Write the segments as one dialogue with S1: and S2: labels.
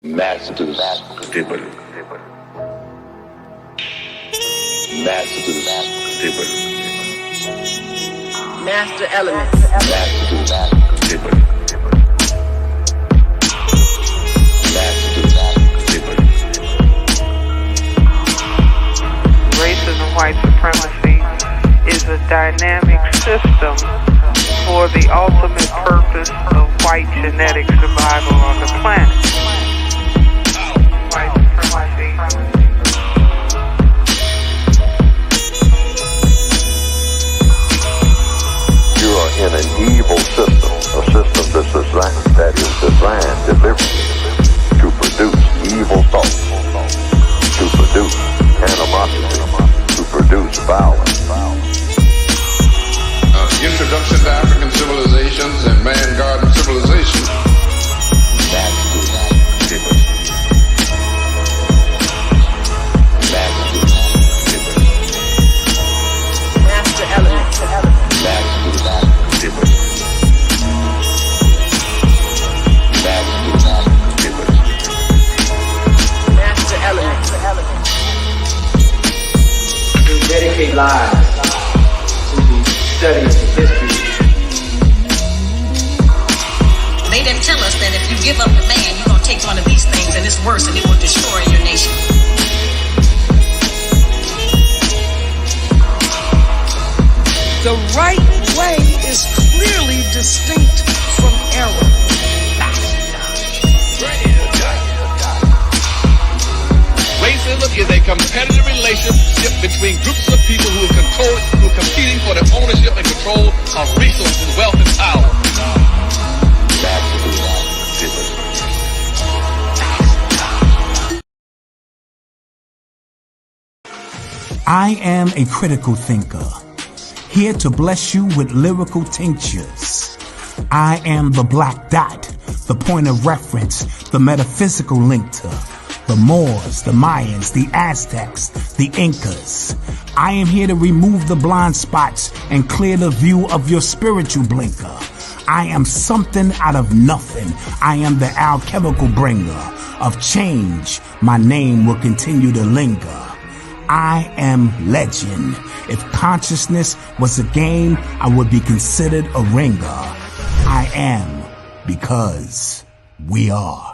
S1: Masters table. Masters table.
S2: Master elements.
S1: Masters table. Masters table.
S3: Racism, white supremacy is a dynamic system for the ultimate purpose of white genetic survival on the planet. White supremacy.
S1: You are in an evil system, a system that is designed deliberately to produce evil thoughts, to produce animosity, to produce violence.
S4: Introduction to African civilizations and man-garden civilization.
S2: Master elements. Master elements.
S5: We dedicate lives to the study of history.
S6: They didn't tell us that if you give up the man, you're going to take one of these things and it's worse and it will destroy your nation.
S7: The right way is clearly distinct from error.
S8: Racism is a competitive relationship between groups of people who are competing for the ownership and control of resources, wealth, and power.
S9: I am a critical thinker, here to bless you with lyrical tinctures. I am the black dot, the point of reference, the metaphysical link to the Moors, the Mayans, the Aztecs, the Incas. I am here to remove the blind spots and clear the view of your spiritual blinker. I am something out of nothing. I am the alchemical bringer of change. My name will continue to linger. I am legend. If consciousness was a game, I would be considered a ringer. I am because we are.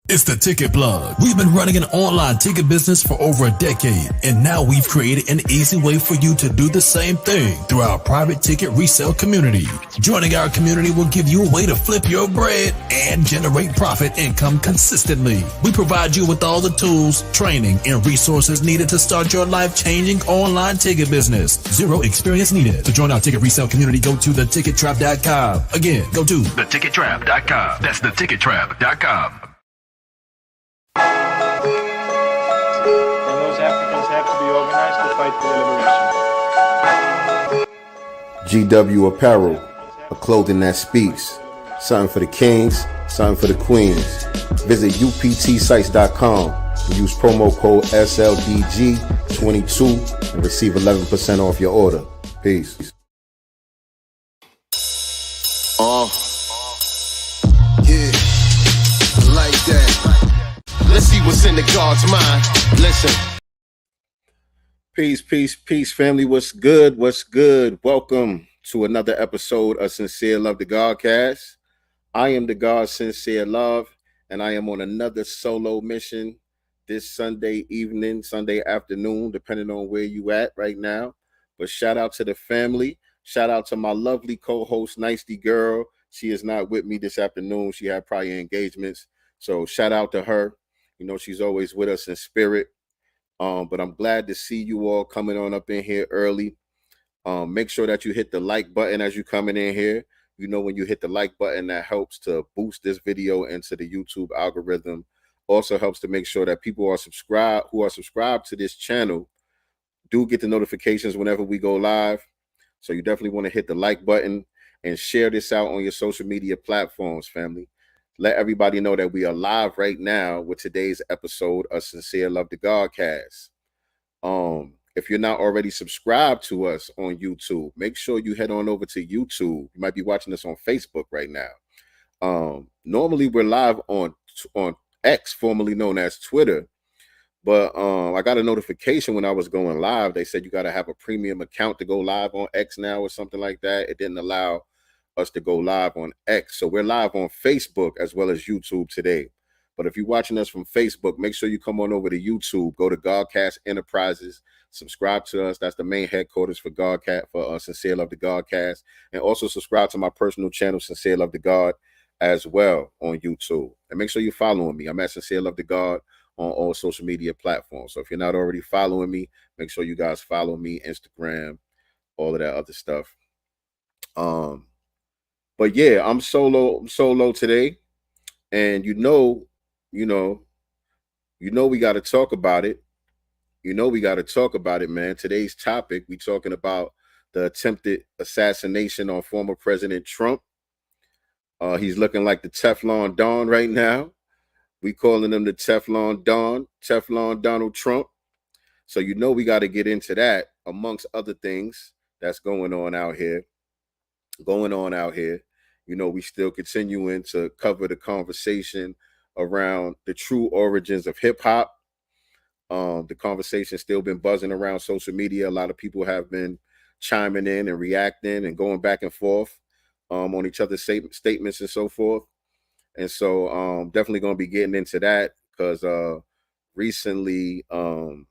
S10: It's the Ticket Plug. We've been running an online ticket business for over a decade, and now we've created an easy way for you to do the same thing through our private ticket resale community. Joining our community will give you a way to flip your bread and generate profit income consistently. We provide you with all the tools, training, and resources needed to start your life-changing online ticket business. Zero experience needed. To join our ticket resale community, go to thetickettrap.com. Again, go to thetickettrap.com. That's thetickettrap.com.
S5: And those Africans have to be organized to fight for their liberation.
S11: GW Apparel, a clothing that speaks. Something for the kings, something for the queens. Visit uptsites.com and use promo code SLDG22 and receive 11% off your order. Peace.
S12: Yeah, like that. Let's see what's in the God's mind. Listen.
S11: Peace, peace, peace, family. What's good? What's good? Welcome to another episode of Sincere Love, the Godcast. I am the God Sincere Love, and I am on another solo mission this Sunday evening, Sunday afternoon, depending on where you at right now. But shout out to the family. Shout out to my lovely co-host, Nicety Girl. She is not with me this afternoon. She had prior engagements. So shout out to her. You know, she's always with us in spirit. But I'm glad to see you all coming on up in here early. Make sure that you hit the like button as you coming in here. You know, when you hit the like button, that helps to boost this video into the YouTube algorithm. Also helps to make sure that people are subscribed to this channel do get the notifications whenever we go live. So you definitely want to hit the like button and share this out on your social media platforms, family. Let everybody know that we are live right now with today's episode of Sincere Love, the Godcast. If you're not already subscribed to us on YouTube, make sure you head on over to YouTube. You might be watching this on Facebook right now. Normally we're live on X, formerly known as Twitter, but I got a notification when I was going live. They said you got to have a premium account to go live on X now or something like that. It didn't allow us to go live on X. So we're live on Facebook as well as YouTube today. But if you're watching us from Facebook, make sure you come on over to YouTube. Go to Godcast Enterprises. Subscribe to us. That's the main headquarters for Godcast, for Sincere Love the Godcast. And also subscribe to my personal channel, Sincere Love the God, as well on YouTube. And make sure you're following me. I'm at Sincere Love the God on all social media platforms. So if you're not already following me, make sure you guys follow me, Instagram, all of that other stuff. But yeah, I'm solo today, and you know we got to talk about it. We got to talk about it, man. Today's topic, we talking about the attempted assassination on former President Trump. He's looking like the Teflon Don right now. We calling him the Teflon Don, Teflon Donald Trump. So we got to get into that, amongst other things that's going on out here. We still continuing to cover the conversation around the true origins of hip hop. The conversation still been buzzing around social media. A lot of people have been chiming in and reacting and going back and forth on each other's statements and so forth. And so definitely going to be getting into that, because recently the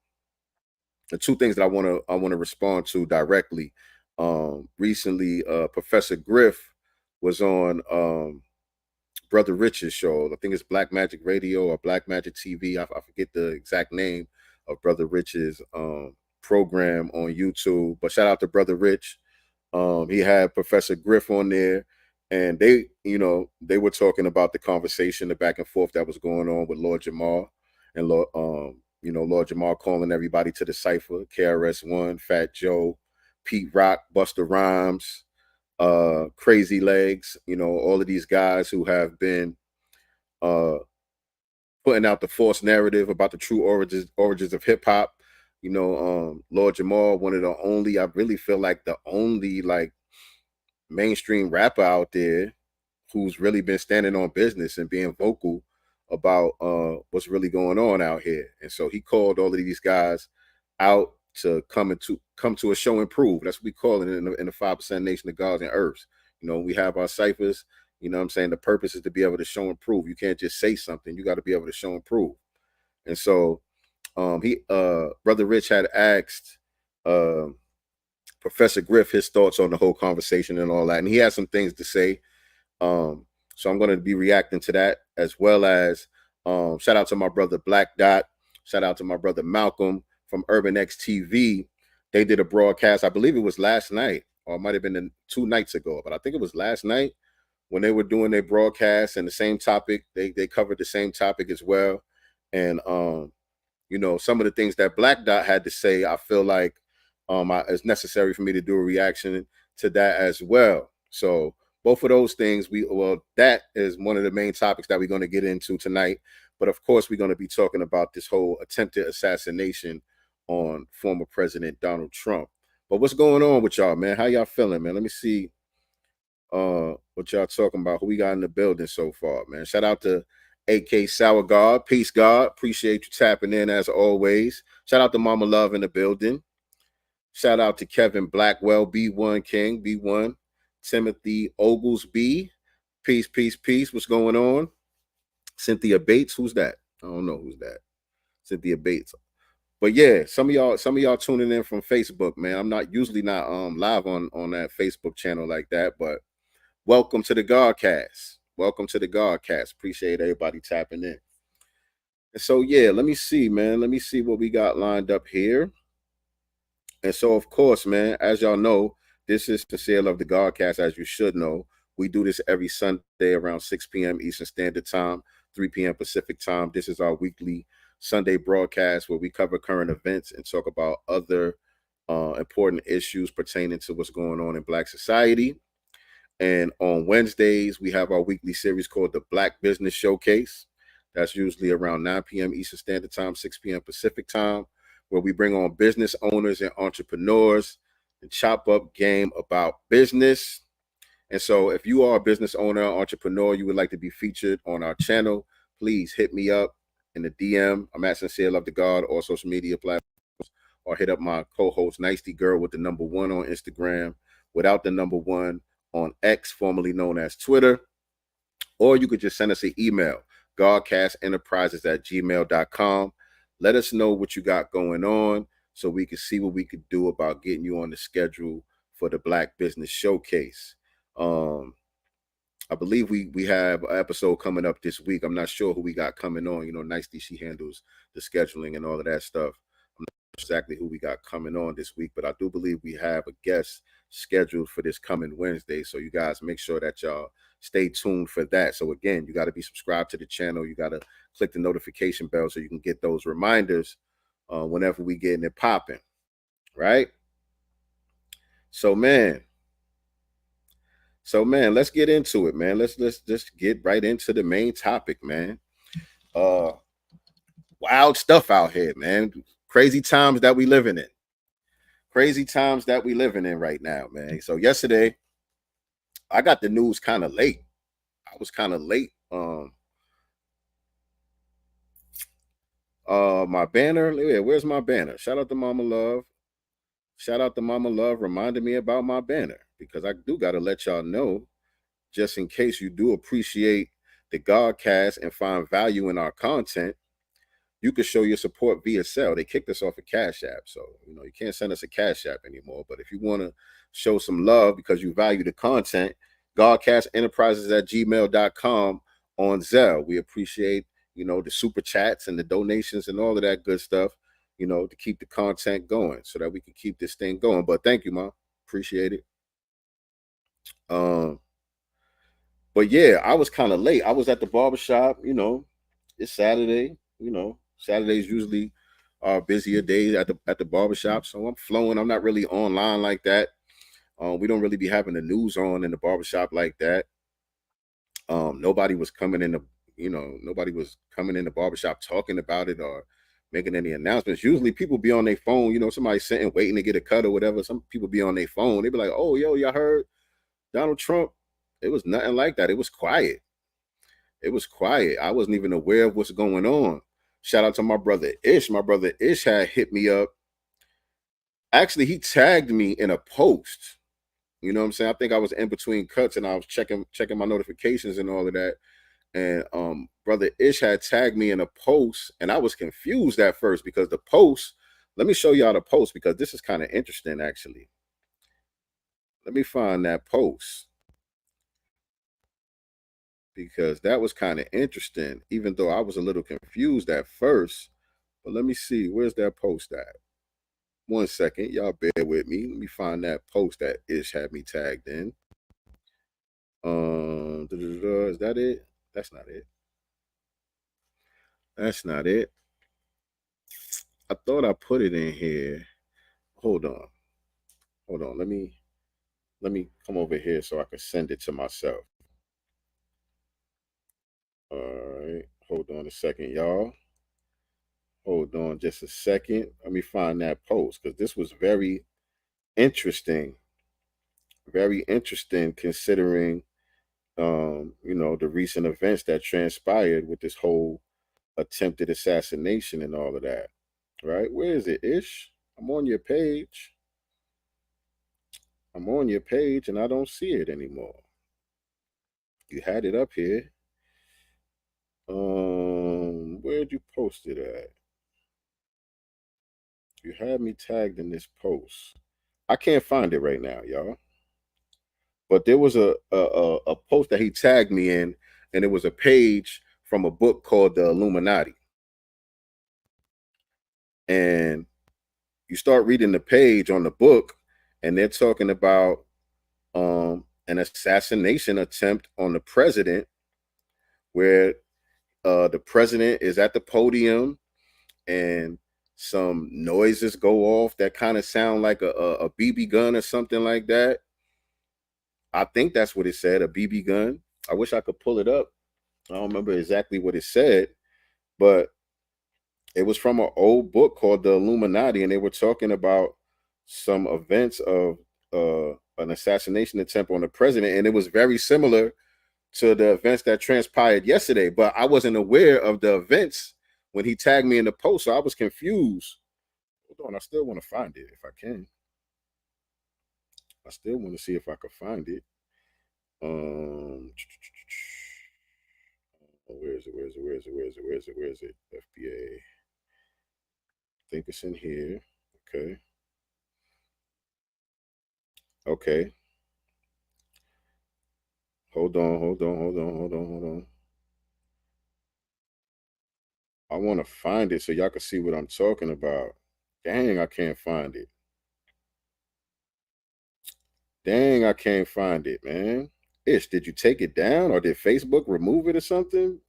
S11: two things that I want to respond to directly. Recently, Professor Griff was on Brother Rich's show. I think it's Black Magic Radio or Black Magic TV. I forget the exact name of Brother Rich's program on YouTube. But shout out to Brother Rich. He had Professor Griff on there, and they were talking about the conversation, the back and forth that was going on with Lord Jamar, and Lord Jamar calling everybody to the cipher: KRS-One, Fat Joe, Pete Rock, Busta Rhymes, Crazy Legs, all of these guys who have been putting out the false narrative about the true origins of hip hop. Lord Jamar, one of the only, I really feel like the only mainstream rapper out there who's really been standing on business and being vocal about what's really going on out here. And so he called all of these guys out to come to a show and prove. That's what we call it in the 5% Nation of Gods and Earths. We have our ciphers. The purpose is to be able to show and prove. You can't just say something. You got to be able to show and prove. And so Brother Rich had asked Professor Griff his thoughts on the whole conversation and all that, and he had some things to say. So I'm going to be reacting to that, as well as shout out to my brother Black Dot, shout out to my brother Malcolm from Urban X TV. They did a broadcast, I believe it was last night, or it might have been 2 nights ago, but I think it was last night when they were doing their broadcast, and the same topic, they covered the same topic as well. And some of the things that Black Dot had to say, I feel like it's necessary for me to do a reaction to that as well. So both of those things, that is one of the main topics that we're going to get into tonight. But of course, we're going to be talking about this whole attempted assassination on former President Donald Trump. But what's going on with y'all, man? How y'all feeling, man? Let me see what y'all talking about. Who we got in the building so far, man? Shout out to AK Sour God. Peace, God. Appreciate you tapping in as always. Shout out to Mama Love in the building. Shout out to Kevin Blackwell, B1 King, B1. Timothy Oglesby. Peace, peace, peace. What's going on? Cynthia Bates. Who's that? I don't know who's that. Cynthia Bates. But yeah, some of y'all tuning in from Facebook, man. I'm usually not live on that Facebook channel like that, but welcome to the Godcast. Welcome to the Godcast. Appreciate everybody tapping in. And so yeah, let me see, man. Let me see what we got lined up here. And so of course, man, as y'all know, this is Sincere Love the Godcast, as you should know. We do this every Sunday around 6 p.m. Eastern Standard Time, 3 p.m. Pacific Time. This is our weekly Sunday broadcast where we cover current events and talk about other important issues pertaining to what's going on in Black society. And on Wednesdays, we have our weekly series called the Black Business Showcase. That's usually around 9 p.m. Eastern Standard Time, 6 p.m. Pacific Time, where we bring on business owners and entrepreneurs and chop up game about business And so if you are a business owner, entrepreneur, you would like to be featured on our channel, please hit me up in the DM. I'm at Sincere Love to God, all social media platforms, or hit up my co-host, Nicety Girl, with the #1 on Instagram, without the #1 on X, formerly known as Twitter. Or you could just send us an email, godcastenterprises@gmail.com. Let us know what you got going on so we can see what we could do about getting you on the schedule for the Black Business Showcase. I believe we have an episode coming up this week. I'm not sure who we got coming on. You know, Nicety, she handles the scheduling and all of that stuff. I'm not sure exactly who we got coming on this week, but I do believe we have a guest scheduled for this coming Wednesday. So you guys make sure that y'all stay tuned for that. So again, you got to be subscribed to the channel. You got to click the notification bell so you can get those reminders whenever we getting it popping, right? So man, let's get into it, man. Let's just get right into the main topic, man. Wild stuff out here, man. Crazy times that we living in. Crazy times that we living in right now, man. So yesterday, I got the news kind of late. I was kind of late. My banner. Yeah, where's my banner? Shout out to Mama Love. Shout out to Mama Love reminding me about my banner, because I do got to let y'all know, just in case you do appreciate the Godcast and find value in our content, you can show your support via Zelle. They kicked us off a Cash App, so you know you can't send us a Cash App anymore. But if you want to show some love because you value the content, godcastenterprises@gmail.com on Zelle. We appreciate, you know, the super chats and the donations and all of that good stuff, you know, to keep the content going so that we can keep this thing going. But thank you, Mom. Appreciate it. But yeah, I was kind of late. I was at the barbershop, you know, it's Saturday, you know, Saturdays usually are busier days at the barbershop. So I'm flowing. I'm not really online like that. We don't really be having the news on in the barbershop like that. Nobody was coming in the barbershop talking about it or making any announcements. Usually people be on their phone, you know, somebody sitting waiting to get a cut or whatever. Some people be on their phone. They be like, oh, yo, y'all heard Donald Trump? It was nothing like that. It was quiet. It was quiet. I wasn't even aware of what's going on. Shout out to my brother Ish. My brother Ish had hit me up. Actually, he tagged me in a post. You know what I'm saying? I think I was in between cuts and I was checking my notifications and all of that. And brother Ish had tagged me in a post, and I was confused at first because the post, let me show y'all the post because this is kind of interesting, actually. Let me find that post, because that was kind of interesting, even though I was a little confused at first. But let me see, where's that post at? 1 second, y'all bear with me. Let me find that post that Ish had me tagged in. Is that it? That's not it. That's not it. I thought I put it in here. Hold on. Let me come over here so I can send it to myself. All right. Hold on a second, y'all. Hold on just a second. Let me find that post, because this was very interesting. Very interesting considering you know, the recent events that transpired with this whole attempted assassination and all of that. Right? Where is it, Ish? I'm on your page. I'm on your page and I don't see it anymore. You had it up here. Where'd you post it at? You had me tagged in this post. I can't find it right now, y'all. But there was a post that he tagged me in, and it was a page from a book called The Illuminati. And you start reading the page on the book, and they're talking about an assassination attempt on the president, where the president is at the podium and some noises go off that kind of sound like a BB gun or something like that. I think that's what it said, a BB gun. I wish I could pull it up. I don't remember exactly what it said, but it was from an old book called The Illuminati, and they were talking about some events of an assassination attempt on the president, and it was very similar to the events that transpired yesterday. But I wasn't aware of the events when he tagged me in the post, so I was confused. Hold on, I still want to find it if I can. I still want to see if I can find it. Where is it? FBA. I think it's in here. Okay. Okay. Hold on. I want to find it so y'all can see what I'm talking about. Dang, I can't find it. Dang, I can't find it, man. Ish, did you take it down or did Facebook remove it or something?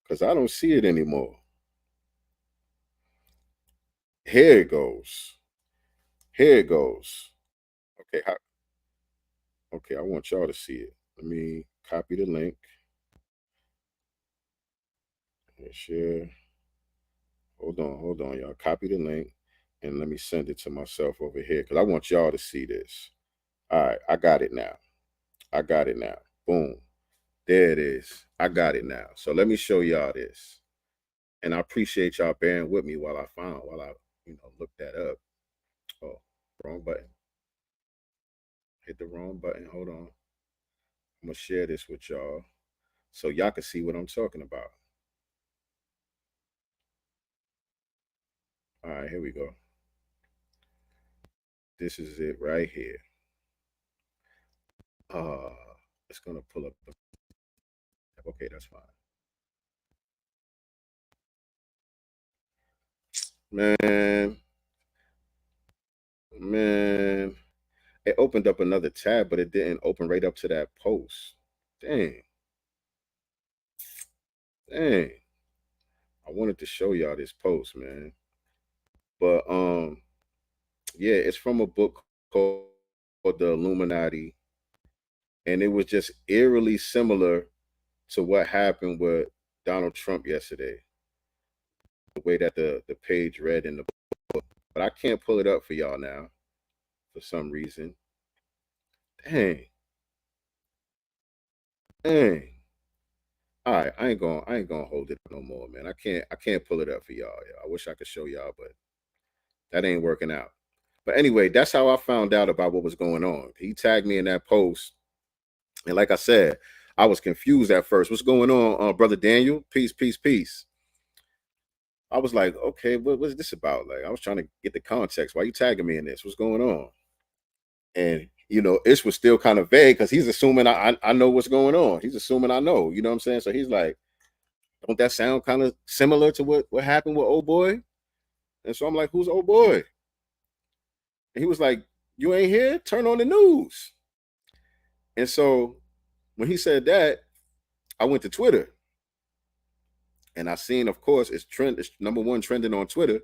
S11: Because I don't see it anymore. Here it goes. Okay, okay, I want y'all to see it. Let me copy the link. Share. Hold on, y'all. Copy the link and let me send it to myself over here because I want y'all to see this. All right, I got it now. Boom. There it is. I got it now. So let me show y'all this. And I appreciate y'all bearing with me while I looked that up. Oh, wrong button. Hit the wrong button. Hold on. I'm going to share this with y'all so y'all can see what I'm talking about. All right, here we go. This is it right here. It's going to pull up. Okay, that's fine. Man, it opened up another tab, but it didn't open right up to that post. Dang. I wanted to show y'all this post, man. But yeah, it's from a book called The Illuminati, and it was just eerily similar to what happened with Donald Trump yesterday. The way that the page read in the book, but I can't pull it up for y'all now for some reason. Dang. All right, I ain't gonna hold it no more, man. I can't pull it up for y'all. I wish I could show y'all, but that ain't working out. But anyway, that's how I found out about what was going on. He tagged me in that post, and like I said, I was confused at first. What's going on, brother Daniel? Peace. I was like, okay, what's this about? Like, I was trying to get the context. Why you tagging me in this? What's going on? And Ish was still kind of vague because he's assuming I know what's going on. He's assuming I know. You know what I'm saying? So he's like, don't that sound kind of similar to what happened with old boy? And so I'm like, who's old boy? And he was like, you ain't here? Turn on the news. And so when he said that, I went to Twitter. And I seen, of course, it's number one trending on Twitter.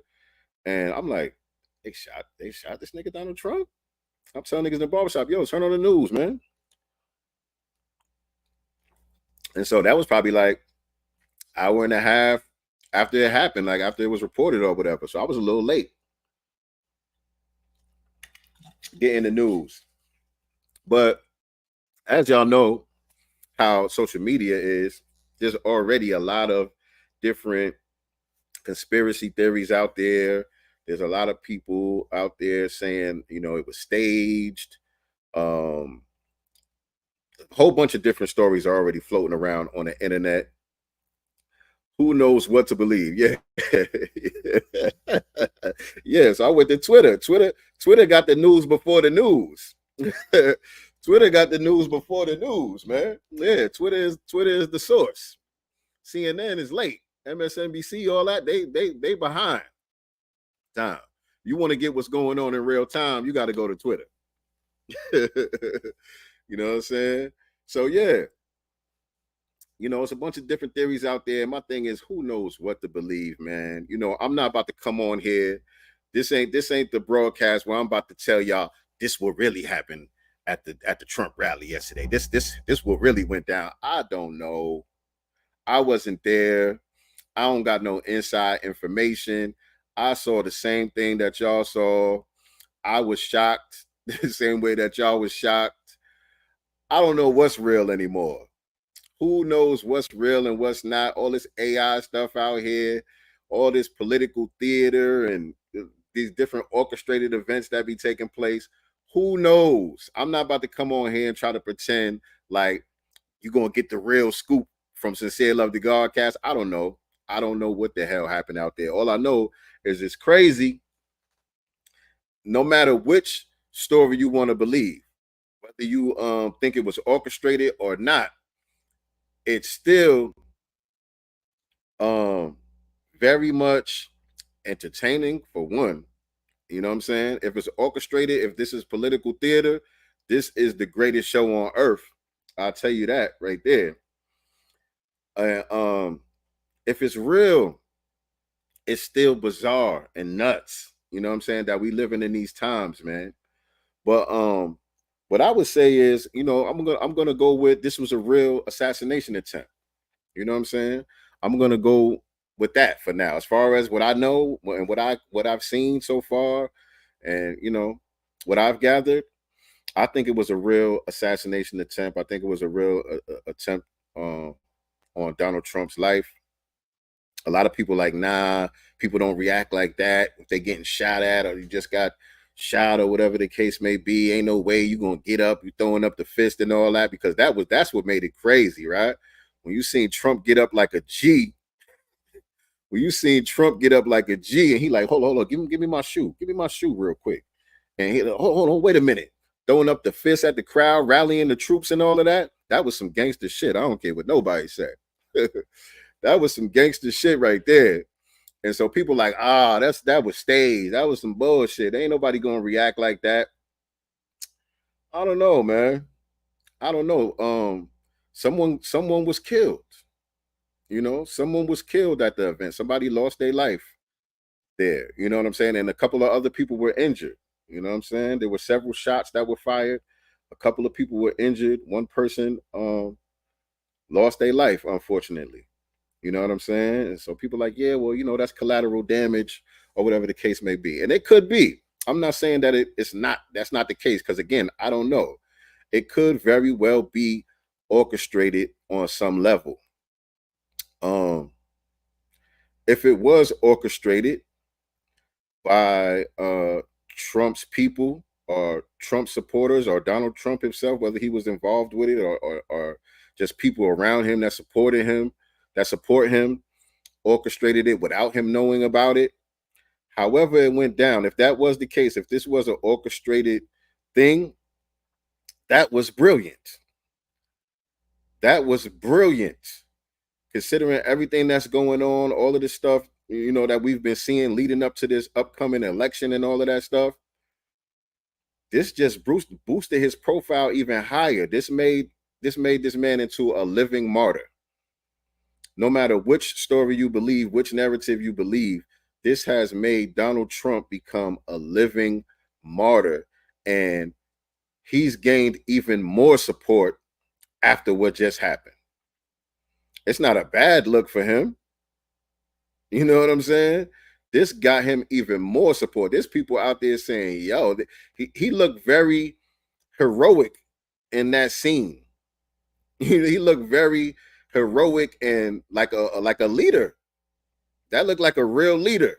S11: And I'm like, they shot this nigga Donald Trump? I'm telling niggas in the barbershop, yo, turn on the news, man. And so that was probably like an hour and a half after it happened, like after it was reported or whatever. So I was a little late getting the news. But as y'all know how social media is, there's already a lot of different conspiracy theories out there. There's a lot of people out there saying, it was staged. A whole bunch of different stories are already floating around on the internet. Who knows what to believe? Yeah. Yeah, so I went to Twitter. Twitter got the news before the news. Twitter got the news before the news, man. Yeah, Twitter is the source. CNN is late. MSNBC, all that, they behind time. You want to get what's going on in real time, you got to go to Twitter. You know what I'm saying? So yeah, it's a bunch of different theories out there. My thing is, who knows what to believe, man? I'm not about to come on here. This ain't the broadcast where I'm about to tell y'all this what really happened at the Trump rally yesterday. This what really went down. I don't know. I wasn't there. I don't got no inside information. I saw the same thing that y'all saw. I was shocked the same way that y'all was shocked. I don't know what's real anymore. Who knows what's real and what's not? All this AI stuff out here, all this political theater and these different orchestrated events that be taking place. Who knows? I'm not about to come on here and try to pretend like you're going to get the real scoop from Sincere Love the Godcast. I don't know. I don't know what the hell happened out there. All I know is it's crazy. No matter which story you want to believe, whether you think it was orchestrated or not, it's still very much entertaining for one. You know what I'm saying? If it's orchestrated, if this is political theater, this is the greatest show on earth. I'll tell you that right there. If it's real, it's still bizarre and nuts. You know what I'm saying? That we living in these times, man. But what I would say is, you know, I'm gonna go with this was a real assassination attempt. You know what I'm saying? I'm gonna go with that for now. As far as what I know and what I've seen so far, and you know what I've gathered, I think it was a real assassination attempt. I think it was a real attempt on Donald Trump's life. A lot of people like, nah, people don't react like that. If they getting shot at or you just got shot or whatever the case may be, ain't no way you gonna get up, you throwing up the fist and all that, because that's what made it crazy, right? When you seen Trump get up like a G, and he like, hold on, give me my shoe, real quick. And he hold on, wait a minute, throwing up the fist at the crowd, rallying the troops and all of that. That was some gangster shit. I don't care what nobody said. That was some gangster shit right there. And so people like, that was staged. That was some bullshit. Ain't nobody gonna react like that. I don't know, man. I don't know. Someone was killed. You know, someone was killed at the event. Somebody lost their life there. You know what I'm saying? And a couple of other people were injured. You know what I'm saying? There were several shots that were fired. A couple of people were injured. One person lost their life, unfortunately. You know what I'm saying? And so people like, yeah, well, you know, that's collateral damage or whatever the case may be. And it could be. I'm not saying that it's not. That's not the case, because again, I don't know. It could very well be orchestrated on some level. If it was orchestrated by Trump's people or Trump supporters or Donald Trump himself, whether he was involved with it or just people around him that support him, orchestrated it without him knowing about it. However it went down, if that was the case, if this was an orchestrated thing, that was brilliant. That was brilliant. Considering everything that's going on, all of this stuff, you know, that we've been seeing leading up to this upcoming election and all of that stuff, this just boosted his profile even higher. This made this man into a living martyr. No matter which story you believe, which narrative you believe, this has made Donald Trump become a living martyr. And he's gained even more support after what just happened. It's not a bad look for him. You know what I'm saying? This got him even more support. There's people out there saying, yo, he looked very heroic in that scene. He looked very heroic and like a leader. That looked like a real leader.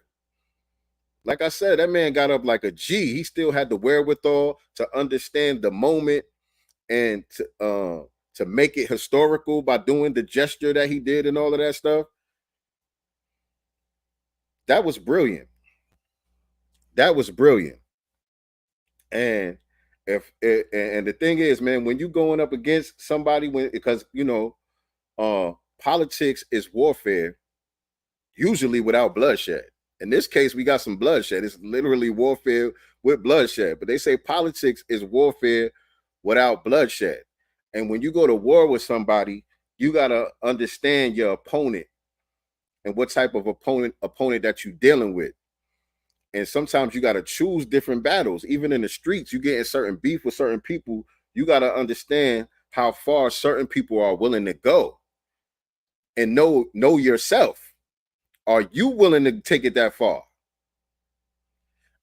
S11: Like I said, that man got up like a G. He still had the wherewithal to understand the moment and to make it historical by doing the gesture that he did and all of that stuff. That was brilliant. That was brilliant. And and the thing is, man, when you going up against somebody, because you know, politics is warfare, usually without bloodshed. In this case, we got some bloodshed. It's literally warfare with bloodshed. But they say politics is warfare without bloodshed. And when you go to war with somebody, you got to understand your opponent and what type of opponent that you're dealing with. And sometimes you got to choose different battles. Even in the streets, you get in certain beef with certain people. You got to understand how far certain people are willing to go and know yourself. Are you willing to take it that far?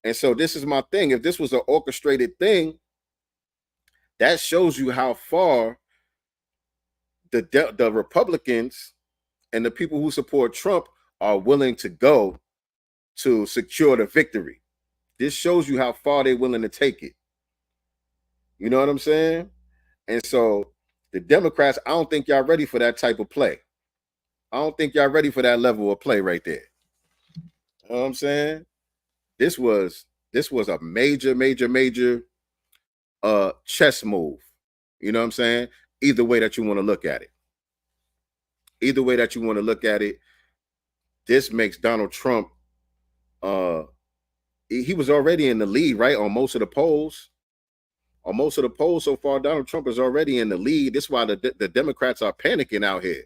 S11: And so this is my thing. If this was an orchestrated thing, that shows you how far the Republicans and the people who support Trump are willing to go to secure the victory. This shows you how far they're willing to take it. You know what I'm saying? And so the Democrats, I don't think y'all ready for that type of play. I don't think y'all ready for that level of play right there. You know what I'm saying? This was a major chess move. You know what I'm saying? Either way that you want to look at it. Either way that you want to look at it, this makes Donald Trump, he was already in the lead, right? On most of the polls. On most of the polls so far, Donald Trump is already in the lead. That's why the Democrats are panicking out here.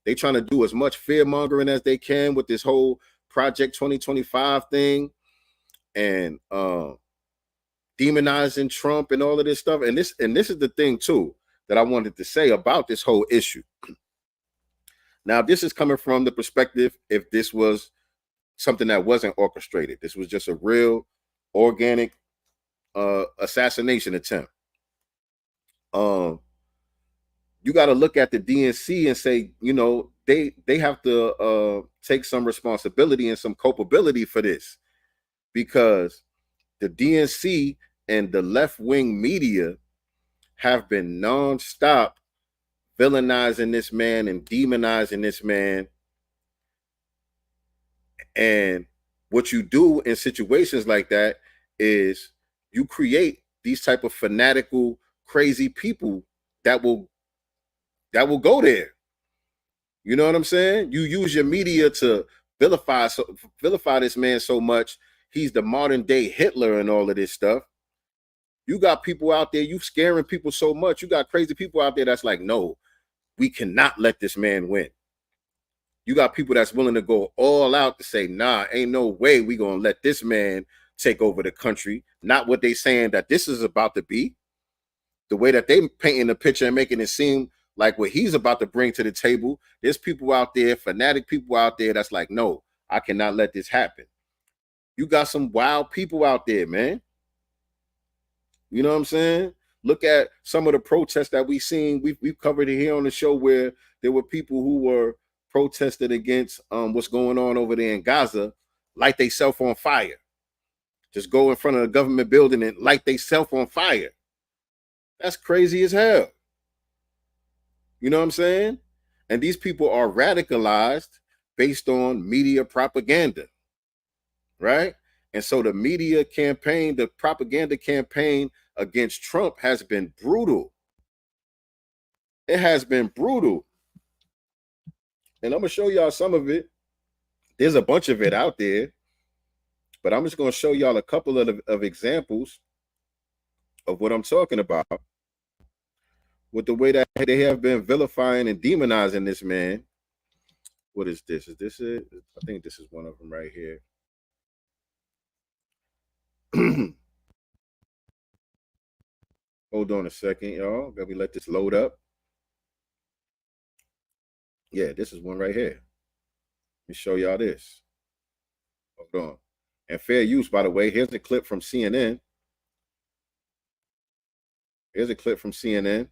S11: They trying to do as much fear mongering as they can with this whole Project 2025 thing and demonizing Trump and all of this stuff. And this is the thing too that I wanted to say about this whole issue. Now, this is coming from the perspective if this was something that wasn't orchestrated. This was just a real organic assassination attempt. You got to look at the DNC and say, you know, they have to take some responsibility and some culpability for this, because the DNC and the left-wing media have been nonstop villainizing this man and demonizing this man. And what you do in situations like that is you create these type of fanatical, crazy people that will go there. You know what I'm saying? You use your media to vilify this man so much. He's the modern day Hitler and all of this stuff. You got people out there, you scaring people so much. You got crazy people out there that's like, no, we cannot let this man win. You got people that's willing to go all out to say, nah, ain't no way we gonna let this man take over the country. Not what they saying that this is about to be. The way that they painting the picture and making it seem like what he's about to bring to the table. There's people out there, fanatic people out there that's like, no, I cannot let this happen. You got some wild people out there, man. You know what I'm saying? Look at some of the protests that we've seen. We've covered it here on the show where there were people who were protested against what's going on over there in Gaza, light they self on fire. Just go in front of a government building and light they self on fire. That's crazy as hell. You know what I'm saying? And these people are radicalized based on media propaganda, right? And so the media campaign, the propaganda campaign against Trump has been brutal. It has been brutal. And I'm going to show y'all some of it. There's a bunch of it out there, but I'm just going to show y'all a couple of examples of what I'm talking about with the way that they have been vilifying and demonizing this man. What is this? Is this it? I think this is one of them right here. Hold on a second, y'all. Let me let this load up. Yeah, this is one right here. Let me show y'all this. Hold on. And fair use, by the way. Here's a clip from CNN. Here's a clip from CNN.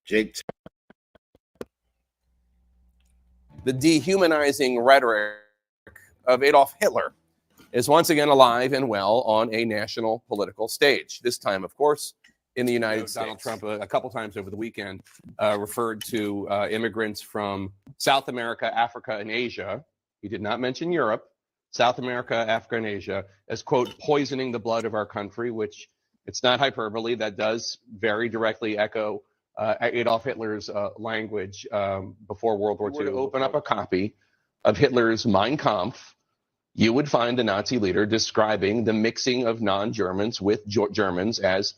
S11: Jake.
S13: The dehumanizing rhetoric of Adolf Hitler is once again alive and well on a national political stage. This time, of course, in the United States. Donald Trump, a couple times over the weekend, referred to immigrants from South America, Africa, and Asia. He did not mention Europe. South America, Africa, and Asia as, quote, poisoning the blood of our country, which it's not hyperbole. That does very directly echo Adolf Hitler's language before World War II. To open up a copy of Hitler's Mein Kampf, you would find the Nazi leader describing the mixing of non-Germans with Germans as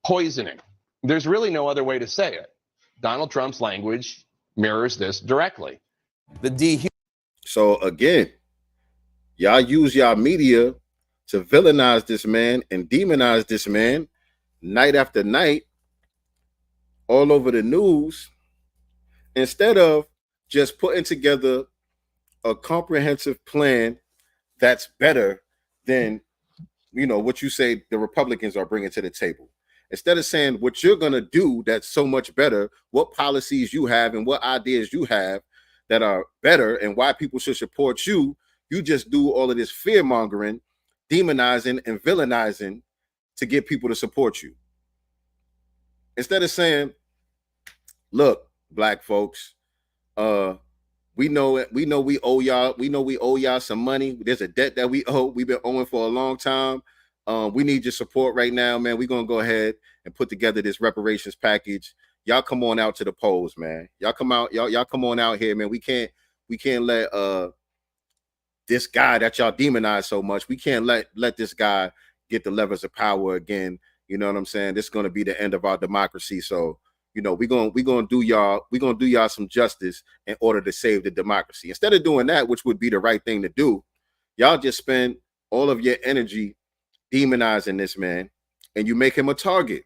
S13: poisoning. There's really no other way to say it. Donald Trump's language mirrors this directly. So
S11: again, y'all use y'all media to villainize this man and demonize this man night after night all over the news, instead of just putting together a comprehensive plan that's better than, you know, what you say the Republicans are bringing to the table. Instead of saying what you're going to do that's so much better, what policies you have and what ideas you have that are better and why people should support you, you just do all of this fear mongering, demonizing and villainizing to get people to support you. Instead of saying, look, black folks, we know we owe y'all some money. There's a debt that we owe. We've been owing for a long time. We need your support right now, man. We're gonna go ahead and put together this reparations package. Y'all come on out to the polls, man. Y'all come out, y'all come on out here, man. We can't let this guy that y'all demonize so much, we can't let this guy get the levers of power again. You know what I'm saying? This is gonna be the end of our democracy. So, you know, we're gonna do y'all some justice in order to save the democracy. Instead of doing that, which would be the right thing to do, y'all just spend all of your energy demonizing this man, and you make him a target.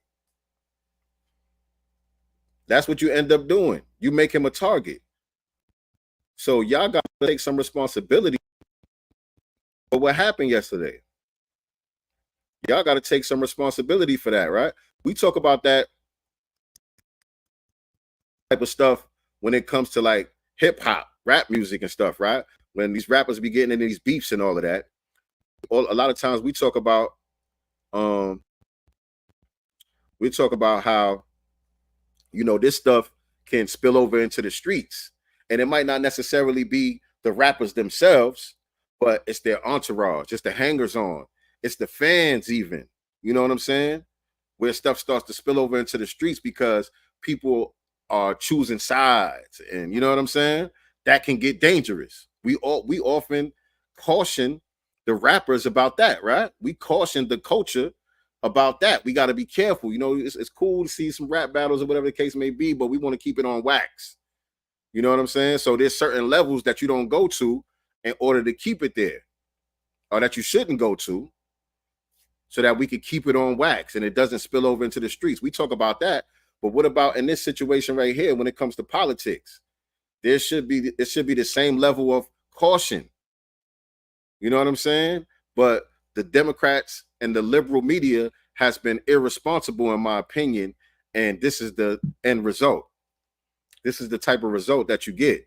S11: That's what you end up doing. You make him a target. So y'all got to take some responsibility for what happened yesterday. Y'all got to take some responsibility for that, right? We talk about that type of stuff when it comes to like hip hop, rap music and stuff, right? When these rappers be getting into these beefs and all of that. A lot of times we talk about how, you know, this stuff can spill over into the streets, and it might not necessarily be the rappers themselves, but it's their entourage, it's the hangers on, it's the fans even, you know what I'm saying? Where stuff starts to spill over into the streets because people are choosing sides, and you know what I'm saying? That can get dangerous. We often caution the rappers about that, right? We caution the culture about that. We got to be careful. You know, it's cool to see some rap battles or whatever the case may be, but we want to keep it on wax. You know what I'm saying? So there's certain levels that you don't go to in order to keep it there, or that you shouldn't go to, so that we could keep it on wax and it doesn't spill over into the streets. We talk about that, but what about in this situation right here when it comes to politics? It should be the same level of caution. You know what I'm saying? But the Democrats and the liberal media has been irresponsible, in my opinion, and this is the end result. This is the type of result that you get.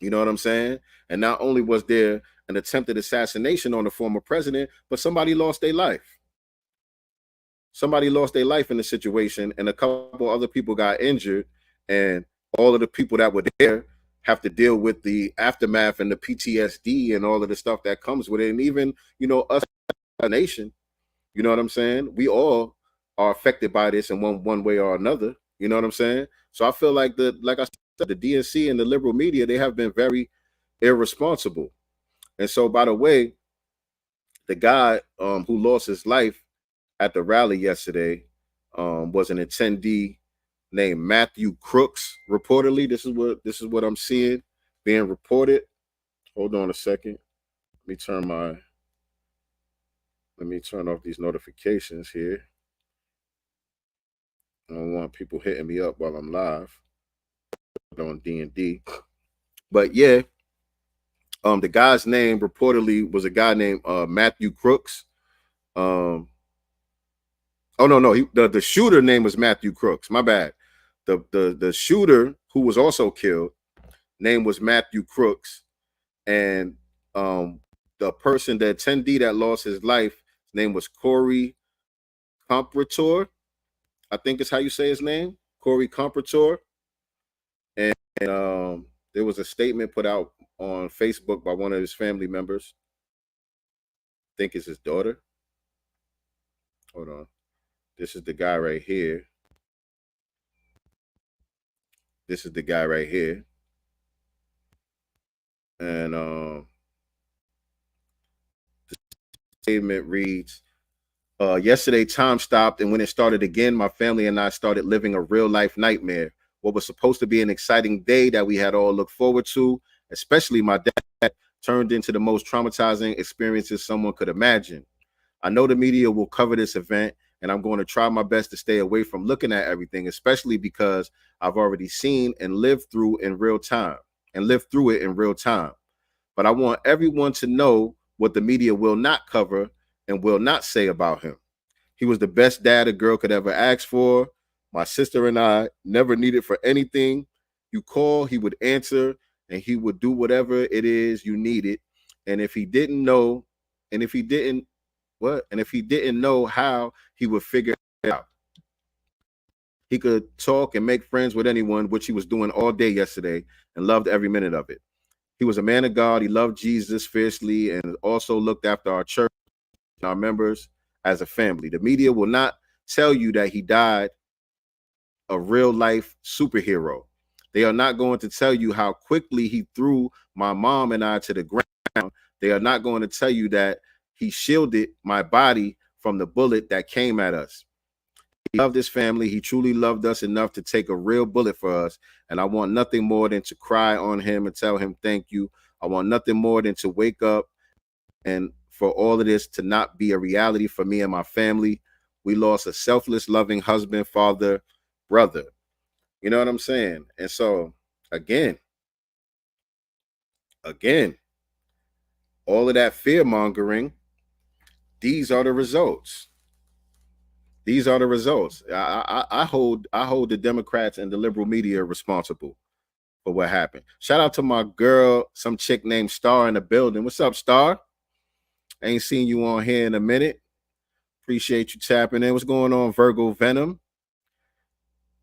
S11: You know what I'm saying? And not only was there an attempted assassination on the former president, but somebody lost their life. Somebody lost their life in the situation, and a couple other people got injured, and all of the people that were there have to deal with the aftermath and the PTSD and all of the stuff that comes with it. And even, you know, us, a nation, you know what I'm saying? We all are affected by this in one way or another. You know what I'm saying? So I feel like like I said, the DNC and the liberal media, they have been very irresponsible. And so, by the way, the guy who lost his life at the rally yesterday was an attendee named Matthew Crooks. Reportedly, this is what I'm seeing being reported. Hold on a second. Let me turn off these notifications here. I don't want people hitting me up while I'm live on D&D. But yeah, the guy's name reportedly was a guy named Matthew Crooks. Oh no, the shooter name was Matthew Crooks. My bad. The shooter who was also killed name was Matthew Crooks, and the attendee that lost his life, his name was Corey Comprator. I think is how you say his name, Corey Comprator. And there was a statement put out on Facebook by one of his family members. I think it's his daughter. Hold on. This is the guy right here. This is the guy right here. And the statement reads, yesterday time stopped, and when it started again, my family and I started living a real life nightmare. What was supposed to be an exciting day that we had all looked forward to, especially my dad, turned into the most traumatizing experiences someone could imagine. I know the media will cover this event, and I'm going to try my best to stay away from looking at everything, especially because I've already seen and lived through it in real time. but I want everyone to know what the media will not cover and will not say about him. He was the best dad a girl could ever ask for. My sister and I never needed for anything. You call, he would answer, and he would do whatever it is you needed. And if he didn't know, and if he didn't know how, he would figure it out. He could talk and make friends with anyone, which he was doing all day yesterday, and loved every minute of it. He was a man of God. He loved Jesus fiercely and also looked after our church and our members as a family. The media will not tell you that he died a real life superhero. They are not going to tell you how quickly he threw my mom and I to the ground. They are not going to tell you that he shielded my body from the bullet that came at us. He loved his family. He truly loved us enough to take a real bullet for us. And I want nothing more than to cry on him and tell him thank you. I want nothing more than to wake up and for all of this to not be a reality for me and my family. We lost a selfless, loving husband, father, brother. You know what I'm saying? And so, again, all of that fear mongering, these are the results. These are the results. I hold the Democrats and the liberal media responsible for what happened. Shout out to my girl, some chick named Star in the building. What's up, Star? I ain't seen you on here in a minute. Appreciate you tapping in. What's going on, Virgo Venom?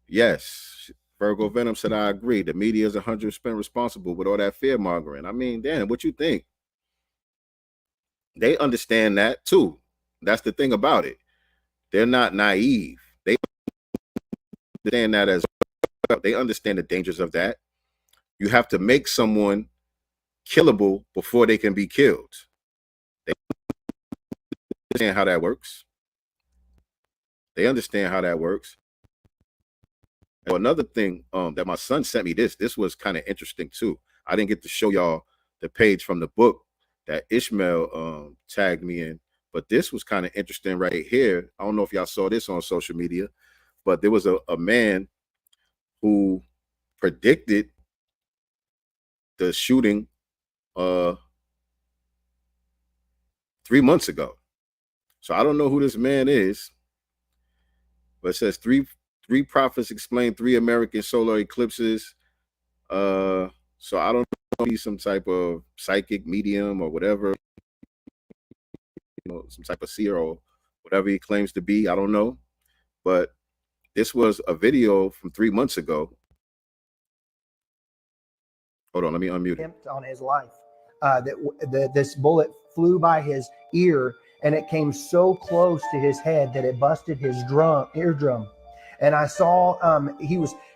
S11: Yes, Virgo Venom said, I agree. The media is 100% responsible with all that fear mongering. I mean, damn, what you think? They understand that too. That's the thing about it. They're not naive. They understand that as well. They understand the dangers of that. You have to make someone killable before they can be killed. They understand how that works. They understand how that works. And another thing that my son sent me, this was kind of interesting too. I didn't get to show y'all the page from the book that Ishmael tagged me in, but this was kind of interesting right here. I don't know if y'all saw this on social media, but there was a man who predicted the shooting 3 months ago. So I don't know who this man is, but it says three prophets explain 3 American solar eclipses. So I don't know if he's some type of psychic medium or whatever, some type of seer or whatever he claims to be. I don't know. But this was a video from 3 months ago. Hold on, let me unmute it.
S14: On his life. This bullet flew by his ear and it came so close to his head that it busted his eardrum. And I saw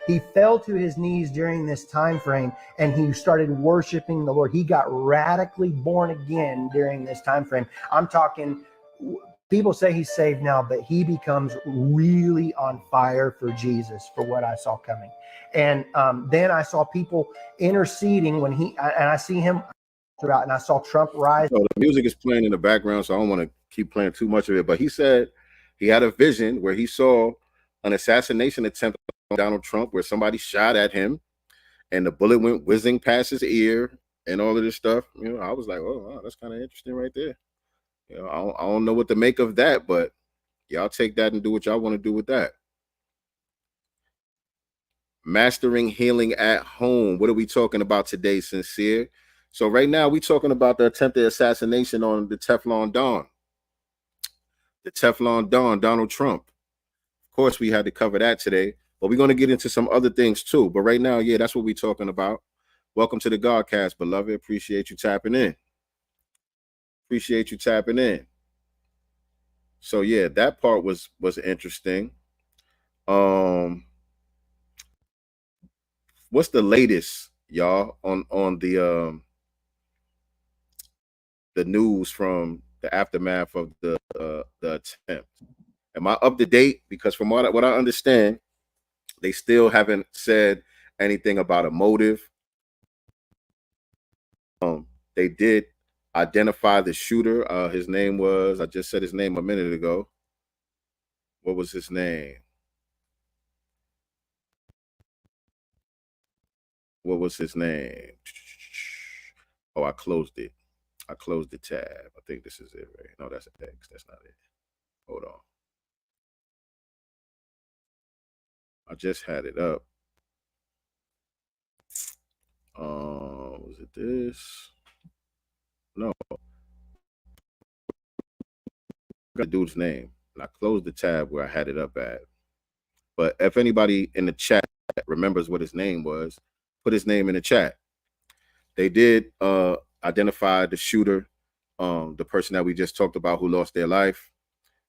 S14: he fell to his knees during this time frame and he started worshiping the Lord. He got radically born again during this time frame. I'm talking, people say he's saved now, but he becomes really on fire for Jesus, for what I saw coming. And then I saw people interceding when I see him throughout, and I saw Trump rise.
S11: So the music is playing in the background, so I don't want to keep playing too much of it. But he said he had a vision where he saw an assassination attempt on Donald Trump, where somebody shot at him, and the bullet went whizzing past his ear, and all of this stuff. I was like, oh, wow, that's kind of interesting right there. I don't know what to make of that, but y'all take that and do what y'all want to do with that. Mastering healing at home. What are we talking about today, Sincere? So right now we're talking about the attempted assassination on the Teflon Don. The Teflon Don, Donald Trump. Of course, we had to cover that today, but we're going to get into some other things too. But right now, yeah, that's what we're talking about. Welcome to the Godcast, beloved. Appreciate you tapping in. Appreciate you tapping in. So yeah, that part was interesting. What's the latest, y'all, on the news from the aftermath of the attempt? Am I up to date? Because from what I understand, they still haven't said anything about a motive. They did identify the shooter. His name was, I just said his name a minute ago. What was his name? What was his name? Oh, I closed it. I closed the tab. I think this is it, right? No, that's an X. That's not it. Hold on. I just had it up. Was it this? No. The dude's name. And I closed the tab where I had it up at. But if anybody in the chat remembers what his name was, put his name in the chat. They did identify the shooter, the person that we just talked about who lost their life.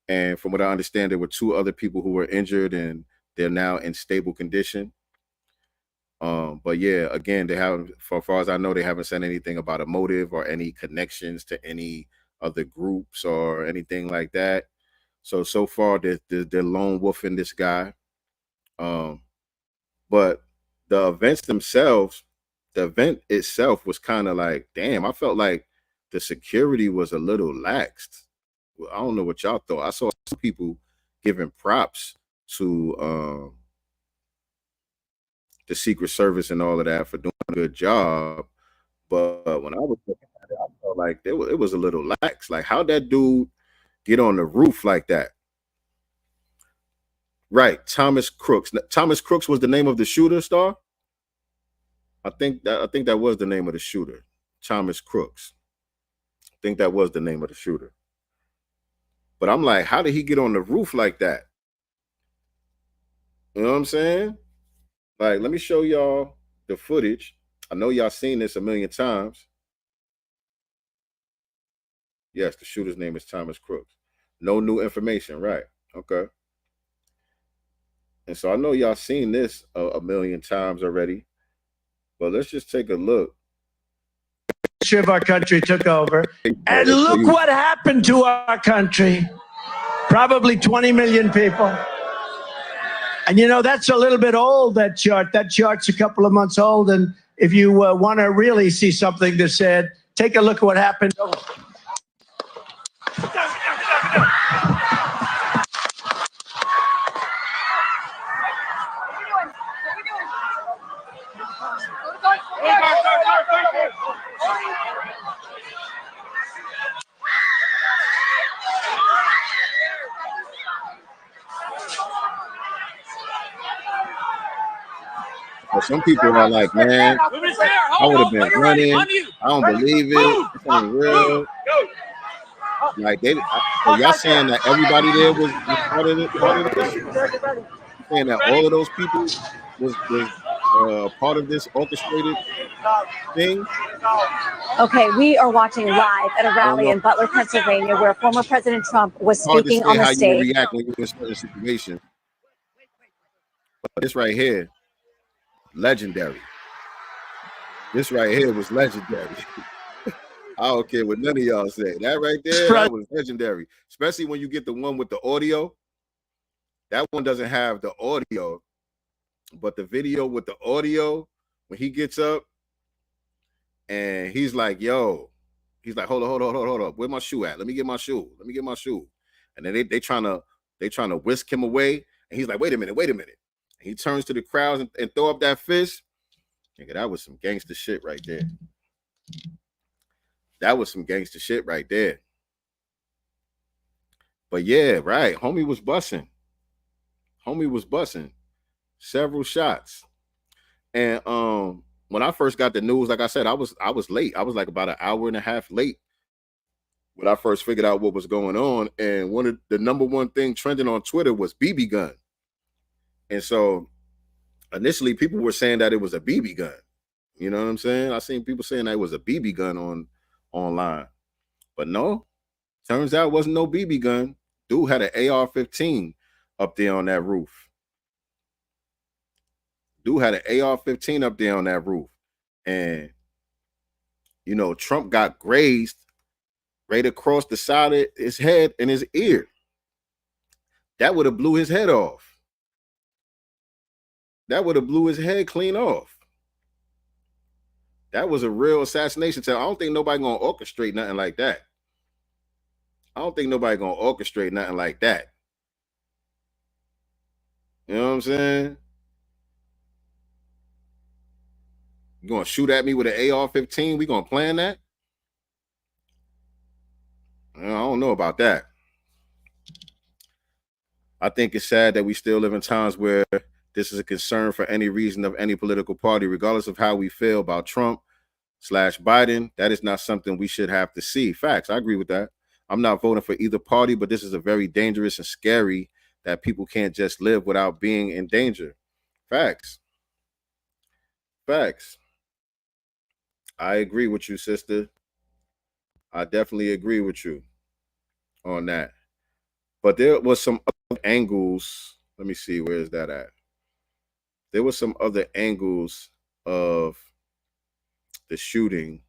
S11: And from what I understand, there were 2 other people who were injured and they're now in stable condition. But yeah, again, they haven't, for far as I know, they haven't said anything about a motive or any connections to any other groups or anything like that. So far, they're lone wolfing this guy. But the events themselves, the event itself was kind of like, damn, I felt like the security was a little laxed. Well, I don't know what y'all thought. I saw some people giving props to the Secret Service and all of that for doing a good job. But when I was looking at it, I felt like it was a little lax. Like, how'd that dude get on the roof like that? Right, Thomas Crooks. Thomas Crooks was the name of the shooter, Star? I think that was the name of the shooter. Thomas Crooks. I think that was the name of the shooter. But I'm like, how did he get on the roof like that? You know what I'm saying? Like, let me show y'all the footage. I know y'all seen this a million times. Yes, the shooter's name is Thomas Crooks. No new information, right? Okay. And so I know y'all seen this a million times already. But let's just take a look.
S15: Of our country took over. And look what happened to our country. Probably 20 million people. And you know, that's a little bit old, that chart. That chart's a couple of months old. And if you want to really see something that said, take a look at what happened.
S11: But some people are like, man, I would have been running. I don't believe it. This ain't real. Like, so y'all saying that everybody there was part of this? Saying that all of those people was part of this orchestrated thing?
S16: Okay, we are watching live at a rally in Butler, Pennsylvania, where former President Trump was speaking on the stage.
S11: How you react when you're in a certain situation. But this right here, legendary. This right here was legendary. I don't care what none of y'all say. That right there, that was legendary. Especially when you get the one with the audio. That one doesn't have the audio, but the video with the audio, when he gets up and he's like, yo, he's like, hold up. Where my shoe at? Let me get my shoe. And then they trying to whisk him away. And he's like, wait a minute. And he turns to the crowds and throw up that fist. Nigga, that was some gangster shit right there. That was some gangster shit right there. But yeah, right. Homie was busting. Several shots. And when I first got the news, like I said, I was late. I was like about an hour and a half late when I first figured out what was going on. And one of the number one thing trending on Twitter was BB gun. And so initially people were saying that it was a BB gun. You know what I'm saying? I seen people saying that it was a BB gun online. But no, turns out it wasn't no BB gun. Dude had an AR-15 up there on that roof. And, you know, Trump got grazed right across the side of his head and his ear. That would have blew his head off. That would have blew his head clean off. That was a real assassination attempt. I don't think nobody gonna orchestrate nothing like that. You know what I'm saying? You gonna shoot at me with an AR-15? We gonna plan that? I don't know about that. I think it's sad that we still live in times where this is a concern for any reason of any political party, regardless of how we feel about Trump/Biden. That is not something we should have to see. Facts. I agree with that. I'm not voting for either party, but this is a very dangerous and scary that people can't just live without being in danger. Facts. Facts. I agree with you, sister. I definitely agree with you on that. But there was some other angles. Let me see, where is that at? There were some other angles of the shooting.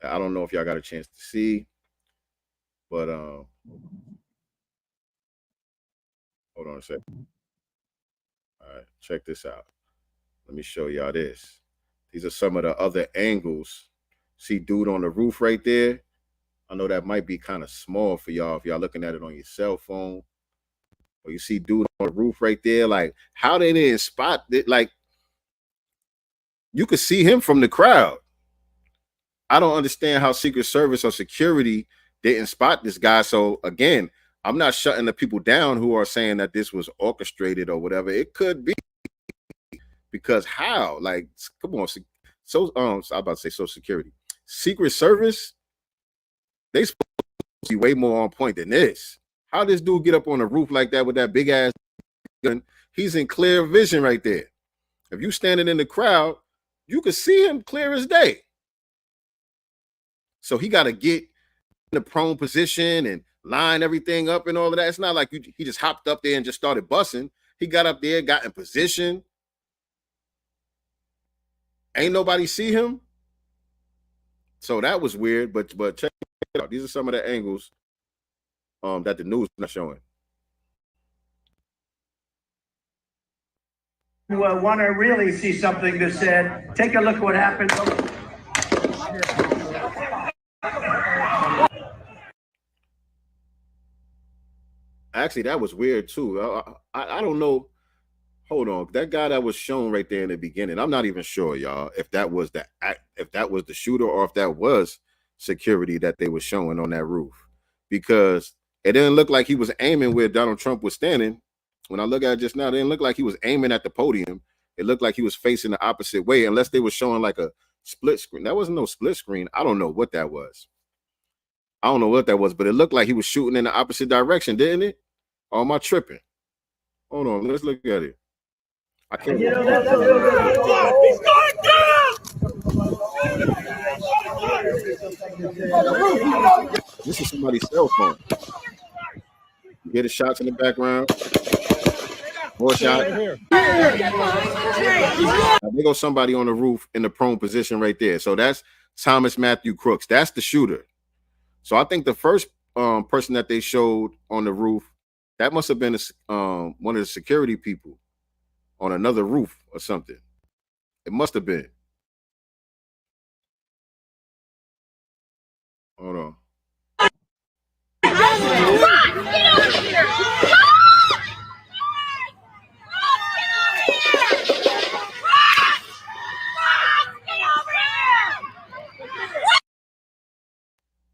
S11: I don't know if y'all got a chance to see, but hold on a second. All right, check this out. Let me show y'all this. These are some of the other angles. See dude on the roof right there? I know that might be kind of small for y'all if y'all looking at it on your cell phone. But you see dude on the roof right there. Like, how they didn't spot it? Like, you could see him from the crowd. I don't understand how Secret Service or security didn't spot this guy. So again, I'm not shutting the people down who are saying that this was orchestrated or whatever. It could be, because how? Like, come on. So I'm about to say Social Security. Secret Service, they supposed to be way more on point than this. How this dude get up on the roof like that with that big ass gun? He's in clear vision right there. If you standing in the crowd, you can see him clear as day. So he got to get in the prone position and line everything up and all of that. It's not like he just hopped up there and just started busting. He got up there, got in position. Ain't nobody see him. So that was weird, but check it out. These are some of the angles that the news is not showing.
S15: You want to really see something that said, take a look at what happened.
S11: Actually, that was weird too. I don't know. Hold on, that guy that was shown right there in the beginning, I'm not even sure, y'all, if that was the shooter or if that was security that they were showing on that roof, because it didn't look like he was aiming where Donald Trump was standing. When I look at it just now, it didn't look like he was aiming at the podium. It looked like he was facing the opposite way, unless they were showing like a split screen. That wasn't no split screen. I don't know what that was. But it looked like he was shooting in the opposite direction, didn't it? Or am I tripping? Hold on, let's look at it. I can't.
S15: He's going down!
S11: This is somebody's cell phone. You hear the shots in the background. More shots. Now, there goes somebody on the roof in the prone position right there. So that's Thomas Matthew Crooks. That's the shooter. So I think the first person that they showed on the roof, that must have been one of the security people on another roof or something. It must have been. Hold on.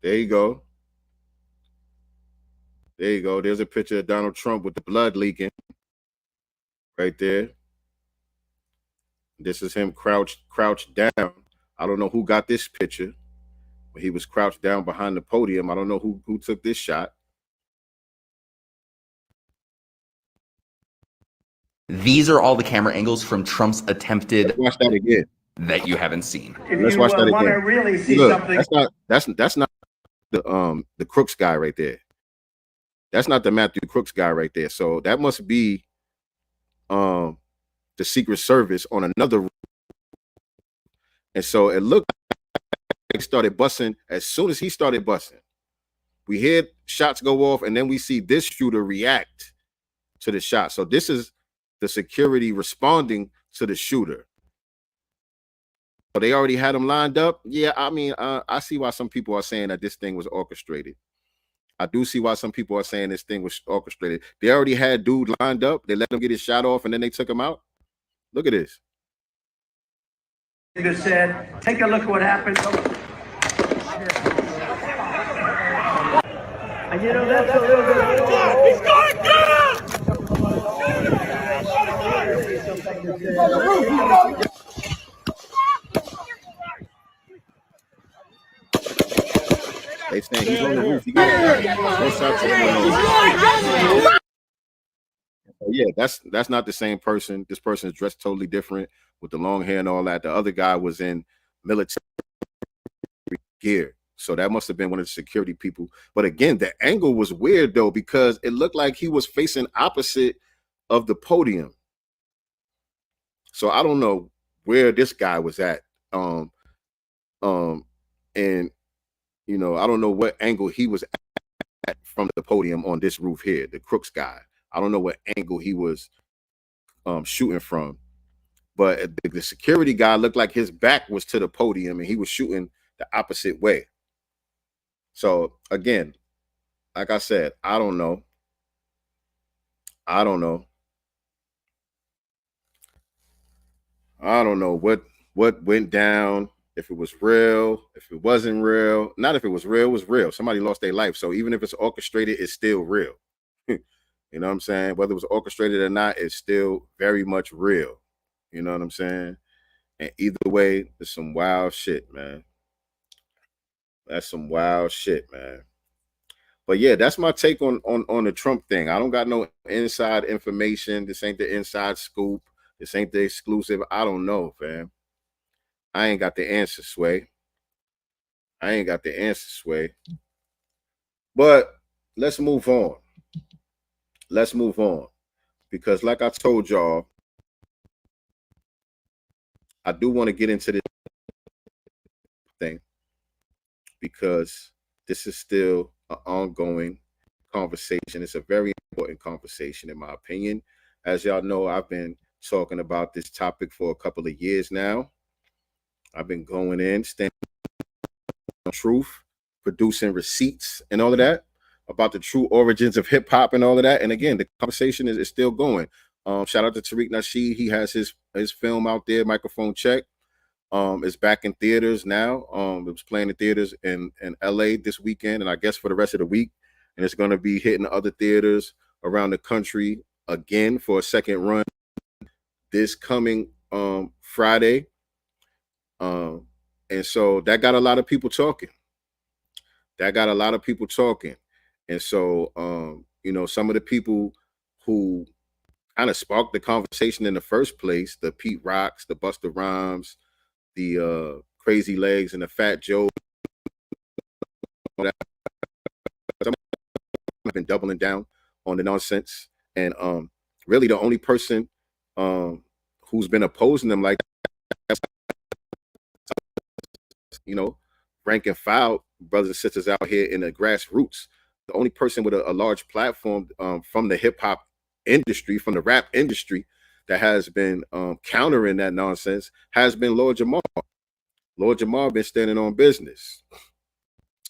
S11: There you go. There you go. There's a picture of Donald Trump with the blood leaking right there. This is him crouched down. I don't know who got this picture, but he was crouched down behind the podium. I don't know who took this shot.
S17: These are all the camera angles from Trump's attempted.
S11: Let's watch that again.
S17: That you haven't seen.
S11: Let's watch that again.
S15: Want to really see
S11: Look,
S15: something.
S11: That's not the Crooks guy right there. That's not the Matthew Crooks guy right there. So that must be the Secret Service on another roof. And so it looked like he started busting as soon as he started busting. We hear shots go off, and then we see this shooter react to the shot. So this is the security responding to the shooter. So they already had him lined up. Yeah, I mean, I see why some people are saying that this thing was orchestrated. I do see why some people are saying this thing was orchestrated. They already had dude lined up. They let him get his shot off, and then they took him out. Look at this.
S15: that said, take a look at what happened. And you know, that's a little bit. He's going to get him!
S11: They saying he's on the roof. He got what's up to him? Yeah, that's not the same person. This person is dressed totally different with the long hair and all that. The other guy was in military gear. So that must have been one of the security people. But again, the angle was weird though, because it looked like he was facing opposite of the podium. So I don't know where this guy was at. And you know, I don't know what angle he was at from the podium on this roof here, the Crooks guy. I don't know what angle he was shooting from. But the security guy looked like his back was to the podium and he was shooting the opposite way. So again, like I said, I don't know. I don't know what went down, if it was real, if it wasn't real. Not if it was real, it was real. Somebody lost their life. So even if it's orchestrated, it's still real. You know what I'm saying? Whether it was orchestrated or not, it's still very much real. You know what I'm saying? And either way, it's some wild shit, man. That's some wild shit, man. But yeah, that's my take on the Trump thing. I don't got no inside information. This ain't the inside scoop. This ain't the exclusive. I don't know, fam. I ain't got the answer, Sway. I ain't got the answer, Sway. But let's move on. Let's move on. Because like I told y'all, I do want to get into this thing because this is still an ongoing conversation. It's a very important conversation, in my opinion. As y'all know, I've been talking about this topic for a couple of years now. I've been going in, standing on truth, producing receipts and all of that about the true origins of hip hop and all of that. And again, the conversation is still going. Shout out to Tariq Nasheed. He has his film out there, Microphone Check. It's back in theaters now. It was playing in theaters in LA this weekend, and I guess for the rest of the week. And it's going to be hitting other theaters around the country again for a second run this coming Friday. And so that got a lot of people talking. And so, you know, some of the people who kind of sparked the conversation in the first place, the Pete Rocks, the Busta Rhymes, the Crazy Legs, and the Fat Joe, I've been doubling down on the nonsense. And really the only person who's been opposing them like that, you know, rank and file brothers and sisters out here in the grassroots. The only person with a large platform from the hip hop industry, from the rap industry, that has been countering that nonsense has been Lord Jamar. Lord Jamar been standing on business.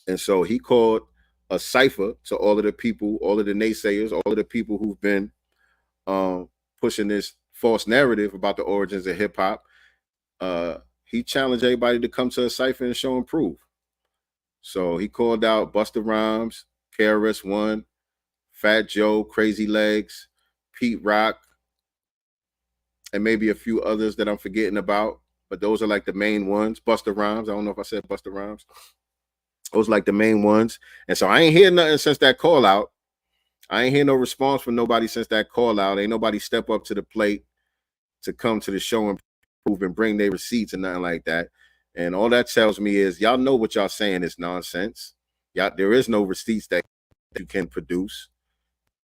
S11: And so he called a cipher to all of the people, all of the naysayers, all of the people who've been pushing this false narrative about the origins of hip hop. He challenged everybody to come to a cipher and show and prove. So he called out Busta Rhymes, KRS-One, Fat Joe, Crazy Legs, Pete Rock, and maybe a few others that I'm forgetting about. But those are like the main ones. Busta Rhymes. I don't know if I said Busta Rhymes. Those are like the main ones. And so I ain't hear nothing since that call out. I ain't hear no response from nobody since that call out. Ain't nobody step up to the plate to come to the show and prove and bring their receipts and nothing like that. And all that tells me is y'all know what y'all saying is nonsense. Y'all, there is no receipts that you can produce.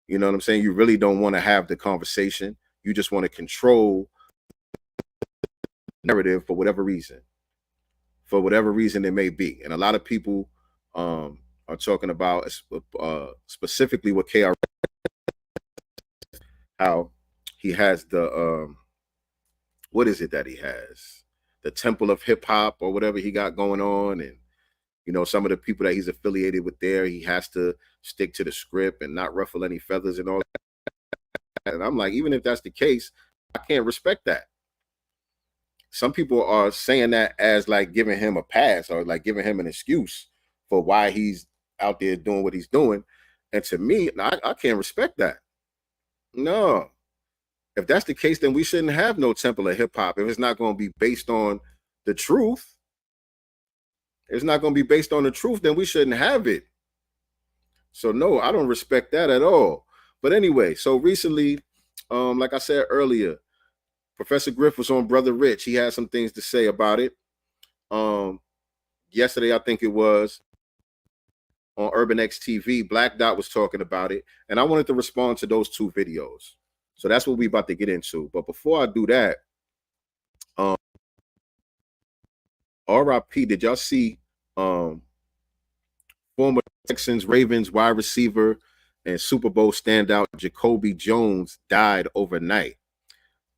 S11: You know what I'm saying? You really don't want to have the conversation. You just want to control the narrative for whatever reason it may be. And a lot of people are talking about specifically with KRS, how he has the what is it that he has? The Temple of Hip Hop or whatever he got going on. And, you know, some of the people that he's affiliated with there, he has to stick to the script and not ruffle any feathers and all that. And I'm like, even if that's the case, I can't respect that. some people are saying that as like giving him a pass or like giving him an excuse for why he's out there doing what he's doing. And to me, I can't respect that. No. If that's the case, then we shouldn't have no temple of hip hop. If it's not going to be based on the truth, then we shouldn't have it. So no, I don't respect that at all. But anyway, so recently, like I said earlier, Professor Griff was on Brother Rich. He had some things to say about it. Yesterday, I think it was, on Urban X TV, Black Dot was talking about it, and I wanted to respond to those two videos. So that's what we about to get into. But before I do that, RIP, did y'all see former Texans Ravens wide receiver and Super Bowl standout Jacoby Jones died overnight?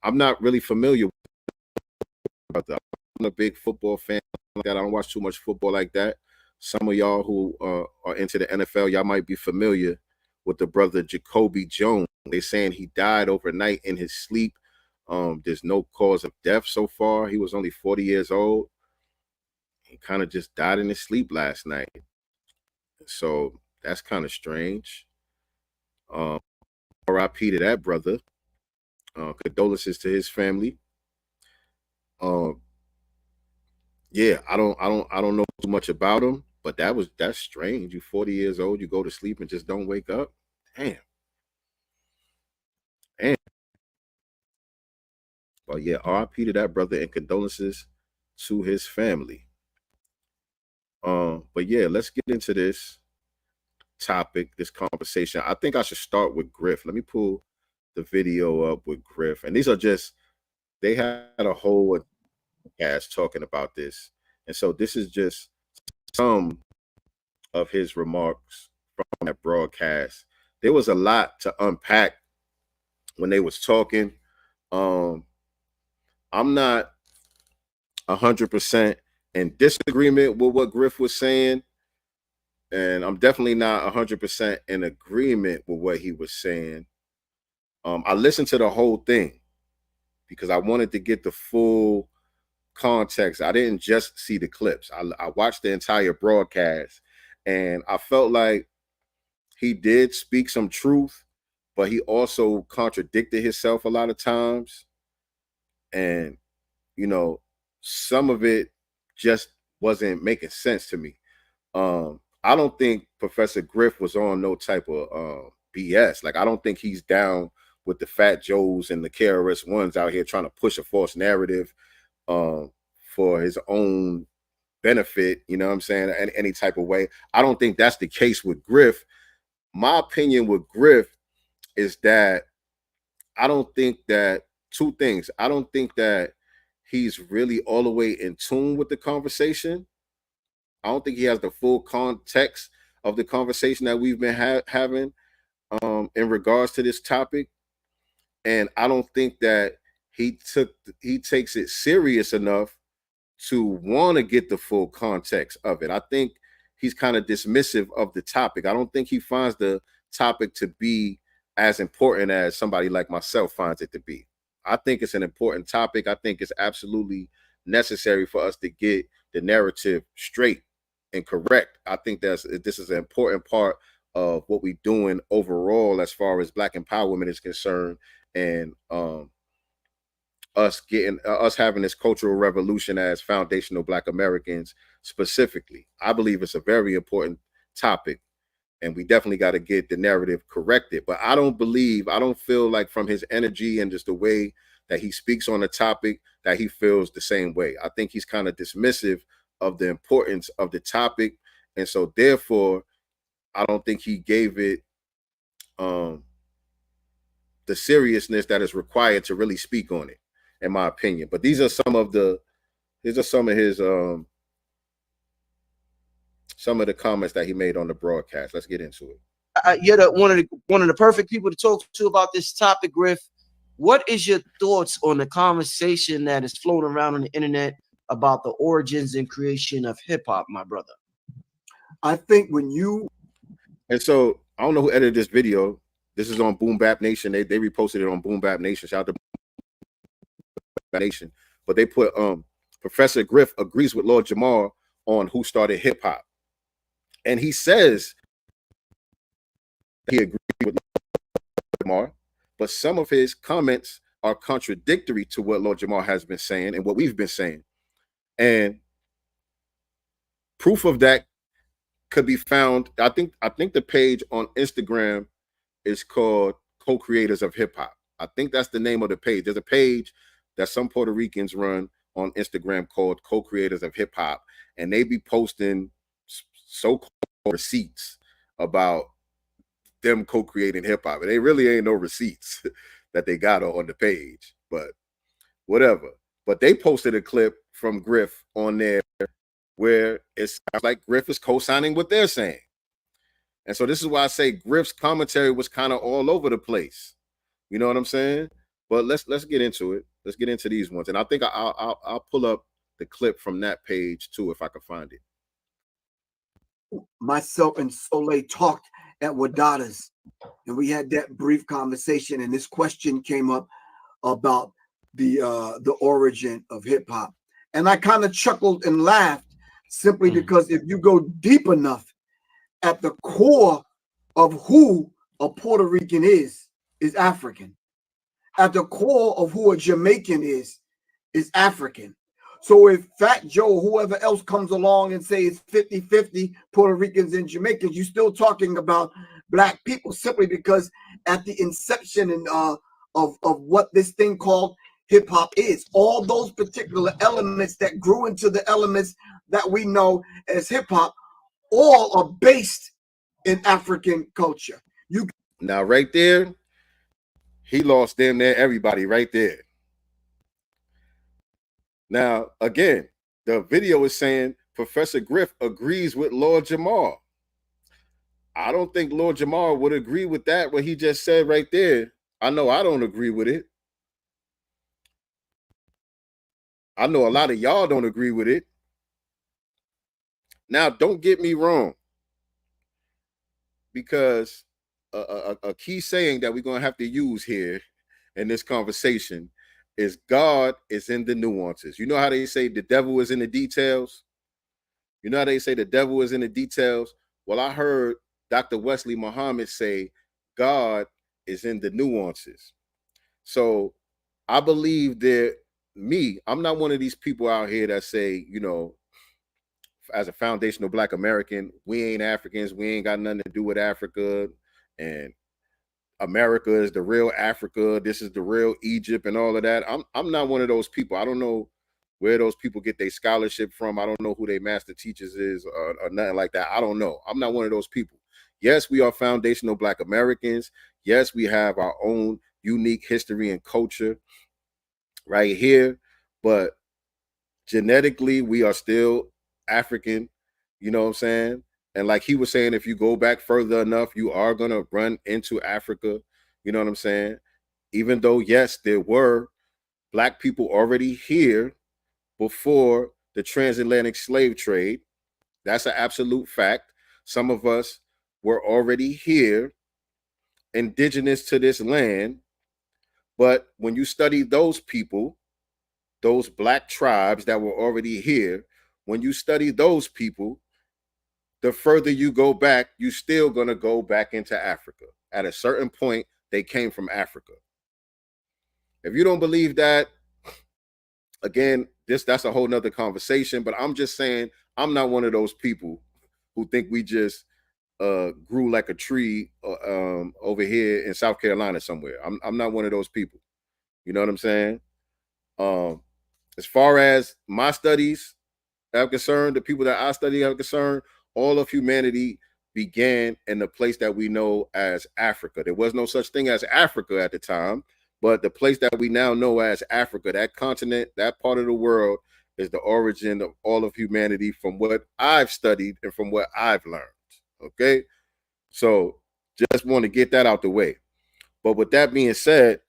S11: I'm not really familiar with that. I'm a big football fan. I don't watch too much football like that. Some of y'all who are into the NFL, y'all might be familiar with the brother Jacoby Jones. They're saying he died overnight in his sleep. There's no cause of death so far. He was only 40 years old. He kind of just died in his sleep last night. So that's kind of strange. RIP to that brother. Condolences to his family. Yeah, I don't know too much about him, but that's strange. You're 40 years old, you go to sleep and just don't wake up. Damn. But yeah, RIP to that brother and condolences to his family. But yeah, let's get into this topic, this conversation. I think I should start with Griff. Let me pull the video up with Griff. And these are just, they had a whole cast talking about this. And so this is just some of his remarks from that broadcast. There was a lot to unpack when they was talking. I'm not 100% in disagreement with what Griff was saying, and I'm definitely not 100% in agreement with what he was saying. I listened to the whole thing because I wanted to get the full context. I didn't just see the clips. I watched the entire broadcast, and I felt like he did speak some truth, but he also contradicted himself a lot of times. And, you know, some of it just wasn't making sense to me. I don't think Professor Griff was on no type of BS. Like, I don't think he's down with the Fat Joes and the KRS-Ones out here trying to push a false narrative for his own benefit, you know what I'm saying, in any type of way. I don't think that's the case with Griff. My opinion with Griff is that I don't think that two things. I don't think that he's really all the way in tune with the conversation. I don't think he has the full context of the conversation that we've been having in regards to this topic. And I don't think that he takes it serious enough to want to get the full context of it. I think he's kind of dismissive of the topic. I don't think he finds the topic to be as important as somebody like myself finds it to be. I think it's an important topic. I think it's absolutely necessary for us to get the narrative straight and correct. I think this is an important part of what we're doing overall as far as Black empowerment is concerned, and us having this cultural revolution as foundational Black Americans specifically. I believe it's a very important topic, and we definitely got to get the narrative corrected. But I don't feel like from his energy and just the way that he speaks on the topic that he feels the same way. I think he's kind of dismissive of the importance of the topic. And so therefore, I don't think he gave it the seriousness that is required to really speak on it, in my opinion. But these are some of his some of the comments that he made on the broadcast. Let's get into it.
S18: You're one of the perfect people to talk to about this topic, Griff. What is your thoughts on the conversation that is floating around on the internet about the origins and creation of hip hop, my brother?
S19: I think when you,
S11: and so I don't know who edited this video. This is on Boom Bap Nation. They reposted it on Boom Bap Nation. Shout out to Boom Bap Nation. but they put Professor Griff agrees with Lord Jamar on who started hip hop, and he says he agrees with Lord Jamar, but some of his comments are contradictory to what Lord Jamar has been saying and what we've been saying, and proof of that could be found. I think the page on Instagram is called Co-Creators of Hip Hop. I think that's the name of the page. There's a page that some Puerto Ricans run on Instagram called Co-Creators of Hip Hop, and they be posting so-called receipts about them co-creating hip hop. And they really ain't no receipts that they got on the page, but whatever. But they posted a clip from Griff on there where it sounds like Griff is co-signing what they're saying. And so this is why I say Griff's commentary was kind of all over the place. You know what I'm saying? But let's get into it. Let's get into these ones. And I think I'll pull up the clip from that page too, if I can find it.
S19: Myself and Soleil talked at Wadada's, and we had that brief conversation, and this question came up about the origin of hip hop. And I kind of chuckled and laughed simply because if you go deep enough, at the core of who a Puerto Rican is African. At the core of who a Jamaican is African. So if Fat Joe or whoever else comes along and say it's 50-50 Puerto Ricans and Jamaicans, you're still talking about black people simply because at the inception of what this thing called hip hop is, all those particular elements that grew into the elements that we know as hip hop, all are based in African culture.
S11: Now, right there, he lost damn near everybody right there. Now, again, the video is saying Professor Griff agrees with Lord Jamar. I don't think Lord Jamar would agree with that, what he just said right there. I know I don't agree with it. I know a lot of y'all don't agree with it. Now, don't get me wrong, because a key saying that we're going to have to use here in this conversation is God is in the nuances. You know how they say the devil is in the details? You know how they say the devil is in the details? Well, I heard Dr. Wesley Muhammad say God is in the nuances. So I believe that I'm not one of these people out here that say, you know, as a foundational Black American, we ain't Africans, we ain't got nothing to do with Africa, and America is the real Africa, this is the real Egypt and all of that. I'm not one of those people. I don't know where those people get their scholarship from. I don't know who their master teachers is or nothing like that. I don't know. I'm not one of those people. Yes, we are foundational Black Americans. Yes, we have our own unique history and culture right here, but genetically we are still African, you know what I'm saying? And like he was saying, if you go back further enough, you are going to run into Africa, you know what I'm saying? Even though, yes, there were Black people already here before the transatlantic slave trade. That's an absolute fact. Some of us were already here, indigenous to this land. But when you study those people, those Black tribes that were already here, when you study those people, the further you go back, you're still going to go back into Africa. At a certain point, they came from Africa. If you don't believe that, again, that's a whole nother conversation, but I'm just saying, I'm not one of those people who think we just grew like a tree over here in South Carolina somewhere. I'm not one of those people. You know what I'm saying? As far as my studies are concerned, the people that I study are concerned, all of humanity began in the place that we know as Africa. There was no such thing as Africa at the time, but the place that we now know as Africa, that continent, that part of the world, is the origin of all of humanity from what I've studied and from what I've learned. Okay? So just want to get that out the way. But with that being said,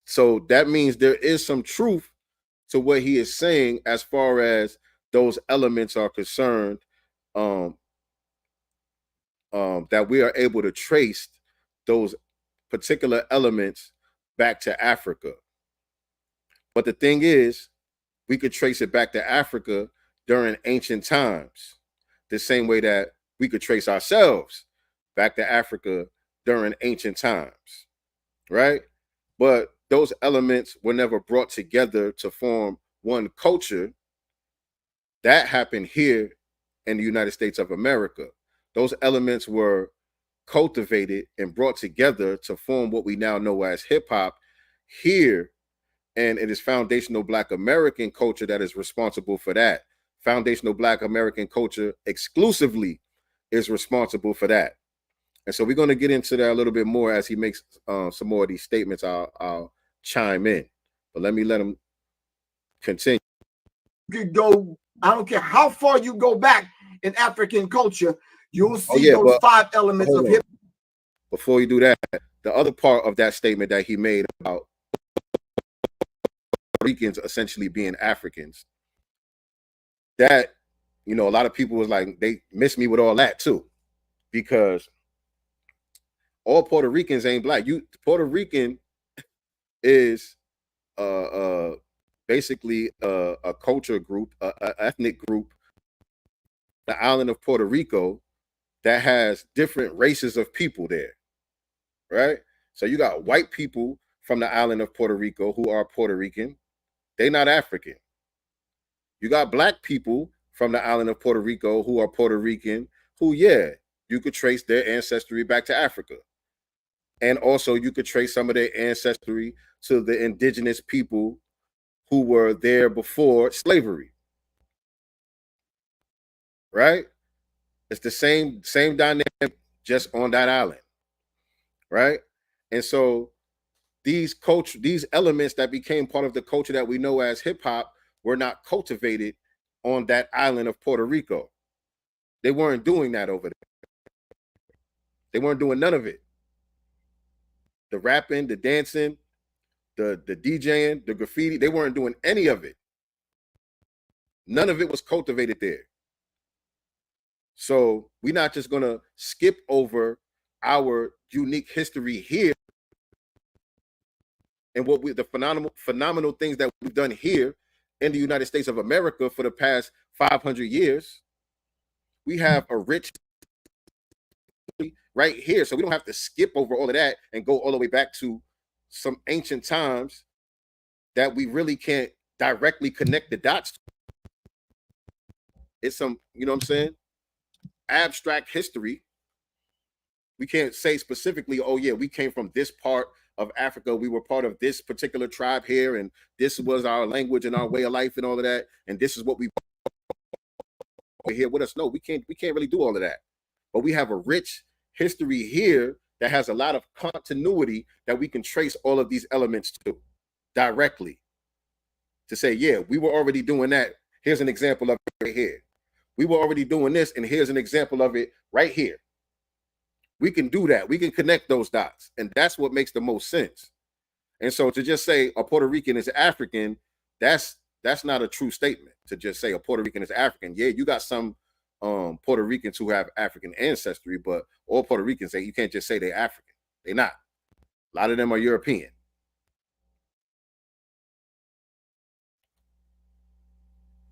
S11: so that means there is some truth to what he is saying as far as those elements are concerned, that we are able to trace those particular elements back to Africa. But the thing is, we could trace it back to Africa during ancient times, the same way that we could trace ourselves back to Africa during ancient times, right? But those elements were never brought together to form one culture. That happened here in the United States of America. Those elements were cultivated and brought together to form what we now know as hip hop here. And it is foundational Black American culture that is responsible for that. Foundational Black American culture exclusively is responsible for that. And so we're going to get into that a little bit more as he makes some more of these statements. I'll chime in, but let him continue.
S19: You could go, I don't care how far you go back in African culture, you'll see those 5 elements of hip.
S11: Before you do that, the other part of that statement that he made about Puerto Ricans essentially being Africans, that, you know, a lot of people was like, they miss me with all that too, because all Puerto Ricans ain't Black. Puerto Rican is basically a culture group, an ethnic group, the island of Puerto Rico, that has different races of people there, right? So you got white people from the island of Puerto Rico who are Puerto Rican. They're not African. You got Black people from the island of Puerto Rico who are Puerto Rican, who, yeah, you could trace their ancestry back to Africa. And also you could trace some of their ancestry to the indigenous people who were there before slavery, right? It's the same dynamic, just on that island, right? And so these elements that became part of the culture that we know as hip hop were not cultivated on that island of Puerto Rico. They weren't doing that over there. They weren't doing none of it. The rapping, the dancing, the DJing, the graffiti, they weren't doing any of it. None of it was cultivated there. So we're not just gonna skip over our unique history here and the phenomenal things that we've done here in the United States of America for the past 500 years. We have a rich right here, so we don't have to skip over all of that and go all the way back to some ancient times that we really can't directly connect the dots to. It's some, you know what I'm saying, abstract history. We can't say specifically, oh yeah, we came from this part of Africa, we were part of this particular tribe here, and this was our language and our way of life and all of that, and this is what we here with us. No, we can't really do all of that. But we have a rich history here that has a lot of continuity that we can trace all of these elements to directly, to say, yeah, we were already doing that. Here's an example of it right here. We were already doing this, and here's an example of it right here. We can do that. We can connect those dots, and that's what makes the most sense. And so to just say a Puerto Rican is African, that's not a true statement. To just say a Puerto Rican is African. Yeah, you got some Puerto Ricans who have African ancestry, but all Puerto Ricans, you can't just say they're African. They're not. A lot of them are European.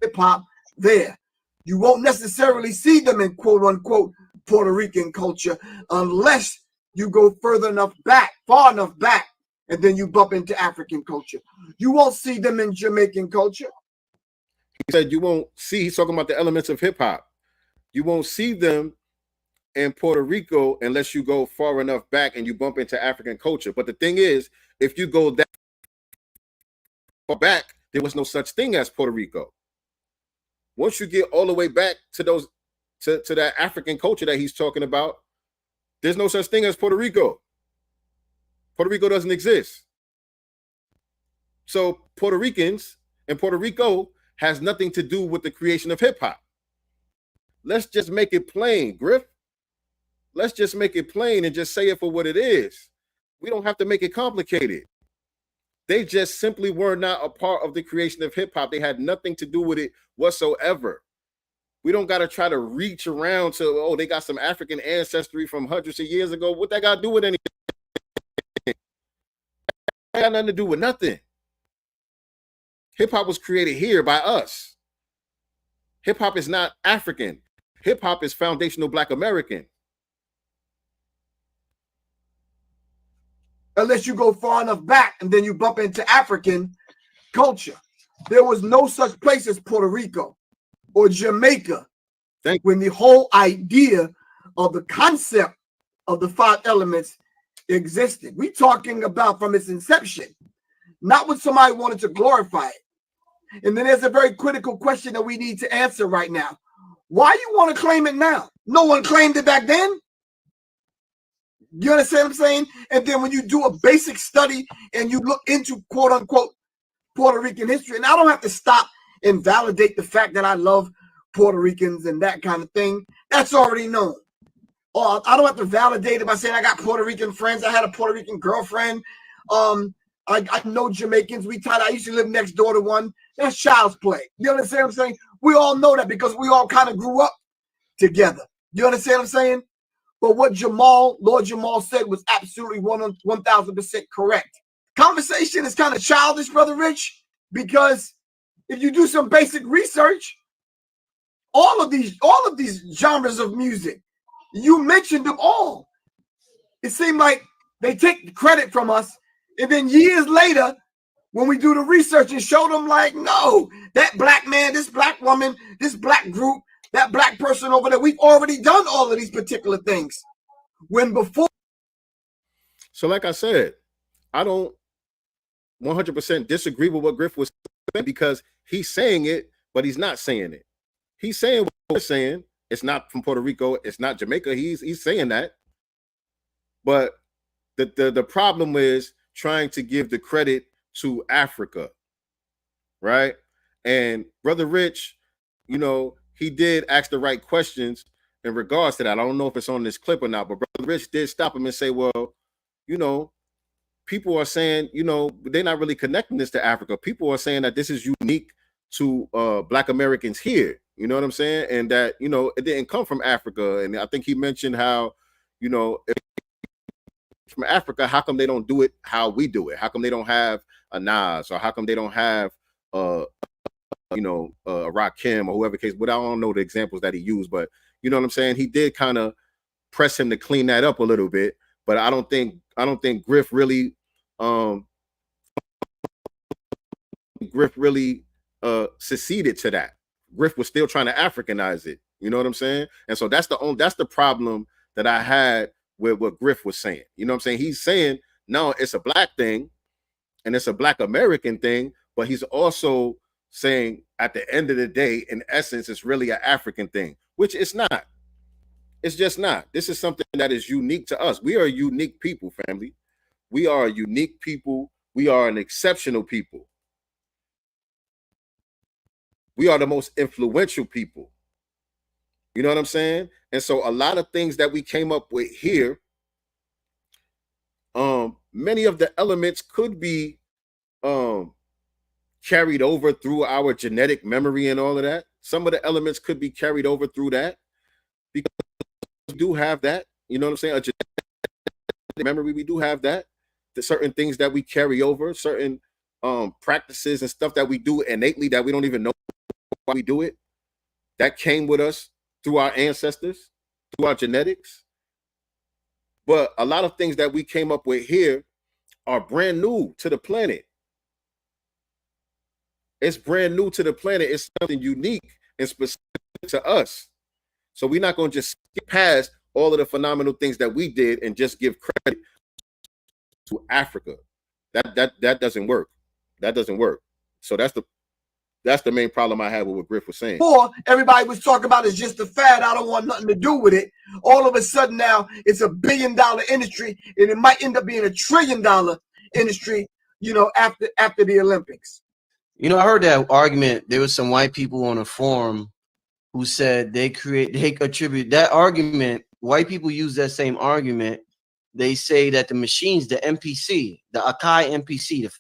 S19: Hip hop there. You won't necessarily see them in quote unquote Puerto Rican culture unless you go far enough back, and then you bump into African culture. You won't see them in Jamaican culture.
S11: He said you won't see, he's talking about the elements of hip hop. You won't see them in Puerto Rico unless you go far enough back and you bump into African culture. But the thing is, if you go that far back, there was no such thing as Puerto Rico. Once you get all the way back to those to that African culture that he's talking about, there's no such thing as Puerto Rico. Puerto Rico doesn't exist. So Puerto Ricans and Puerto Rico has nothing to do with the creation of hip hop. Let's just make it plain, Griff. Let's just make it plain and just say it for what it is. We don't have to make it complicated. They just simply were not a part of the creation of hip hop. They had nothing to do with it whatsoever. We don't got to try to reach around to, oh, they got some African ancestry from hundreds of years ago. What that got to do with anything? That got nothing to do with nothing. Hip hop was created here by us. Hip hop is not African. Hip hop is foundational Black American.
S19: Unless you go far enough back and then you bump into African culture. There was no such place as Puerto Rico or Jamaica when the whole idea of the concept of the 5 elements existed. We're talking about from its inception, not when somebody wanted to glorify it. And then there's a very critical question that we need to answer right now. Why you want to claim it now? No one claimed it back then. You understand what I'm saying? And then when you do a basic study and you look into quote unquote Puerto Rican history, and I don't have to stop and validate the fact that I love Puerto Ricans and that kind of thing. That's already known. Or I don't have to validate it by saying I got Puerto Rican friends. I had a Puerto Rican girlfriend. I know Jamaicans. I used to live next door to one. That's child's play. You understand what I'm saying? We all know that because we all kind of grew up together. You understand what I'm saying? But what Lord Jamal said was absolutely 1,000% correct. Conversation is kind of childish, Brother Rich, because if you do some basic research, all of these genres of music, you mentioned them all. It seemed like they take credit from us, and then years later, when we do the research and show them like, no, that black man, this black woman, this black group, that black person over there, we've already done all of these particular things. When before.
S11: So like I said, I don't 100% disagree with what Griff was saying because he's saying it, but he's not saying it. He's saying what we're saying. It's not from Puerto Rico. It's not Jamaica. He's saying that. But the problem is trying to give the credit to Africa, right? And Brother Rich, you know, he did ask the right questions in regards to that. I don't know if it's on this clip or not, but Brother Rich did stop him and say, well, you know, people are saying, you know, they're not really connecting this to Africa. People are saying that this is unique to Black Americans here. You know what I'm saying? And that, you know, it didn't come from Africa. And I think he mentioned how, you know, from Africa, how come they don't do it how we do it? How come they don't have a Nas, or how come they don't have you know, Rakim or whoever case, but I don't know the examples that he used, but you know what I'm saying? He did kind of press him to clean that up a little bit, but I don't think Griff really seceded to that. Griff was still trying to Africanize it. You know what I'm saying? And so that's the problem that I had with what Griff was saying. You know what I'm saying? He's saying, no, it's a black thing and it's a Black American thing, but he's also saying at the end of the day, in essence, it's really an African thing, which it's not. It's just not. This is something that is unique to us. We are a unique people, family. We are a unique people. We are an exceptional people. We are the most influential people. You know what I'm saying? And so a lot of things that we came up with here, many of the elements could be carried over through our genetic memory and all of that. Some of the elements could be carried over through that because we do have that. You know what I'm saying? A genetic memory, we do have that. There's certain things that we carry over, certain practices and stuff that we do innately that we don't even know why we do it. That came with us through our ancestors, through our genetics. But a lot of things that we came up with here are brand new to the planet. It's brand new to the planet. It's something unique and specific to us. So we're not going to just skip past all of the phenomenal things that we did and just give credit to Africa. That doesn't work. That doesn't work. So that's the main problem I have with what Griff was saying.
S19: Before, everybody was talking about it's just a fad. I don't want nothing to do with it. All of a sudden now it's $1 billion industry, and it might end up being $1 trillion industry, you know, after the Olympics.
S18: You know, I heard that argument. There was some white people on a forum who said they attribute that argument. White people use that same argument. They say that the machines, the MPC, the Akai MPC, the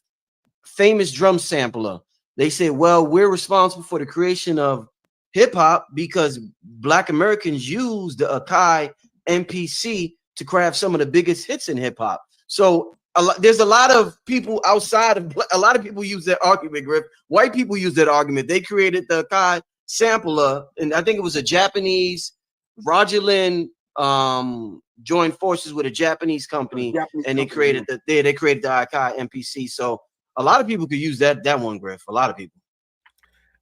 S18: famous drum sampler, they say, well, we're responsible for the creation of hip hop because Black Americans use the Akai MPC to craft some of the biggest hits in hip hop. So there's a lot of people outside of a lot of people use that argument, Griff. White people use that argument. They created the Akai sampler, and I think it was a Japanese. Roger Lynn joined forces with a Japanese company, and they created the Akai MPC. So a lot of people could use that one, Griff. A lot of people.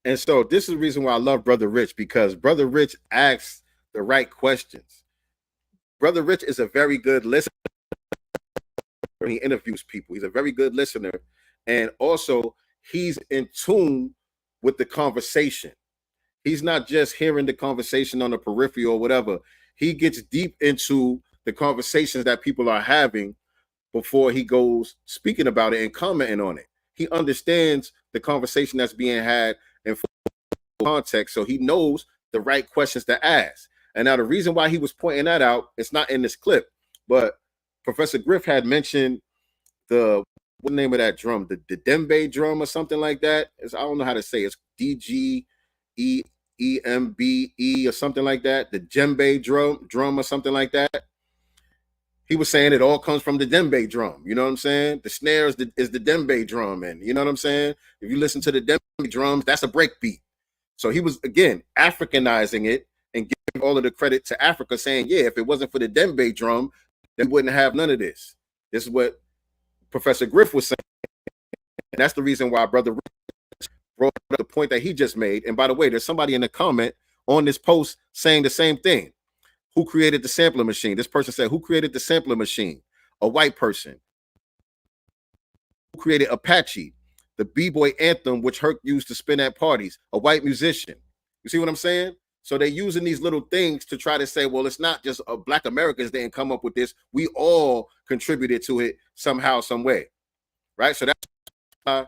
S11: And so this is the reason why I love Brother Rich, because Brother Rich asks the right questions. Brother Rich is a very good listener. He interviews people. He's a very good listener. And also, he's in tune with the conversation. He's not just hearing the conversation on the periphery or whatever. He gets deep into the conversations that people are having before he goes speaking about it and commenting on it. He understands the conversation that's being had in context, so he knows the right questions to ask. And now the reason why he was pointing that out, it's not in this clip, but Professor Griff had mentioned what name of that drum, the djembe drum or something like that. I don't know how to say it. It's DGEMBE or something like that. The djembe drum or something like that. He was saying it all comes from the djembe drum. You know what I'm saying? The snare is the djembe drum, and you know what I'm saying? If you listen to the djembe drums, that's a break beat. So he was, again, Africanizing it and giving all of the credit to Africa, saying, yeah, if it wasn't for the djembe drum, then we wouldn't have none of this. This is what Professor Griff was saying. And that's the reason why Brother Rich brought up the point that he just made. And by the way, there's somebody in the comment on this post saying the same thing. Who created the sampler machine? This person said, who created the sampler machine? A white person. Who created Apache, the B-boy anthem, which Herc used to spin at parties? A white musician. You see what I'm saying? So they're using these little things to try to say, well, it's not just Black Americans didn't come up with this. We all contributed to it somehow, some way, right? So that's why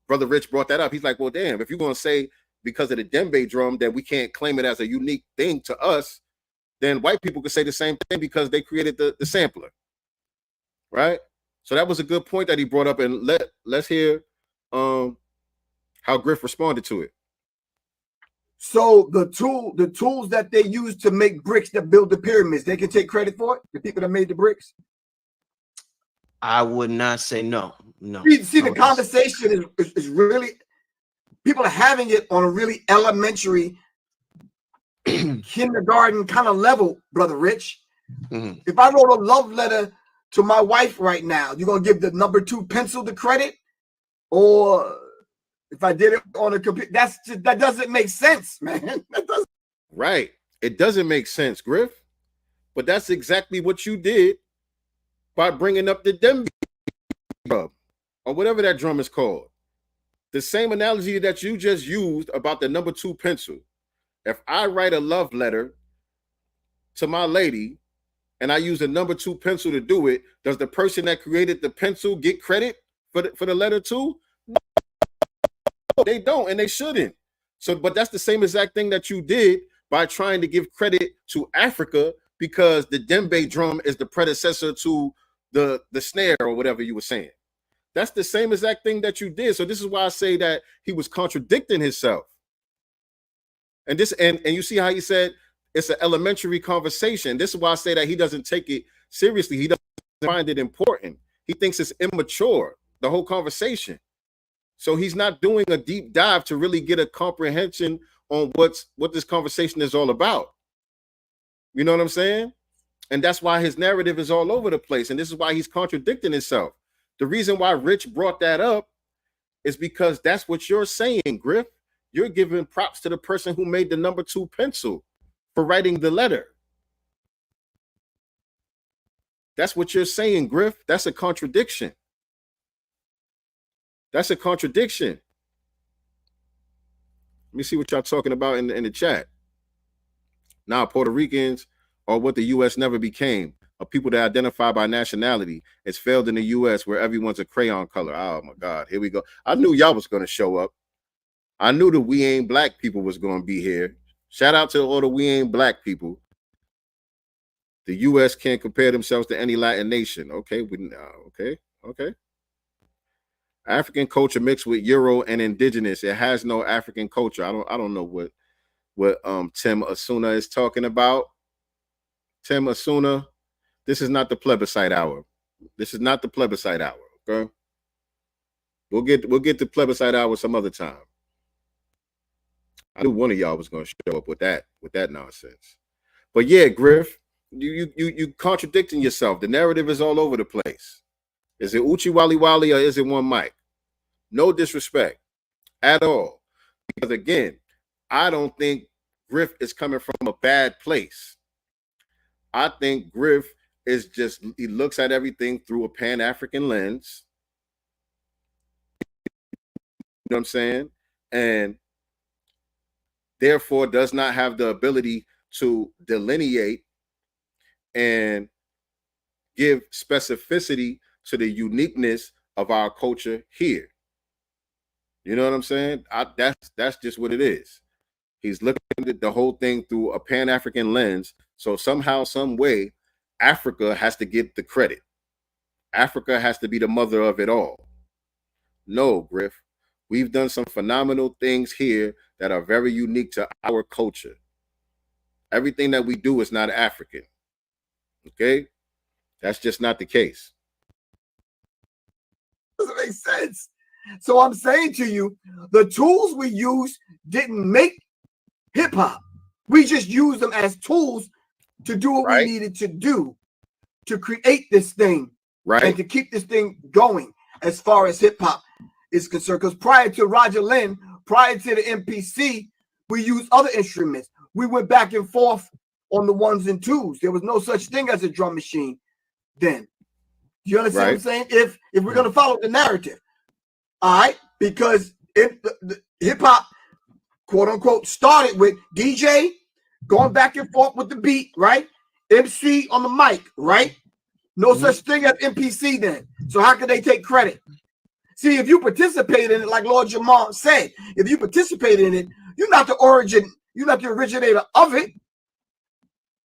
S11: Brother Rich brought that up. He's like, well, damn, if you're going to say because of the djembe drum that we can't claim it as a unique thing to us, then white people could say the same thing because they created the sampler, right? So that was a good point that he brought up, and let's hear how Griff responded to it.
S19: So the tools that they use to make bricks that build the pyramids, they can take credit for it? The people that made the bricks?
S18: I would not say no.
S19: See, the conversation is really, people are having it on a really elementary kindergarten kind of level, Brother Rich.
S18: Mm-hmm.
S19: If I wrote a love letter to my wife right now, you're going to give the number 2 pencil the credit? Or if I did it on a computer, that doesn't make sense, man. That doesn't.
S11: Right. It doesn't make sense, Griff. But that's exactly what you did by bringing up the djembe drum, or whatever that drum is called. The same analogy that you just used about the number 2 pencil. If I write a love letter to my lady and I use the number 2 pencil to do it, does the person that created the pencil get credit for the letter too? No, they don't, and they shouldn't. So, but that's the same exact thing that you did by trying to give credit to Africa, because the djembe drum is the predecessor to the snare or whatever you were saying. That's the same exact thing that you did. So this is why I say that he was contradicting himself. And you see how he said it's an elementary conversation. This is why I say that he doesn't take it seriously. He doesn't find it important. He thinks it's immature, the whole conversation. So he's not doing a deep dive to really get a comprehension on what this conversation is all about. You know what I'm saying? And that's why his narrative is all over the place. And this is why he's contradicting himself. The reason why Rich brought that up is because that's what you're saying, Griff. You're giving props to the person who made the number 2 pencil for writing the letter. That's what you're saying, Griff. That's a contradiction. That's a contradiction. Let me see what y'all talking about in the chat. Now, Puerto Ricans are what the U.S. never became, a people that identify by nationality. It's failed in the U.S. where everyone's a crayon color. Oh, my God. Here we go. I knew y'all was going to show up. I knew the We Ain't Black people was going to be here. Shout out to all the We Ain't Black people. The U.S. can't compare themselves to any Latin nation. Okay. Okay. African culture mixed with Euro and indigenous. It has no African culture. I don't know what Tim Asuna is talking about. Tim Asuna, this is not the plebiscite hour. This is not the plebiscite hour. Okay. We'll get to plebiscite hour some other time. I knew one of y'all was going to show up with that nonsense. But yeah, Griff, you contradicting yourself. The narrative is all over the place. Is it Uchi Wally Wally or is it one mic? No disrespect at all. Because again, I don't think Griff is coming from a bad place. I think Griff is just, he looks at everything through a Pan-African lens. You know what I'm saying? And therefore does not have the ability to delineate and give specificity to the uniqueness of our culture here. You know what I'm saying? That's just what it is. He's looking at the whole thing through a Pan-African lens. So somehow, some way, Africa has to get the credit. Africa has to be the mother of it all. No, Griff. We've done some phenomenal things here that are very unique to our culture. Everything that we do is not African. Okay? That's just not the case.
S19: Doesn't make sense. So I'm saying to you, the tools we use didn't make hip hop. We just used them as tools to do what we needed to do to create this thing, and to keep this thing going as far as hip hop is concerned. Because prior to Roger Lynn, prior to the MPC, we used other instruments. We went back and forth on the ones and twos. There was no such thing as a drum machine then. You understand what I'm saying? If we're going to follow the narrative, all right, because the hip hop, quote unquote, started with DJ going back and forth with the beat, right? MC on the mic, right? No such thing as MPC then. So how can they take credit? See, if you participate in it, like Lord Jamal said, if you participate in it, you're not the originator of it.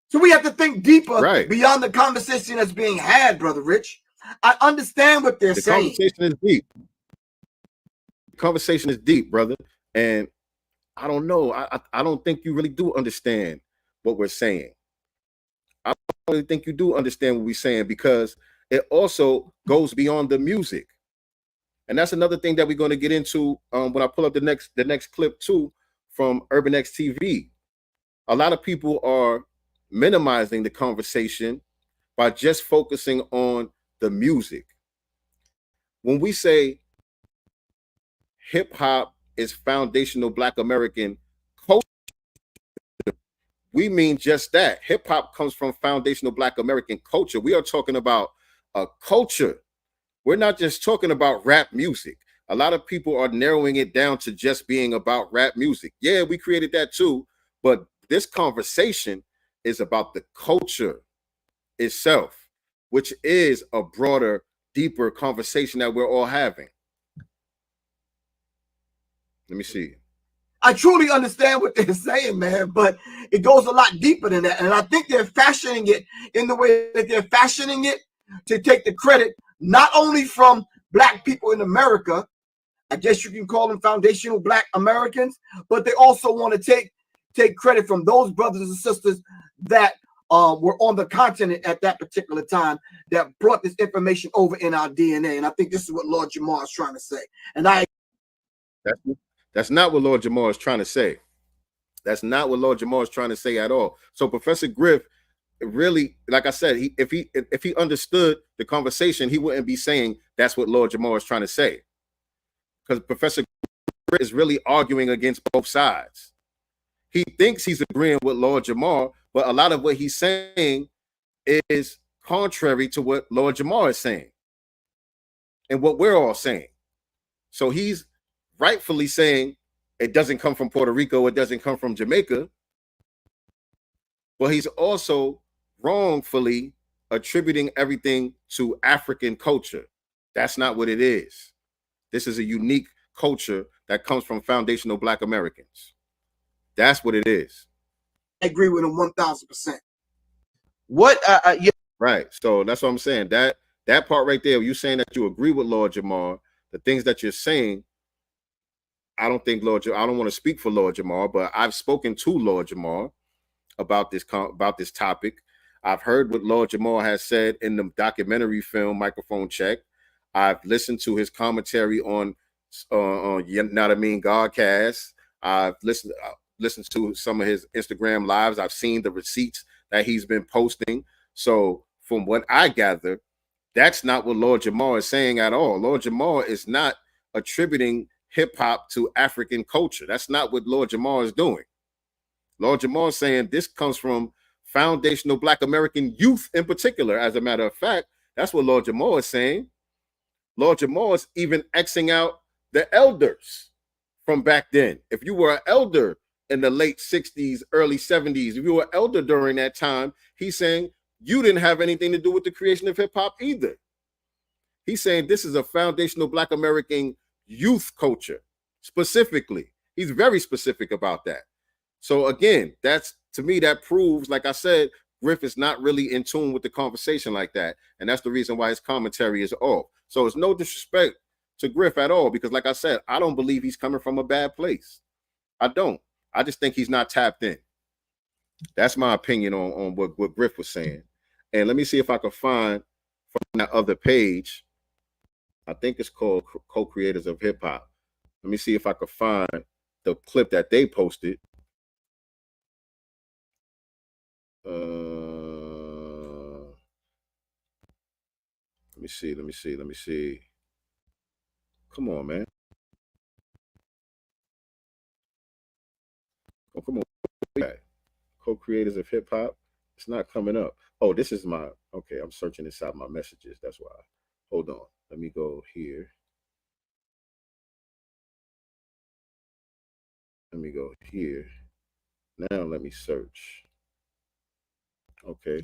S19: So we have to think deeper beyond the conversation that's being had, Brother Rich. I understand what they're saying.
S11: The conversation is deep. The conversation is deep, brother. And I don't know. I don't think you really do understand what we're saying. I don't really think you do understand what we're saying, because it also goes beyond the music. And that's another thing that we're going to get into when I pull up the next clip too from Urban X TV. A lot of people are minimizing the conversation by just focusing on the music. When we say hip hop is foundational Black American culture, we mean just that. Hip hop comes from foundational Black American culture. We are talking about a culture. We're not just talking about rap music. A lot of people are narrowing it down to just being about rap music. Yeah, we created that too, but this conversation is about the culture itself, which is a broader, deeper conversation that we're all having. Let me see.
S19: I truly understand what they're saying, man, but it goes a lot deeper than that. And I think they're fashioning it in the way that they're fashioning it to take the credit not only from Black people in America, I guess you can call them foundational Black Americans, but they also want to take credit from those brothers and sisters that were on the continent at that particular time that brought this information over in our DNA. And I think this is what Lord Jamal is trying to say. And
S11: that's not what Lord Jamal is trying to say. That's not what Lord Jamal is trying to say at all. So Professor Griff, really, like I said, if he understood the conversation, he wouldn't be saying that's what Lord Jamal is trying to say. Because Professor Griff is really arguing against both sides. He thinks he's agreeing with Lord Jamal, but a lot of what he's saying is contrary to what Lord Jamal is saying and what we're all saying. So he's rightfully saying it doesn't come from Puerto Rico, it doesn't come from Jamaica, but he's also wrongfully attributing everything to African culture. That's not what it is. This is a unique culture that comes from foundational Black Americans. That's what it is.
S19: I agree with him 1,000%.
S18: What? Yeah.
S11: Right. So that's what I'm saying. That part right there, you saying that you agree with Lord Jamal, the things that you're saying, I don't think I don't want to speak for Lord Jamal, but I've spoken to Lord Jamal about this topic. I've heard what Lord Jamal has said in the documentary film Microphone Check. I've listened to his commentary on You Know What I Mean, Godcast. I've listened to some of his Instagram lives. I've seen the receipts that he's been posting. So from what I gather, that's not what Lord Jamal is saying at all. Lord Jamal is not attributing hip hop to African culture. That's not what Lord Jamal is doing. Lord Jamal is saying this comes from foundational Black American youth in particular. As a matter of fact, that's what Lord Jamal is saying. Lord Jamal is even Xing out the elders from back then. If you were an elder in the late 60s, early 70s, if you were an elder during that time, he's saying you didn't have anything to do with the creation of hip hop either. He's saying this is a foundational Black American youth culture specifically. He's very specific about that. So again, that's, to me, that proves, like I said, Griff is not really in tune with the conversation like that. And that's the reason why his commentary is off. So it's no disrespect to Griff at all, because like I said, I don't believe he's coming from a bad place. I don't. I just think he's not tapped in. That's my opinion on what Griff was saying. And let me see if I can find from that other page. I think it's called Co-Creators of Hip Hop. Let me see if I can find the clip that they posted. Let me see. Come on, man. Oh, come on. Co-Creators of Hip Hop. It's not coming up. Oh, this is my, okay, I'm searching inside my messages. That's why. Hold on. Let me go here. Let me go here. Now let me search. Okay.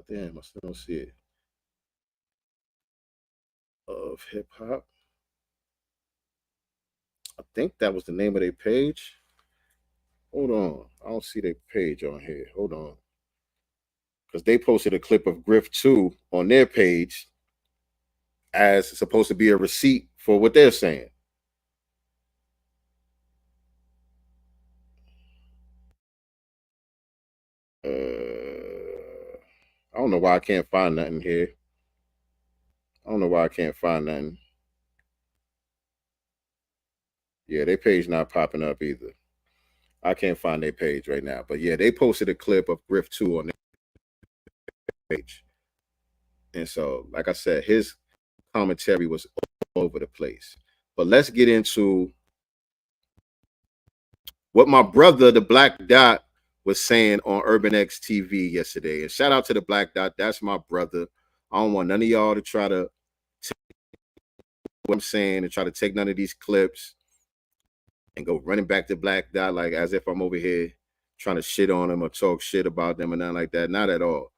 S11: Damn, I still don't see it. Of hip hop. I think that was the name of their page. Hold on. I don't see their page on here. Hold on. Because they posted a clip of Griff 2 on their page as supposed to be a receipt for what they're saying. I don't know why I can't find nothing here. I don't know why I can't find nothing. Yeah, their page not popping up either. I can't find their page right now. But yeah, they posted a clip of Griff 2 on their page. And so, like I said, his commentary was all over the place. But let's get into what my brother, the Black Dot, was saying on Urban X TV yesterday. And shout out to the Black Dot. That's my brother. I don't want none of y'all to try to take what I'm saying and try to take none of these clips and go running back to Black Dot like as if I'm over here trying to shit on them or talk shit about them and nothing like that. Not at all.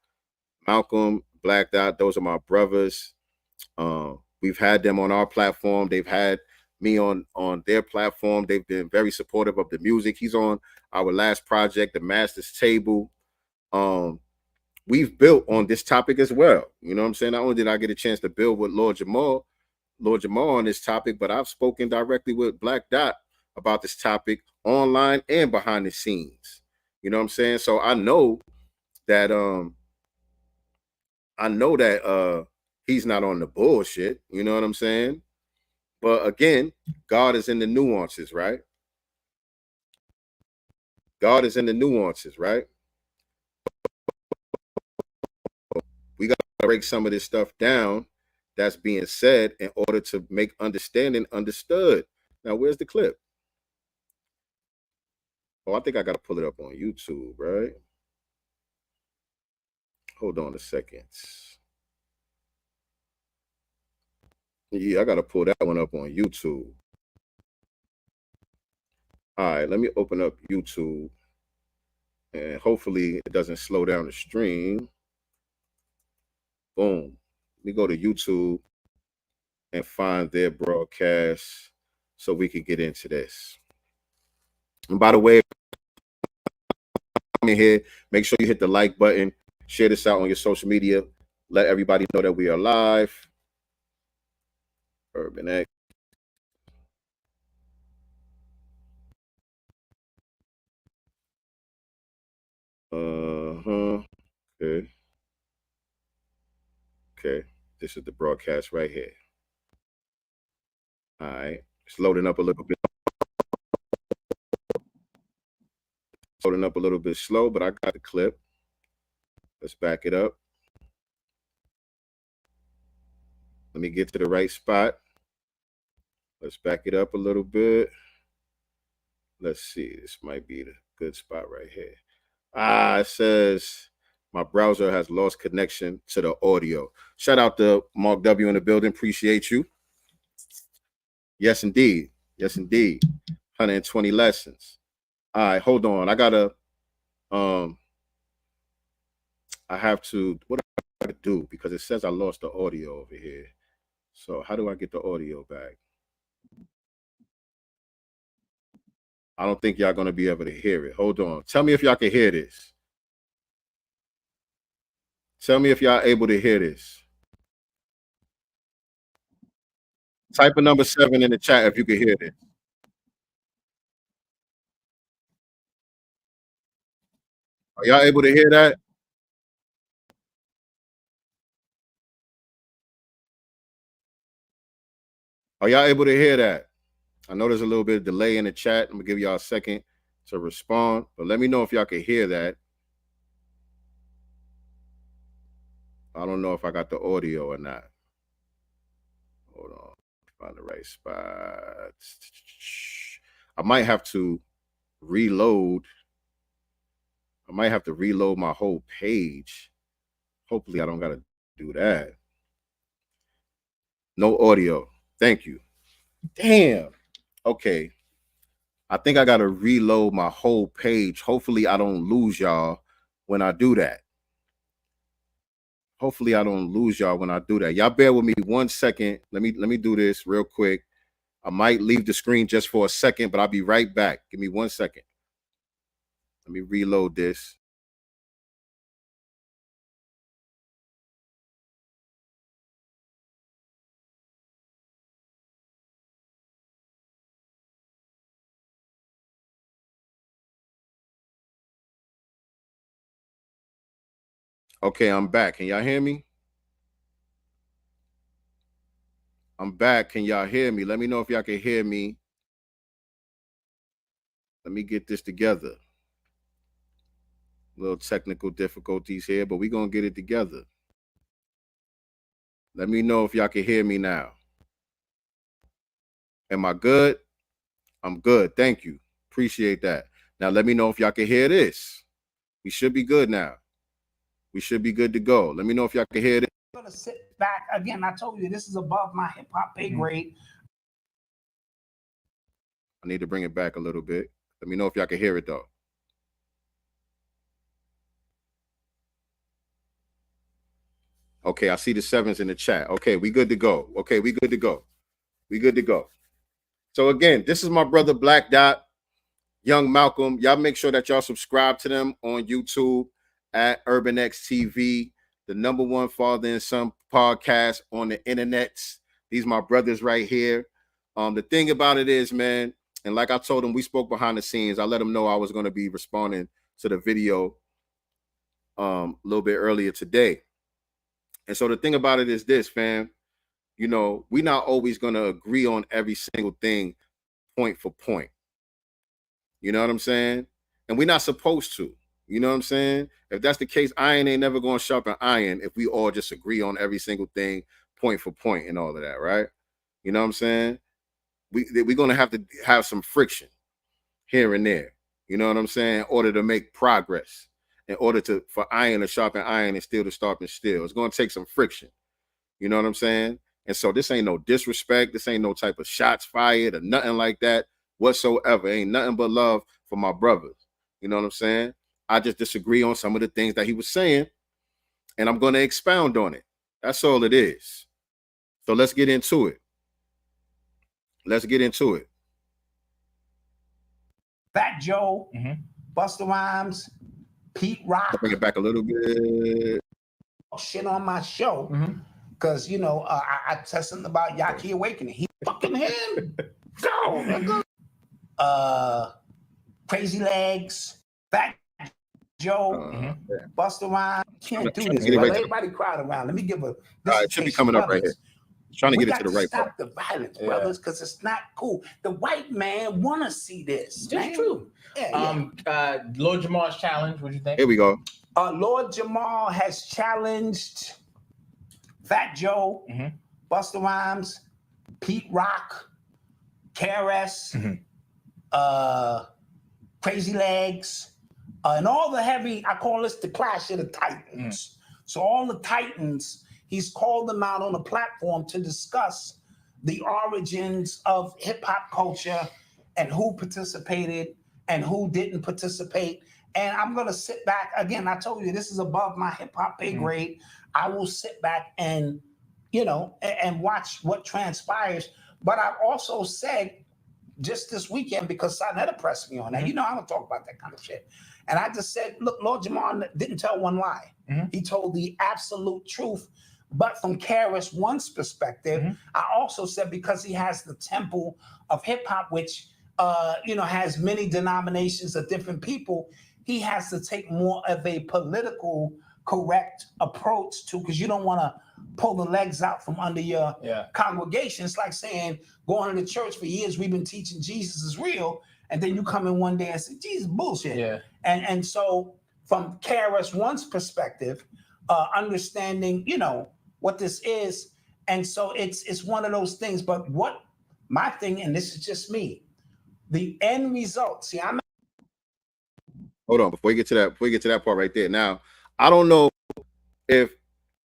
S11: Malcolm, Black Dot, those are my brothers. We've had them on our platform. They've had me on their platform. They've been very supportive of the music. He's on our last project, The Master's Table. We've built on this topic as well. You know what I'm saying? Not only did I get a chance to build with Lord Jamal on this topic, but I've spoken directly with Black Dot about this topic online and behind the scenes. You know what I'm saying? So I know that he's not on the bullshit. You know what I'm saying? But again, God is in the nuances, right? God is in the nuances, right? We got to break some of this stuff down that's being said in order to make understanding understood. Now, where's the clip? Oh, I think I got to pull it up on YouTube, right? Hold on a second. Yeah, I got to pull that one up on YouTube. All right, let me open up YouTube. And hopefully it doesn't slow down the stream. Boom. Let me go to YouTube and find their broadcast so we can get into this. And by the way, come in here, make sure you hit the like button, share this out on your social media, let everybody know that we are live. Urban X. Okay. Okay. This is the broadcast right here. All right. It's loading up a little bit. Loading up a little bit slow, but I got the clip. Let's back it up. Let me get to the right spot. Let's back it up a little bit. Let's see. This might be the good spot right here. It says my browser has lost connection to the audio. Shout out to Mark W in the building. Appreciate you. Yes, indeed. Yes, indeed. 120 lessons. All right, hold on. I gotta I have to, what do I gotta do? Because it says I lost the audio over here. So how do I get the audio back? I don't think y'all gonna be able to hear it. Hold on. Tell me if y'all can hear this. Tell me if y'all able to hear this. Type a number 7 in the chat if you can hear this. Are y'all able to hear that? Are y'all able to hear that? I know there's a little bit of delay in the chat. I'm gonna give y'all a second to respond, but let me know if y'all can hear that. I don't know if I got the audio or not. Hold on, find the right spot. I might have to reload. I might have to reload my whole page. Hopefully I don't gotta do that. No audio. Thank you. Damn. Okay. I think I gotta reload my whole page. Hopefully I don't lose y'all when I do that. Hopefully I don't lose y'all when I do that. Y'all bear with me 1 second. Let me do this real quick. I might leave the screen just for a second, but I'll be right back. Give me 1 second. Let me reload this. Okay, I'm back. Can y'all hear me? I'm back. Can y'all hear me? Let me know if y'all can hear me. Let me get this together. Little technical difficulties here, but we're going to get it together. Let me know if y'all can hear me now. Am I good? I'm good. Thank you. Appreciate that. Now, let me know if y'all can hear this. We should be good now. We should be good to go. Let me know if y'all can hear this.
S20: I'm going to sit back. Again, I told you, this is above my hip-hop pay grade.
S11: I need to bring it back a little bit. Let me know if y'all can hear it, though. Okay, I see the 7s in the chat. Okay, we good to go. Okay, we good to go. We good to go. So again, this is my brother Black Dot, Young Malcolm. Y'all make sure that y'all subscribe to them on YouTube at Urban X TV, the #1 father and son podcast on the internet. These my brothers right here. The thing about it is, man, and like I told them, we spoke behind the scenes. I let them know I was going to be responding to the video a little bit earlier today. And so the thing about it is this, fam, you know, we're not always going to agree on every single thing point for point. You know what I'm saying? And we're not supposed to. You know what I'm saying? If that's the case, iron ain't never going to sharpen iron if we all just agree on every single thing point for point and all of that, right? You know what I'm saying? We're going to have some friction here and there. You know what I'm saying? In order to make progress, in order for iron to sharpen iron and steel to sharpen steel. It's going to take some friction. You know what I'm saying? And so this ain't no disrespect. This ain't no type of shots fired or nothing like that whatsoever. Ain't nothing but love for my brothers. You know what I'm saying? I just disagree on some of the things that he was saying, and I'm going to expound on it. That's all it is. So let's get into it. Let's get into it.
S20: Fat Joe, Busta Rhymes, Pete Rock.
S11: I'll bring it back a little bit.
S20: Shit on my show. Because, you know, I said something about Yaki Awakening. He fucking him. Go. Crazy Legs, Fat Joe, Busta Rhymes. Can't do this,
S11: Get it
S20: brother.
S11: right to
S20: Everybody crowd around. Let me give a.
S11: All right, it should be coming up right here. Trying to
S20: We
S11: get it to
S20: got
S11: the right
S20: stop
S11: part.
S20: the violence, brothers, because it's not cool. The white man want to see this.
S21: That's
S20: man.
S21: true.
S20: Yeah,
S21: Lord Jamal's challenge. What do you think?
S11: Here we go.
S20: Lord Jamal has challenged Fat Joe, Busta Rhymes, Pete Rock, KRS, Crazy Legs, and all the heavy. I call this the Clash of the Titans. So all the Titans. He's called them out on a platform to discuss the origins of hip hop culture and who participated and who didn't participate. And I'm going to sit back. Again, I told you, this is above my hip hop pay grade. I will sit back and, and watch what transpires. But I've also said just this weekend, because Sonetta pressed me on that, I don't talk about that kind of shit. And I just said, look, Lord Jamal didn't tell one lie. He told the absolute truth. But from KRS One's perspective, I also said because he has the temple of hip hop, which has many denominations of different people, he has to take more of a political correct approach to, because you don't want to pull the legs out from under your congregation. It's like saying, going to the church for years, we've been teaching Jesus is real, and then you come in one day and say, Jesus, bullshit. Yeah. And so from KRS One's perspective, understanding, what this is. And so it's one of those things. But what my thing, and this is just me, the end result. See,
S11: Hold on, before we get to that part right there. Now, I don't know if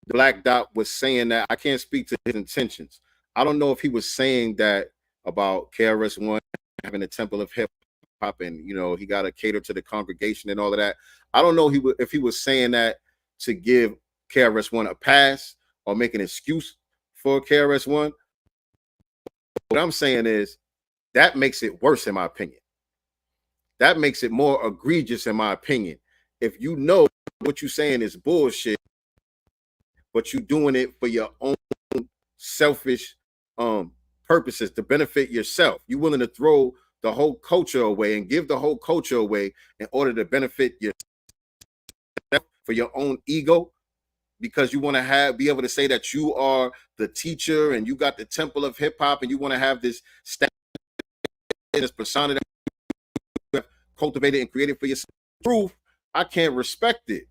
S11: Black Dot was saying that. I can't speak to his intentions. I don't know if he was saying that about KRS One having a temple of hip hop and he got to cater to the congregation and all of that. I don't know if he was saying that to give KRS One a pass or make an excuse for KRS One. What I'm saying is that makes it worse, in my opinion. That makes it more egregious, in my opinion. If you know what you're saying is bullshit, but you're doing it for your own selfish purposes to benefit yourself, you're willing to throw the whole culture away and give the whole culture away in order to benefit yourself for your own ego, because you want to be able to say that you are the teacher and you got the temple of hip hop and you want to have this this persona that you have cultivated and created for yourself. Proof, I can't respect it.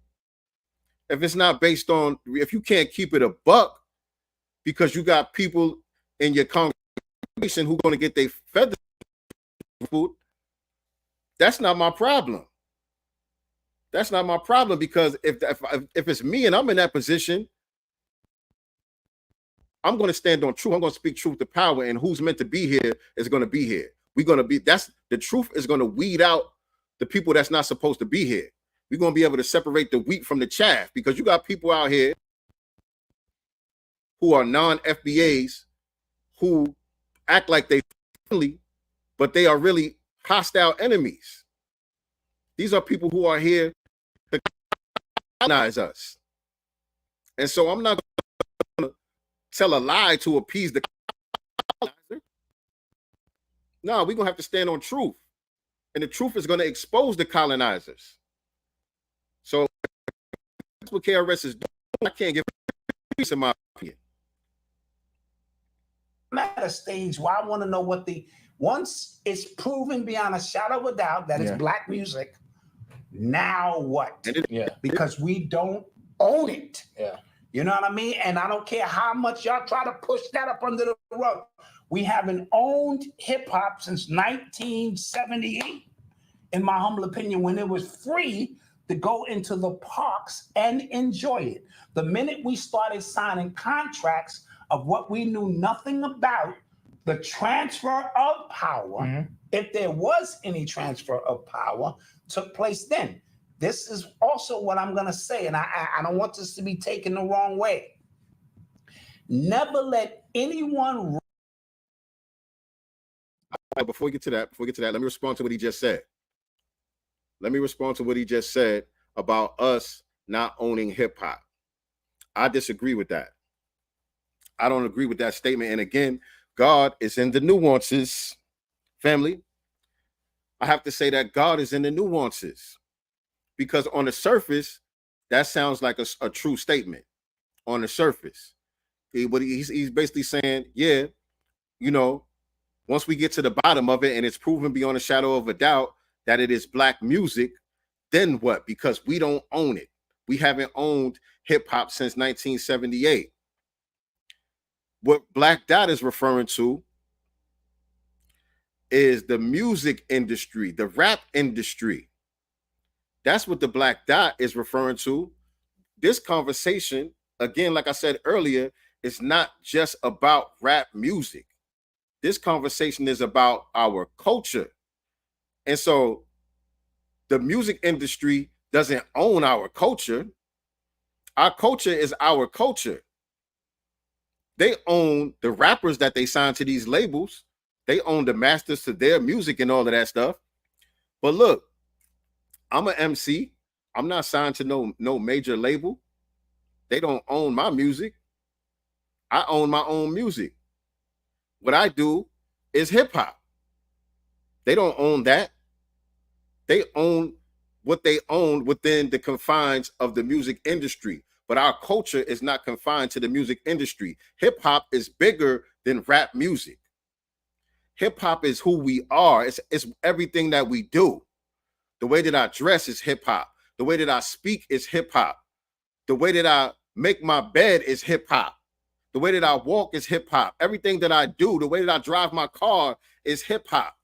S11: If it's not based on, if you can't keep it a buck because you got people in your congregation who are going to get their feathers food, that's not my problem. That's not my problem, because if it's me and I'm in that position, I'm going to stand on truth. I'm going to speak truth to power, and who's meant to be here is going to be here. We're going to be, that's the truth is going to weed out the people that's not supposed to be here. We're going to be able to separate the wheat from the chaff, because you got people out here who are non-FBAs who act like they friendly, but they are really hostile enemies. These are people who are here to colonize us. And so I'm not going to tell a lie to appease the colonizer. No, we're going to have to stand on truth. And the truth is going to expose the colonizers. So that's what KRS is doing. I can't give a piece of my opinion.
S20: I'm at a stage where I want to know what once it's proven beyond a shadow of a doubt that it's black music, now what? Because we don't own it. Yeah. You know what I mean? And I don't care how much y'all try to push that up under the rug. We haven't owned hip hop since 1978, in my humble opinion, when it was free to go into the parks and enjoy it. The minute we started signing contracts of what we knew nothing about, the transfer of power, if there was any transfer of power, took place then. This is also what I'm going to say, and I don't want this to be taken the wrong way. Never let anyone...
S11: Before we get to that, let me respond to what he just said. Let me respond to what he just said about us not owning hip hop. I disagree with that. I don't agree with that statement. And again, God is in the nuances, family. I have to say that God is in the nuances. Because on the surface, that sounds like a true statement. On the surface, he's basically saying, yeah, you know, once we get to the bottom of it and it's proven beyond a shadow of a doubt that it is black music, then what? Because we don't own it. We haven't owned hip hop since 1978. What Black Dot is referring to is the music industry, the rap industry. That's what the Black Dot is referring to. This conversation, again, like I said earlier, is not just about rap music. This conversation is about our culture. And so the music industry doesn't own our culture. Our culture is our culture. They own the rappers that they sign to these labels. They own the masters to their music and all of that stuff. But look, I'm an MC. I'm not signed to no major label. They don't own my music. I own my own music. What I do is hip hop. They don't own that. They own what they own within the confines of the music industry. But our culture is not confined to the music industry. Hip hop is bigger than rap music. Hip hop is who we are. It's everything that we do. The way that I dress is hip hop. The way that I speak is hip hop. The way that I make my bed is hip hop. The way that I walk is hip hop. Everything that I do, the way that I drive my car is hip hop.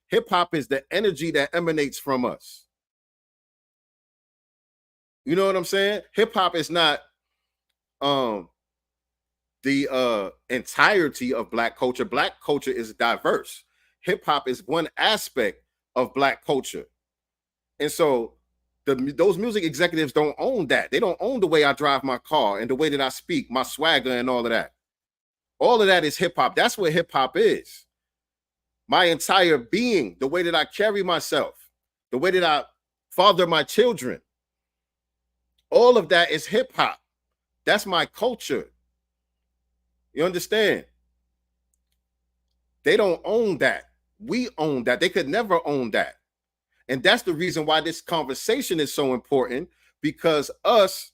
S11: Hip hop is the energy that emanates from us. You know what I'm saying? Hip hop is not the entirety of black culture. Black culture is diverse. Hip hop is one aspect of black culture. And so those music executives don't own that. They don't own the way I drive my car and the way that I speak, my swagger and all of that. All of that is hip hop. That's what hip hop is. My entire being, the way that I carry myself, the way that I father my children, all of that is hip hop. That's my culture. You understand? They don't own that. We own that. They could never own that. And that's the reason why this conversation is so important, because us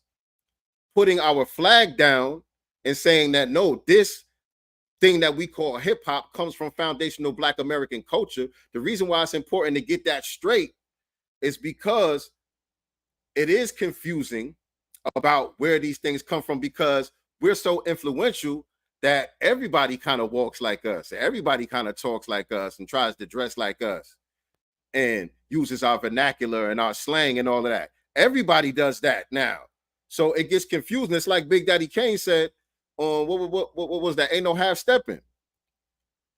S11: putting our flag down and saying that, no, this thing that we call hip hop comes from foundational Black American culture. The reason why it's important to get that straight is because it is confusing about where these things come from, because we're so influential that everybody kind of walks like us. Everybody kind of talks like us and tries to dress like us and uses our vernacular and our slang and all of that. Everybody does that now. So it gets confusing. It's like Big Daddy Kane said, what was that? Ain't no half stepping.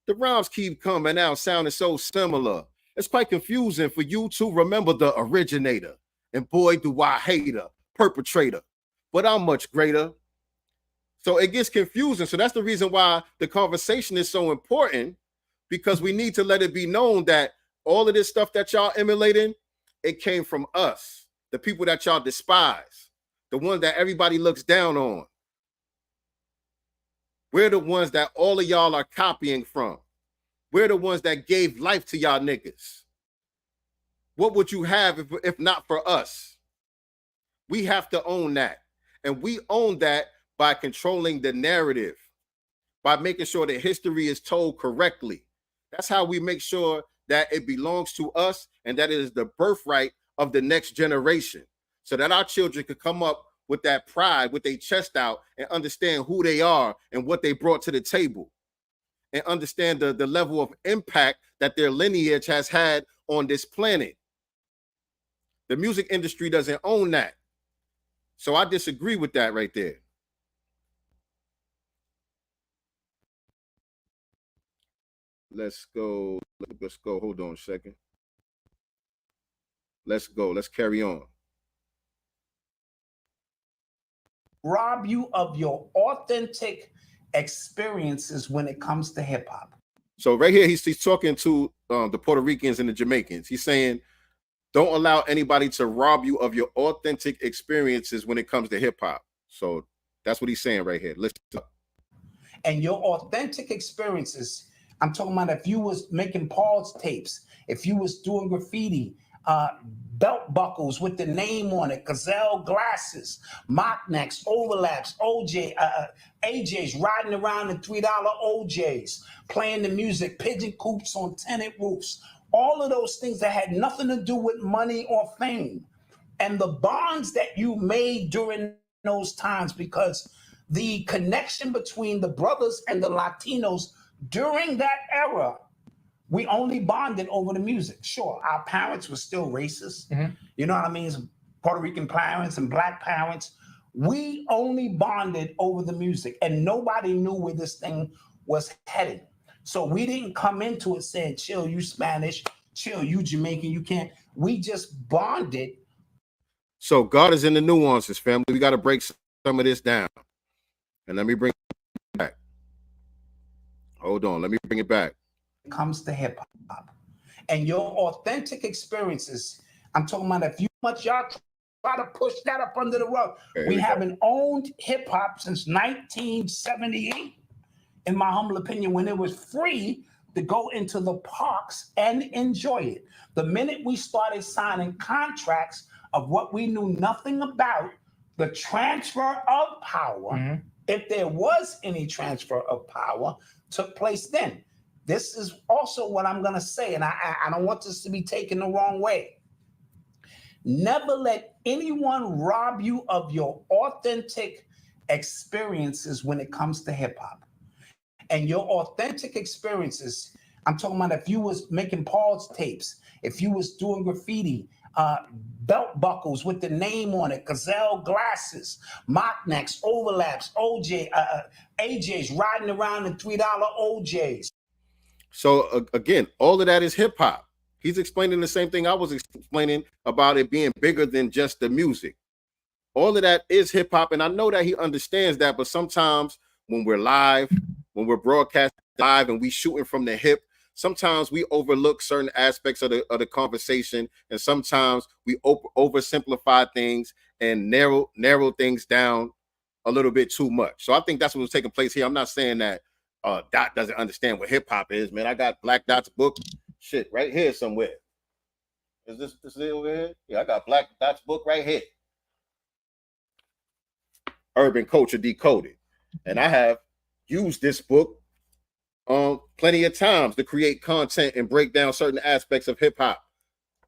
S11: The rhymes keep coming out sounding so similar. It's quite confusing for you to remember the originator. And boy, do I hate her, perpetrator. But I'm much greater. So it gets confusing. So that's the reason why the conversation is so important, because we need to let it be known that all of this stuff that y'all emulating, it came from us, the people that y'all despise, the ones that everybody looks down on. We're the ones that all of y'all are copying from. We're the ones that gave life to y'all niggas. What would you have if not for us? We have to own that. And we own that by controlling the narrative, by making sure that history is told correctly. That's how we make sure that it belongs to us and that it is the birthright of the next generation, so that our children could come up with that pride, with their chest out, and understand who they are and what they brought to the table, and understand the level of impact that their lineage has had on this planet. The music industry doesn't own that. So I disagree with that right there. Let's go. Hold on a second. Let's go. Let's carry on.
S20: Rob you of your authentic experiences when it comes to hip hop.
S11: So right here, he's talking to the Puerto Ricans and the Jamaicans. He's saying, don't allow anybody to rob you of your authentic experiences when it comes to hip hop. So that's what he's saying right here. Listen up.
S20: And your authentic experiences, I'm talking about if you was making Paul's tapes, if you was doing graffiti, belt buckles with the name on it, gazelle glasses, mock necks, overlaps, AJs riding around in $3 OJs, playing the music, pigeon coops on tenant roofs, all of those things that had nothing to do with money or fame. And the bonds that you made during those times, because the connection between the brothers and the Latinos during that era, we only bonded over the music. Sure, our parents were still racist. You know what I mean? Puerto Rican parents and black parents. We only bonded over the music, and nobody knew where this thing was heading. So we didn't come into it saying, chill, you Spanish, chill, you Jamaican, you can't. We just bonded.
S11: So God is in the nuances, family. We got to break some of this down. And let me bring it back. Hold on. Let me bring it back.
S20: Comes to hip hop and your authentic experiences. I'm talking about if you much y'all try to push that up under the rug. We haven't owned hip hop since 1978, in my humble opinion, when it was free to go into the parks and enjoy it. The minute we started signing contracts of what we knew nothing about, the transfer of power, if there was any transfer of power, took place then. This is also what I'm going to say, and I don't want this to be taken the wrong way. Never let anyone rob you of your authentic experiences when it comes to hip hop. And your authentic experiences, I'm talking about if you was making Paul's tapes, if you was doing graffiti, belt buckles with the name on it, gazelle glasses, mock necks, overlaps, AJs riding around in $3 OJs.
S11: So again, all of that is hip hop. He's explaining the same thing I was explaining about it being bigger than just the music. All of that is hip hop, and I know that he understands that. But sometimes when we're live, when we're broadcasting live, and we shooting from the hip, sometimes we overlook certain aspects of the conversation, and sometimes we oversimplify things and narrow things down a little bit too much. So I think that's what was taking place here. I'm not saying that Dot doesn't understand what hip hop is, man. I got Black Dot's book shit right here somewhere. Is this it over here? Yeah, I got Black Dot's book right here. Urban Culture Decoded. And I have used this book plenty of times to create content and break down certain aspects of hip hop,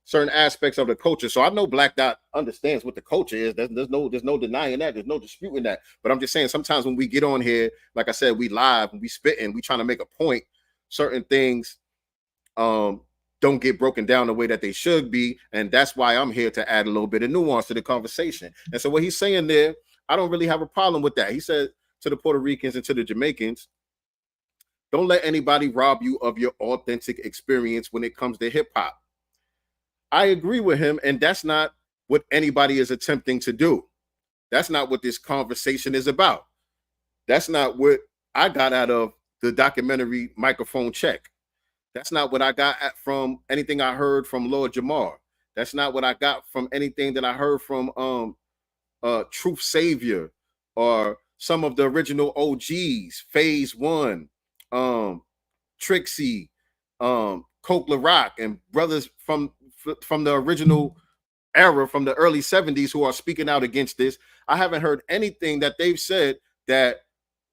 S11: certain aspects of the culture. So I know Black Dot understands what the culture is. There's no denying that. There's no disputing that. But I'm just saying sometimes when we get on here, like I said, we live and we spitting, we trying to make a point. Certain things don't get broken down the way that they should be. And that's why I'm here to add a little bit of nuance to the conversation. And so what he's saying there, I don't really have a problem with that. He said to the Puerto Ricans and to the Jamaicans, don't let anybody rob you of your authentic experience when it comes to hip hop. I agree with him, and that's not what anybody is attempting to do. That's not what this conversation is about. That's not what I got out of the documentary Microphone Check. That's not what I got from anything I heard from Lord Jamar. That's not what I got from anything that I heard from Truth Savior or some of the original OGs, Phase One, Trixie, Coke LaRock, and brothers from the original era, from the early 70s, who are speaking out against this. I haven't heard anything that they've said that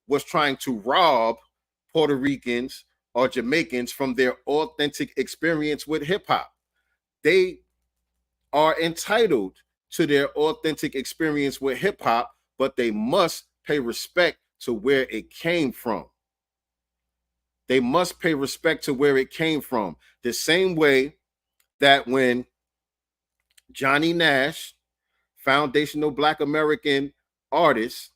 S11: was trying to rob Puerto Ricans or Jamaicans from their authentic experience with hip hop. They are entitled to their authentic experience with hip hop, but they must pay respect to where it came from. They must pay respect to where it came from. The same way that when Johnny Nash, foundational Black American artist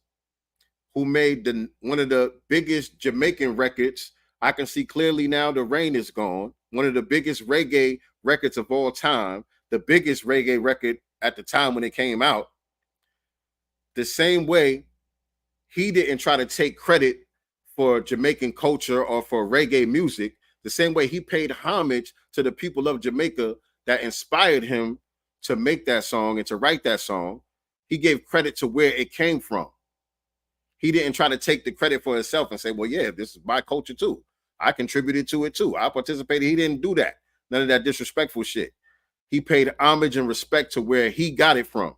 S11: who made one of the biggest Jamaican records, I can see clearly now, The Rain Is Gone, one of the biggest reggae records of all time, the biggest reggae record at the time when it came out. The same way he didn't try to take credit for Jamaican culture or for reggae music, the same way he paid homage to the people of Jamaica that inspired him to make that song and to write that song. He gave credit to where it came from. He didn't try to take the credit for himself and say, well, yeah, this is my culture too. I contributed to it too. I participated. He didn't do that. None of that disrespectful shit. He paid homage and respect to where he got it from.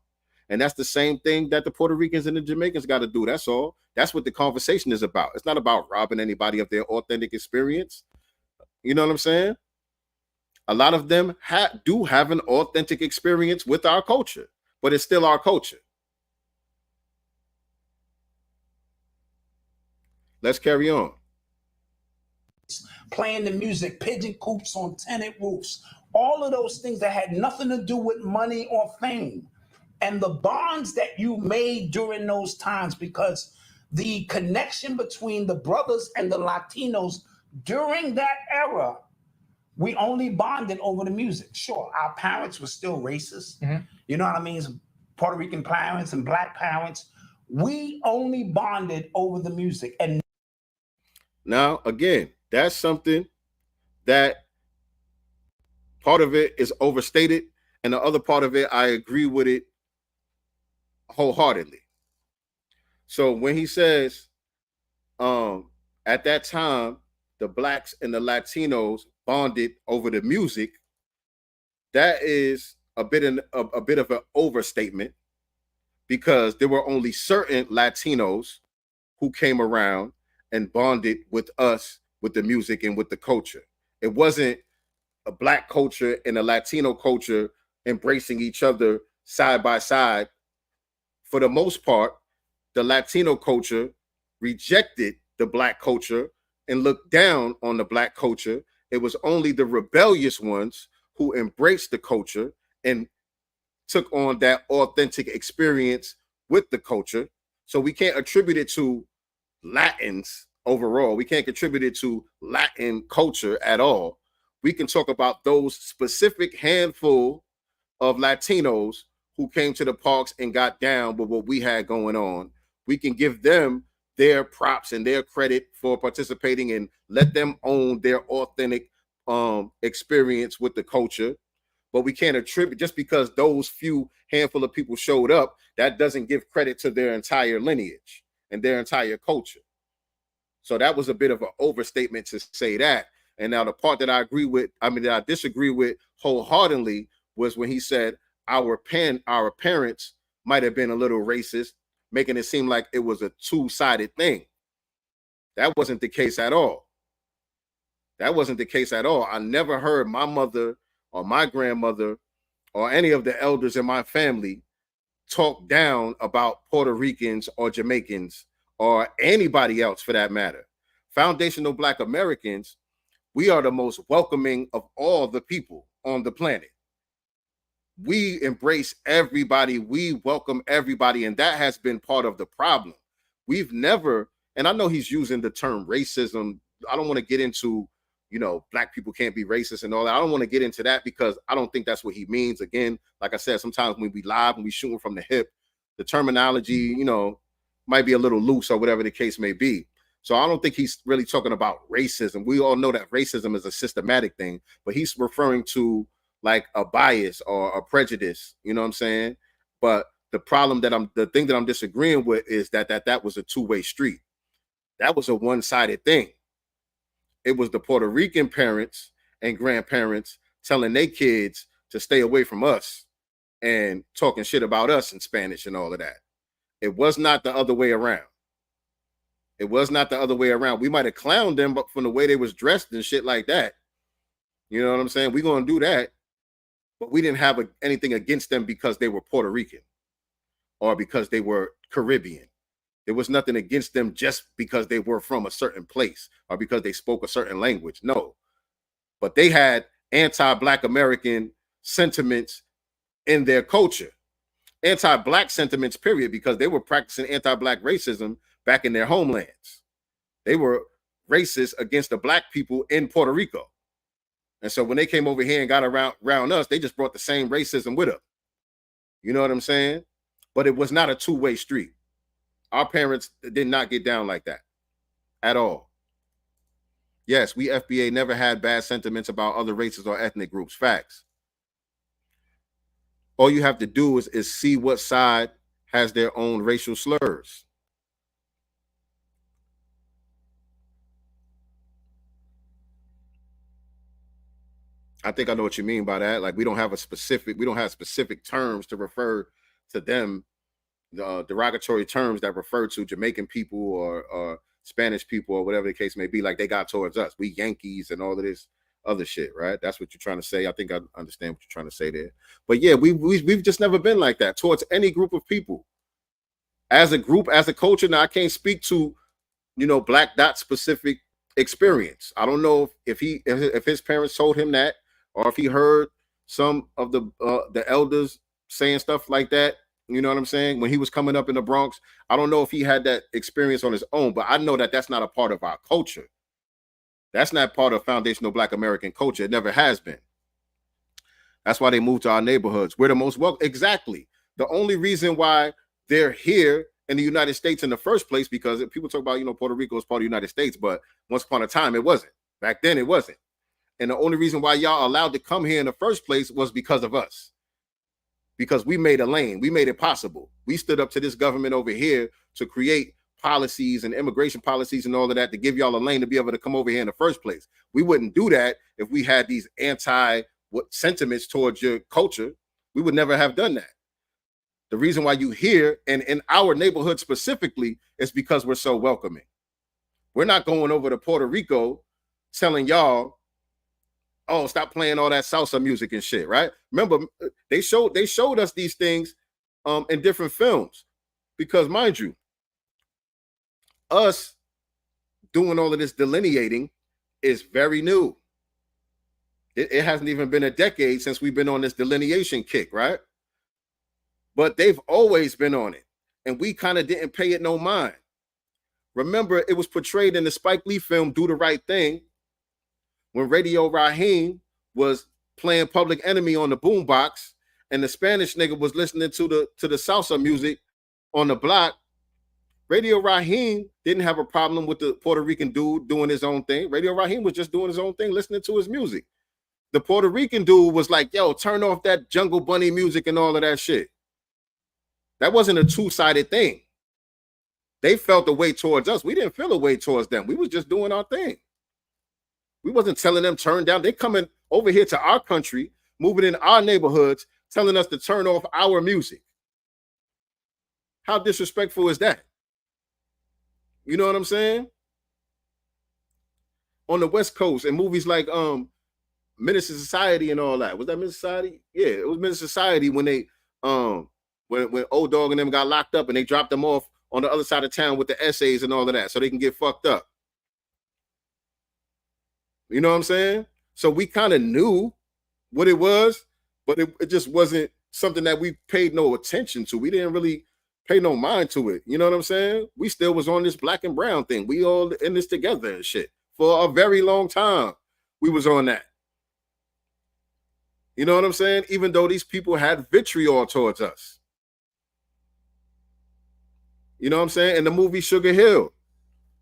S11: And that's the same thing that the Puerto Ricans and the Jamaicans got to do. That's all. That's what the conversation is about. It's not about robbing anybody of their authentic experience. You know what I'm saying? A lot of them do have an authentic experience with our culture, but it's still our culture. Let's carry on.
S20: Playing the music, pigeon coops on tenant roofs, all of those things that had nothing to do with money or fame. And the bonds that you made during those times, because the connection between the brothers and the Latinos during that era, we only bonded over the music. Sure, our parents were still racist. You know what I mean? Puerto Rican parents and black parents. We only bonded over the music. And
S11: now, again, that's something that part of it is overstated, and the other part of it, I agree with it wholeheartedly. So when he says, at that time, the blacks and the Latinos bonded over the music, that is a bit of an overstatement, because there were only certain Latinos who came around and bonded with us with the music and with the culture. It wasn't a black culture and a Latino culture embracing each other side by side. For the most part, the Latino culture rejected the black culture and looked down on the black culture. It was only the rebellious ones who embraced the culture and took on that authentic experience with the culture. So we can't attribute it to Latins overall. We can't contribute it to Latin culture at all. We can talk about those specific handful of Latinos who came to the parks and got down with what we had going on. We can give them their props and their credit for participating and let them own their authentic experience with the culture. But we can't attribute, just because those few handful of people showed up, that doesn't give credit to their entire lineage and their entire culture. So that was a bit of an overstatement to say that. And now the part that that I disagree with wholeheartedly was when he said our parents might have been a little racist, making it seem like it was a two-sided thing. That wasn't the case at all. That wasn't the case at all. I never heard my mother or my grandmother or any of the elders in my family talk down about Puerto Ricans or Jamaicans or anybody else for that matter. Foundational Black Americans, we are the most welcoming of all the people on the planet. We embrace everybody. We welcome everybody. And that has been part of the problem. We've never, and I know he's using the term racism. I don't want to get into, black people can't be racist and all that. I don't want to get into that because I don't think that's what he means. Again, like I said, sometimes when we live and we shooting from the hip, the terminology, might be a little loose or whatever the case may be. So I don't think he's really talking about racism. We all know that racism is a systematic thing, but he's referring to like a bias or a prejudice, you know what I'm saying? But the thing that I'm disagreeing with is that was a two-way street. That was a one-sided thing. It was the Puerto Rican parents and grandparents telling their kids to stay away from us and talking shit about us in Spanish and all of that. It was not the other way around. It was not the other way around. We might have clowned them, but from the way they was dressed and shit like that. You know what I'm saying? We're going to do that. But we didn't have anything against them because they were Puerto Rican or because they were Caribbean. There was nothing against them just because they were from a certain place or because they spoke a certain language. No. But they had anti-Black American sentiments in their culture. Anti-Black sentiments, period, because they were practicing anti-Black racism back in their homelands. They were racist against the Black people in Puerto Rico. And so when they came over here and got around us, they just brought the same racism with them. You know what I'm saying? But it was not a two-way street. Our parents did not get down like that at all. Yes, we FBA never had bad sentiments about other races or ethnic groups. Facts. All you have to do is see what side has their own racial slurs. I think I know what you mean by that. Like we don't have specific terms to refer to them, derogatory terms that refer to Jamaican people or Spanish people or whatever the case may be, like they got towards us. We Yankees and all of this other shit, right? That's what you're trying to say. I think I understand what you're trying to say there. But yeah, we've just never been like that towards any group of people. As a group, as a culture, now I can't speak to, Black Dot specific experience. I don't know if his parents told him that, or if he heard some of the elders saying stuff like that. You know what I'm saying? When he was coming up in the Bronx, I don't know if he had that experience on his own, but I know that that's not a part of our culture. That's not part of foundational Black American culture. It never has been. That's why they moved to our neighborhoods. We're the most welcome. Exactly. The only reason why they're here in the United States in the first place, because people talk about, Puerto Rico is part of the United States, but once upon a time, it wasn't. Back then, it wasn't. And the only reason why y'all allowed to come here in the first place was because of us. Because we made a lane. We made it possible. We stood up to this government over here to create policies and immigration policies and all of that to give y'all a lane to be able to come over here in the first place. We wouldn't do that if we had these sentiments towards your culture. We would never have done that. The reason why you here and in our neighborhood specifically is because we're so welcoming. We're not going over to Puerto Rico telling y'all, oh, stop playing all that salsa music and shit, right? Remember, they showed us these things in different films, because mind you, us doing all of this delineating is very new. It hasn't even been a decade since we've been on this delineation kick, right? But they've always been on it, and we kind of didn't pay it no mind. Remember, it was portrayed in the Spike Lee film Do the Right Thing, when Radio Raheem was playing Public Enemy on the boombox, and the Spanish nigga was listening to the salsa music on the block. Radio Raheem didn't have a problem with the Puerto Rican dude doing his own thing. Radio Raheem was just doing his own thing, listening to his music. The Puerto Rican dude was like, yo, turn off that Jungle Bunny music and all of that shit. That wasn't a two-sided thing. They felt a way towards us. We didn't feel a way towards them. We was just doing our thing. We wasn't telling them turn down. They coming over here to our country, moving in our neighborhoods, telling us to turn off our music. How disrespectful is that? You know what I'm saying? On the West Coast, and movies like Menace to Society and all that. Was that Menace to Society? Yeah, it was Menace to Society when they when Old Dog and them got locked up and they dropped them off on the other side of town with the essays and all of that so they can get fucked up. You know what I'm saying? So we kind of knew what it was, but it just wasn't something that we paid no attention to. We didn't really pay no mind to it. You know what I'm saying? We still was on this black and brown thing. We all in this together and shit. For a very long time, we was on that. You know what I'm saying? Even though these people had vitriol towards us. You know what I'm saying? In the movie Sugar Hill,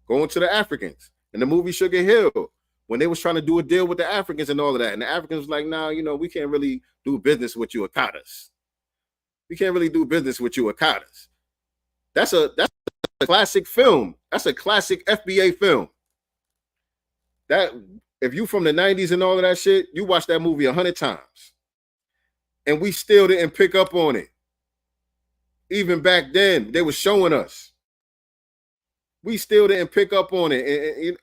S11: going to the Africans. In the movie Sugar Hill, when they was trying to do a deal with the Africans and all of that, and the Africans was like, nah, we can't really do business with you Okadas. We can't really do business with you Okadas. That's a classic film. That's a classic FBA film. That if you from the 90s and all of that shit, you watch that movie 100 times. And we still didn't pick up on it. Even back then, they were showing us. We still didn't pick up on it.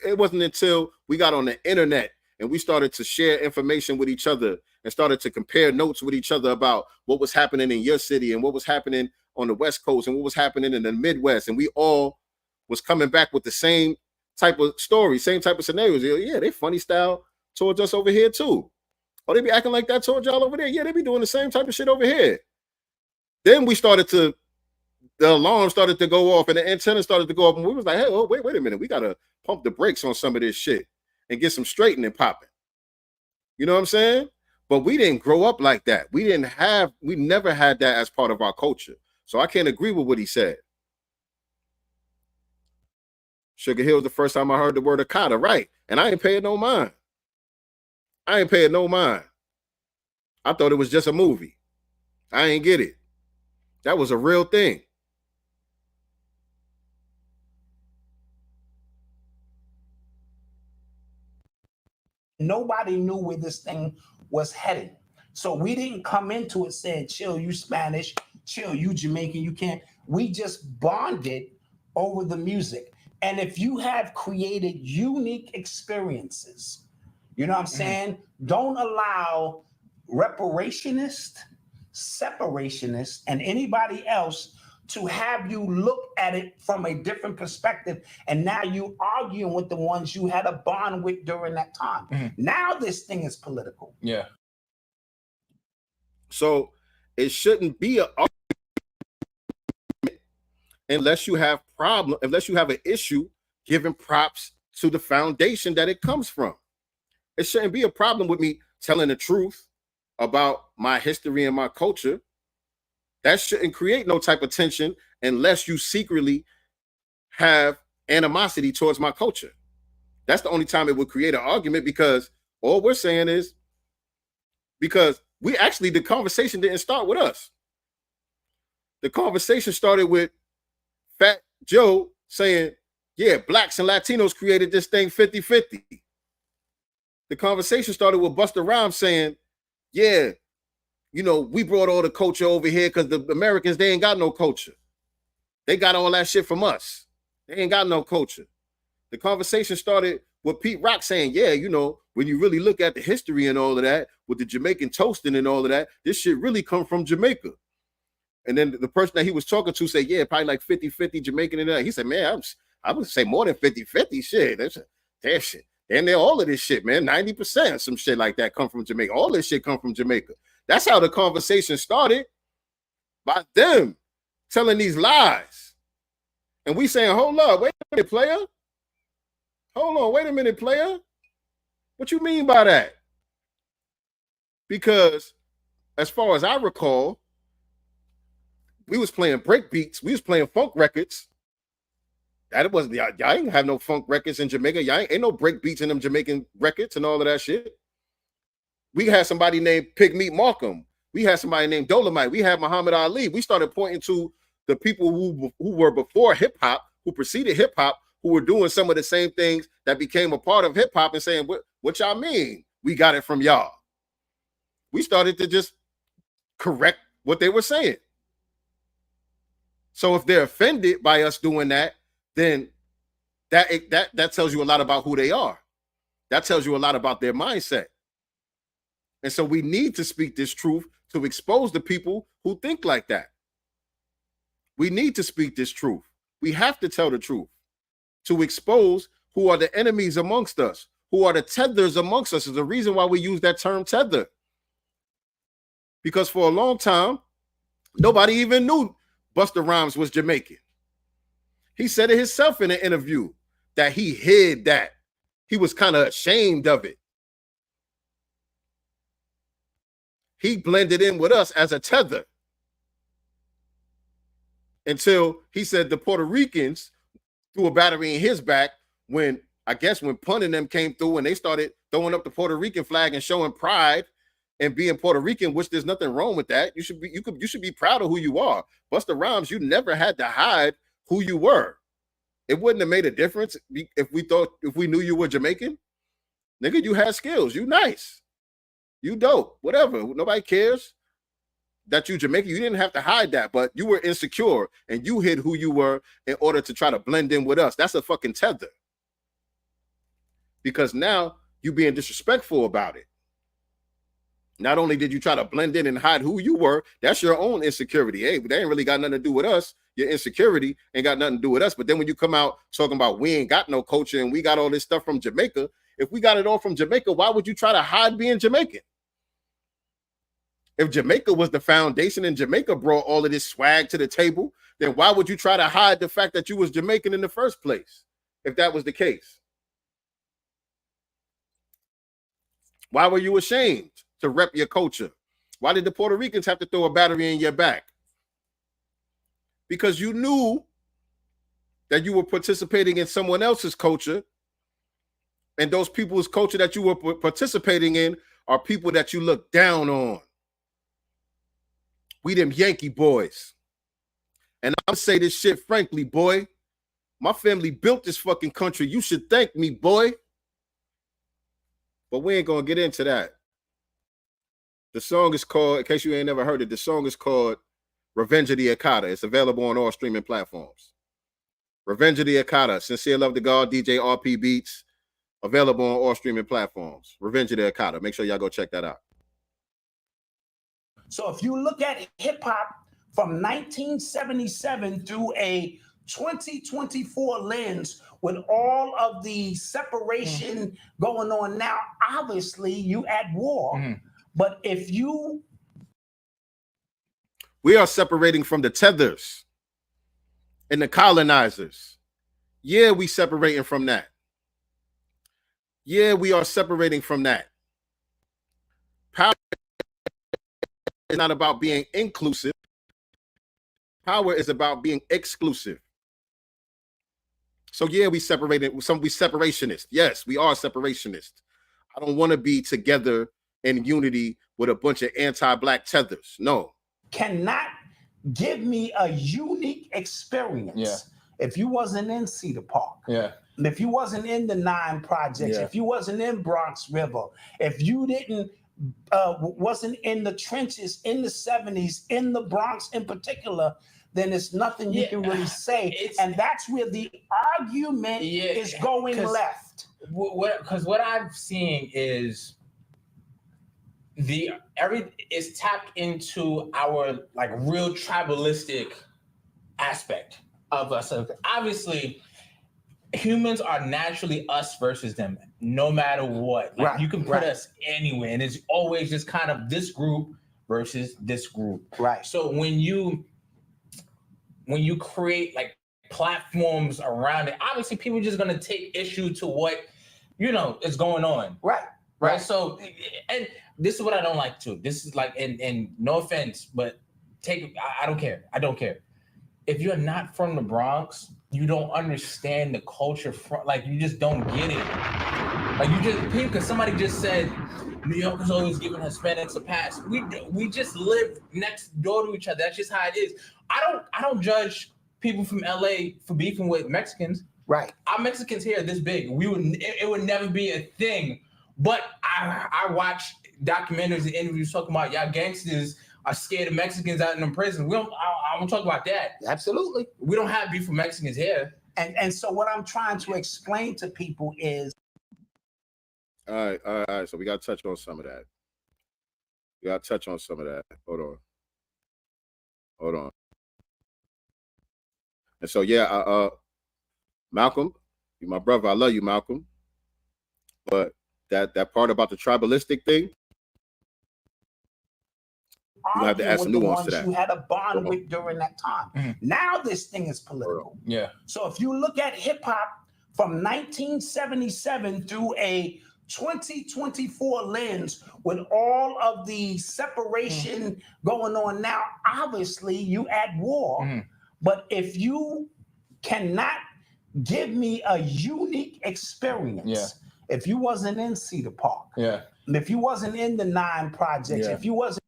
S11: It wasn't until we got on the internet and we started to share information with each other and started to compare notes with each other about what was happening in your city and what was happening on the West Coast and what was happening in the Midwest. And we all was coming back with the same type of story, same type of scenarios. Yeah, they funny style towards us over here too. Oh, they be acting like that towards y'all over there. Yeah, they be doing the same type of shit over here. Then the alarm started to go off and the antenna started to go up, and we was like, hey, oh, wait a minute. We got to pump the brakes on some of this shit and get some straightening popping. You know what I'm saying? But we didn't grow up like that. We never had that as part of our culture. So I can't agree with what he said. Sugar Hill was the first time I heard the word Okada, right? And I ain't paying no mind. I thought it was just a movie. I ain't get it. That was a real thing.
S20: Nobody knew where this thing was heading. So we didn't come into it saying, chill, you Spanish, chill, you Jamaican, you can't. We just bonded over the music. And if you have created unique experiences, you know what I'm saying? Don't allow reparationists, separationists, and anybody else to have you look at it from a different perspective. And now you arguing with the ones you had a bond with during that time. Now this thing is political.
S3: Yeah.
S11: So it shouldn't be an argument unless you have an issue giving props to the foundation that it comes from. It shouldn't be a problem with me telling the truth about my history and my culture. That shouldn't create no type of tension unless you secretly have animosity towards my culture. That's the only time it would create an argument, because all we're saying is, because the conversation didn't start with us. The conversation started with Fat Joe saying, yeah, blacks and Latinos created this thing 50-50. The conversation started with Busta Rhymes saying, yeah, you know, we brought all the culture over here because the Americans, they ain't got no culture. They got all that shit from us. They ain't got no culture. The conversation started with Pete Rock saying, yeah, you know, when you really look at the history and all of that, with the Jamaican toasting and all of that, this shit really come from Jamaica. And then the person that he was talking to said, yeah, probably like 50-50 Jamaican and that. He said, man, I would say more than 50-50 shit. That's that shit. And then all of this shit, man, 90%, some shit like that come from Jamaica. All this shit come from Jamaica. That's how the conversation started, by them telling these lies. And we saying, hold up, wait a minute, player. Hold on, wait a minute, player. What you mean by that? Because as far as I recall, we was playing break beats. We was playing funk records. That it wasn't, y'all ain't have no funk records in Jamaica. Y'all ain't no break beats in them Jamaican records and all of that shit. We had somebody named Pigmeat Markham. We had somebody named Dolomite. We had Muhammad Ali. We started pointing to the people who were before hip hop, who preceded hip hop, who were doing some of the same things that became a part of hip hop, and saying, what y'all mean? We got it from y'all. We started to just correct what they were saying. So if they're offended by us doing that, then that tells you a lot about who they are. That tells you a lot about their mindset. And so we need to speak this truth to expose the people who think like that. We need to speak this truth. We have to tell the truth to expose who are the enemies amongst us, who are the tethers amongst us. Is the reason why we use that term tether. Because for a long time, nobody even knew Busta Rhymes was Jamaican. He said it himself in an interview that he hid that. He was kind of ashamed of it. He blended in with us as a tether until he said the Puerto Ricans threw a battery in his back when Pun and them came through and they started throwing up the Puerto Rican flag and showing pride and being Puerto Rican, which there's nothing wrong with that. You should be proud of who you are. Busta Rhymes, you never had to hide who you were. It wouldn't have made a difference if we knew you were Jamaican. Nigga, you had skills. You nice. You dope. Whatever. Nobody cares that you Jamaican. You didn't have to hide that, but you were insecure and you hid who you were in order to try to blend in with us. That's a fucking tether. Because now you being disrespectful about it. Not only did you try to blend in and hide who you were, that's your own insecurity. Hey, but they ain't really got nothing to do with us. Your insecurity ain't got nothing to do with us. But then when you come out talking about we ain't got no culture and we got all this stuff from Jamaica, if we got it all from Jamaica, why would you try to hide being Jamaican? If Jamaica was the foundation and Jamaica brought all of this swag to the table, then why would you try to hide the fact that you was Jamaican in the first place? If that was the case, why were you ashamed to rep your culture? Why did the Puerto Ricans have to throw a battery in your back? Because you knew that you were participating in someone else's culture, and those people's culture that you were participating in are people that you look down on. We them Yankee boys. And I'm gonna say this shit frankly, boy. My family built this fucking country. You should thank me, boy. But we ain't gonna get into that. The song is called, in case you ain't never heard it, the song is called Revenge of the Akata. It's available on all streaming platforms. Revenge of the Akata. Sincere Love to God, DJ RP Beats. Available on all streaming platforms. Revenge of the Akata. Make sure y'all go check that out.
S20: So if you look at hip hop from 1977 through a 2024 lens with all of the separation going on now, obviously you at war. But if you...
S11: We are separating from the tethers and the colonizers. Yeah, we separating from that. Yeah, we are separating from that. Power is not about being inclusive. Power is about being exclusive. So yeah, we separated. We separationists. Yes, we are separationists. I don't want to be together in unity with a bunch of anti-black tethers. No.
S20: Cannot give me a unique experience if you wasn't in Cedar Park. If you wasn't in the 9 projects, if you wasn't in Bronx River, if you didn't wasn't in the trenches in the 70s, in the Bronx in particular, then there's nothing you can really say. And that's where the argument is going left.
S21: Because what I'm seeing is is tapped into our like real tribalistic aspect of us. Obviously, humans are naturally us versus them, no matter what. Like, you can put us anywhere, and it's always just kind of this group versus this group. So when you create like platforms around it, obviously people are just gonna take issue to what is going on. Right. So, and this is what I don't like too. This is like, and no offense, but I don't care. I don't care. If you're not from the Bronx, you don't understand the culture. Like, you just don't get it. Like, because somebody just said New York is always giving Hispanics a pass. We just live next door to each other. That's just how it is. I don't judge people from LA for beefing with Mexicans. Our Mexicans here are this big. It would never be a thing. But I watch documentaries and interviews talking about y'all gangsters are scared of Mexicans out in the prison. I don't talk about that.
S20: Absolutely.
S21: We don't have beef with Mexicans here.
S20: And so what I'm trying to explain to people is...
S11: All right. So we got to touch on some of that. Hold on. And so, Malcolm, you're my brother. I love you, Malcolm. But that part about the tribalistic thing, you have to add some nuance to that.
S20: You had a bond with during that time. Now this thing is political. So if you look at hip hop from 1977 through a 2024 lens with all of the separation going on now, obviously you at war. But if you cannot give me a unique experience, if you wasn't in Cedar Park, if you wasn't in the 9 projects, if you wasn't...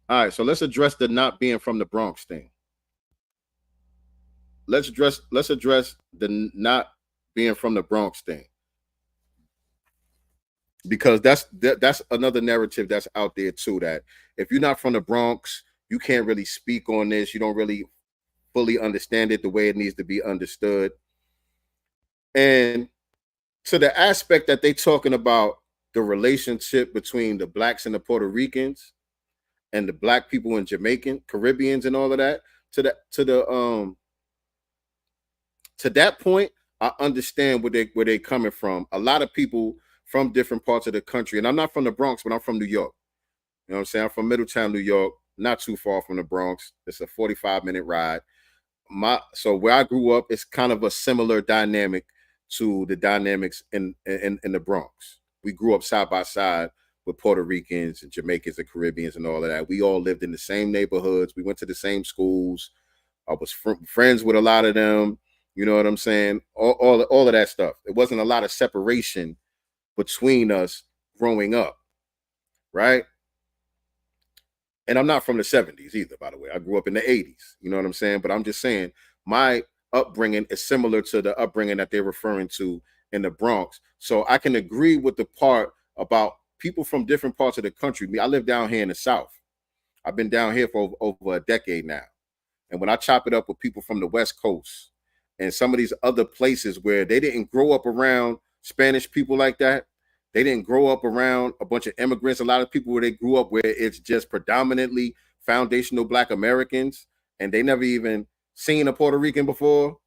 S11: All right, so let's address the not being from the Bronx thing. Let's address the not being from the Bronx thing, because that's another narrative that's out there too, that if you're not from the Bronx, you can't really speak on this. You don't really fully understand it the way it needs to be understood. And to the aspect that they talking about the relationship between the blacks and the Puerto Ricans and the black people and Jamaican, Caribbeans and all of that, to that point, I understand where they coming from. A lot of people from different parts of the country, and I'm not from the Bronx, but I'm from New York. You know what I'm saying? I'm from Middletown, New York, not too far from the Bronx. It's a 45-minute ride. So where I grew up, it's kind of a similar dynamic to the dynamics in the Bronx. We grew up side by side with Puerto Ricans and Jamaicans and Caribbeans and all of that. We all lived in the same neighborhoods. We went to the same schools. I was friends with a lot of them. You know what I'm saying? All of that stuff. It wasn't a lot of separation between us growing up, right? And I'm not from the 70s either, by the way. I grew up in the 80s. You know what I'm saying? But I'm just saying my upbringing is similar to the upbringing that they're referring to in the Bronx. So I can agree with the part about people from different parts of the country. I live down here in the South. I've been down here for over a decade now. And when I chop it up with people from the West Coast and some of these other places where they didn't grow up around Spanish people like that, they didn't grow up around a bunch of immigrants, a lot of people where they grew up where it's just predominantly foundational Black Americans, and they never even seen a Puerto Rican before.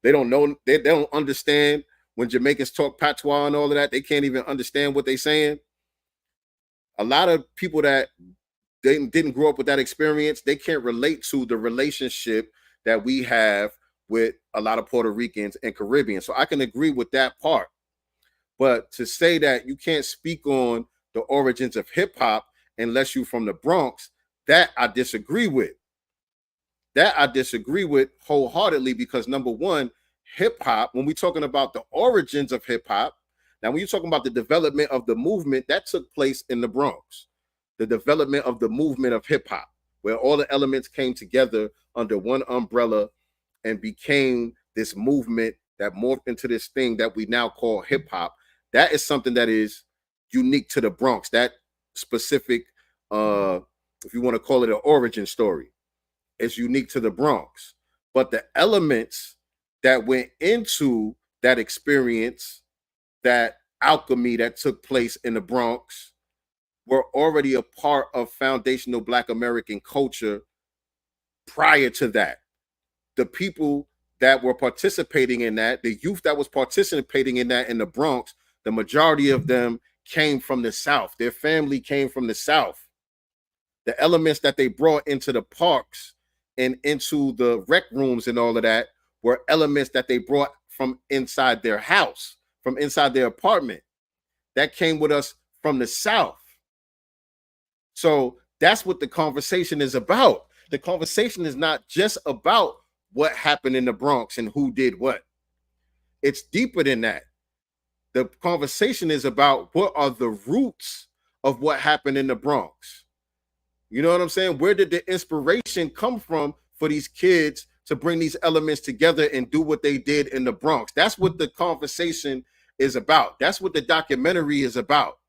S11: They don't know, they don't understand when Jamaicans talk patois and all of that. They can't even understand what they're saying. A lot of people that they didn't grow up with that experience, they can't relate to the relationship that we have with a lot of Puerto Ricans and Caribbeans. So I can agree with that part. But to say that you can't speak on the origins of hip hop unless you're from the Bronx, that I disagree with. That I disagree with wholeheartedly, because number one, hip hop, when we're talking about the origins of hip hop, now when you're talking about the development of the movement, that took place in the Bronx. The development of the movement of hip hop, where all the elements came together under one umbrella and became this movement that morphed into this thing that we now call hip hop. That is something that is unique to the Bronx. That specific, if you want to call it an origin story, is unique to the Bronx. But the elements that went into that experience, that alchemy that took place in the Bronx, were already a part of foundational Black American culture prior to that. The people that were participating in that, the youth that was participating in that in the Bronx, the majority of them came from the South. Their family came from the South. The elements that they brought into the parks and into the rec rooms and all of that were elements that they brought from inside their house, from inside their apartment. That came with us from the South. So that's what the conversation is about. The conversation is not just about what happened in the Bronx and who did what. It's deeper than that. The conversation is about what are the roots of what happened in the Bronx. You know what I'm saying? Where did the inspiration come from for these kids to bring these elements together and do what they did in the Bronx? That's what the conversation is about. That's what the documentary is about.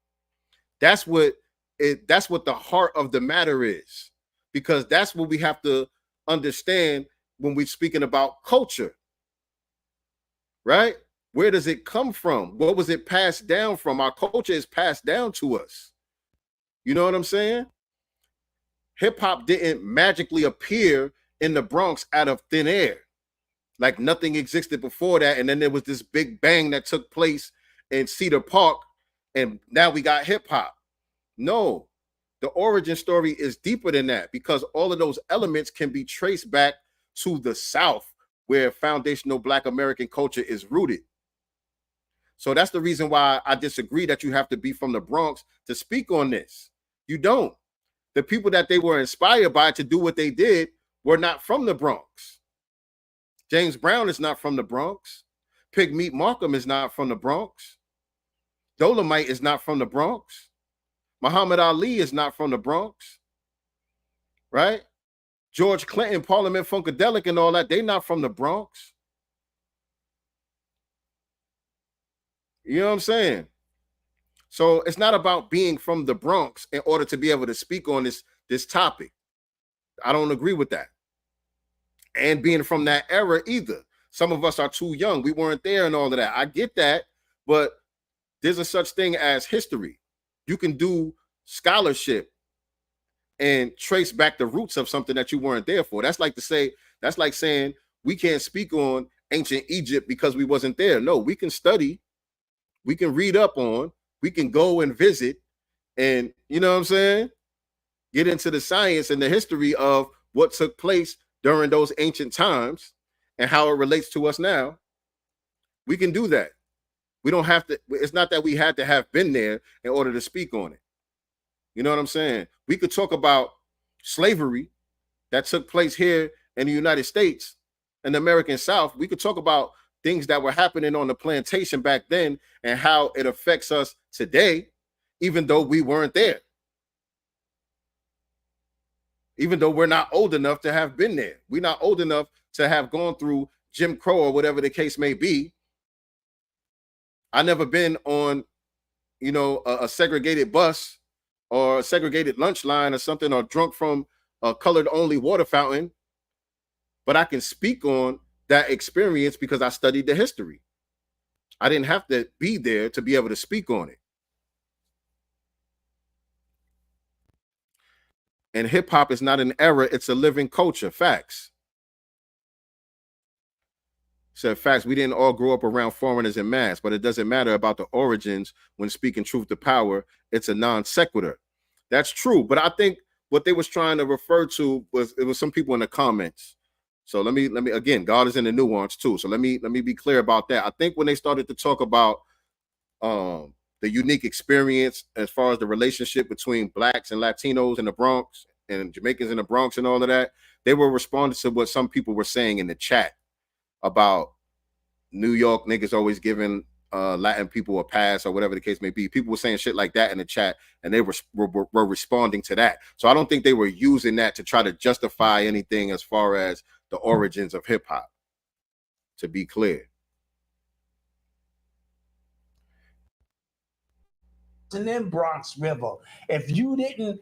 S11: That's what the heart of the matter is, because that's what we have to understand when we're speaking about culture, right? Where does it come from? What was it passed down from? Our culture is passed down to us. You know what I'm saying? Hip hop didn't magically appear in the Bronx out of thin air. Like nothing existed before that. And then there was this big bang that took place in Cedar Park. And now we got hip hop. No, the origin story is deeper than that, because all of those elements can be traced back to the South, where foundational Black American culture is rooted. So that's the reason why I disagree that you have to be from the Bronx to speak on this. You don't. The people that they were inspired by to do what they did were not from the Bronx. James Brown is not from the Bronx. Pigmeat Markham is not from the Bronx. Dolomite is not from the Bronx. Muhammad Ali is not from the Bronx, right? George Clinton, Parliament Funkadelic and all that, they not from the Bronx. You know what I'm saying? So it's not about being from the Bronx in order to be able to speak on this topic. I don't agree with that. And being from that era either. Some of us are too young. We weren't there and all of that. I get that, but there's a such thing as history. You can do scholarship and trace back the roots of something that you weren't there for. That's like saying we can't speak on ancient Egypt because we wasn't there. No, we can study, we can read up on, we can go and visit, and you know what I'm saying? Get into the science and the history of what took place during those ancient times and how it relates to us now. We can do that. We don't have to, it's not that we had to have been there in order to speak on it. You know what I'm saying? We could talk about slavery that took place here in the United States and the American South. We could talk about things that were happening on the plantation back then and how it affects us today, even though we weren't there. Even though we're not old enough to have been there. We're not old enough to have gone through Jim Crow or whatever the case may be. I never been on you know, a segregated bus or a segregated lunch line or something, or drunk from a colored only water fountain, but I can speak on that experience because I studied the history. I didn't have to be there to be able to speak on it. And hip hop is not an era, it's a living culture. Facts. Said facts. We didn't all grow up around foreigners in mass, but it doesn't matter about the origins when speaking truth to power. It's a non sequitur. That's true. But I think what they was trying to refer to was, it was some people in the comments. So let me again, God is in the nuance too. So let me be clear about that. I think when they started to talk about the unique experience as far as the relationship between blacks and Latinos in the Bronx and Jamaicans in the Bronx and all of that, they were responding to what some people were saying in the chat about New York niggas always giving Latin people a pass or whatever the case may be. People were saying shit like that in the chat, and they were responding to that. So I don't think they were using that to try to justify anything as far as the origins of hip hop, to be clear.
S20: And in Bronx River, if you didn't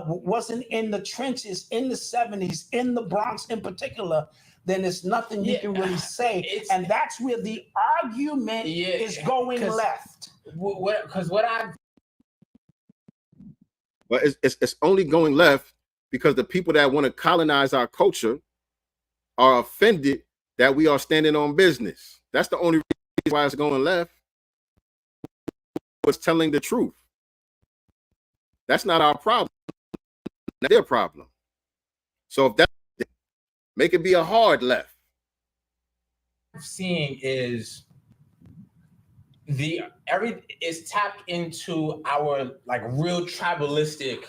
S20: wasn't in the trenches in the 70s, in the Bronx in particular, then there's nothing you can really say. And that's where the argument is going left.
S11: But it's only going left because the people that want to colonize our culture are offended that we are standing on business. That's the only reason why it's going left. Was telling the truth. That's not our problem. That's their problem. So if that, make it be a hard left.
S21: What I'm seeing is is tapped into our like real tribalistic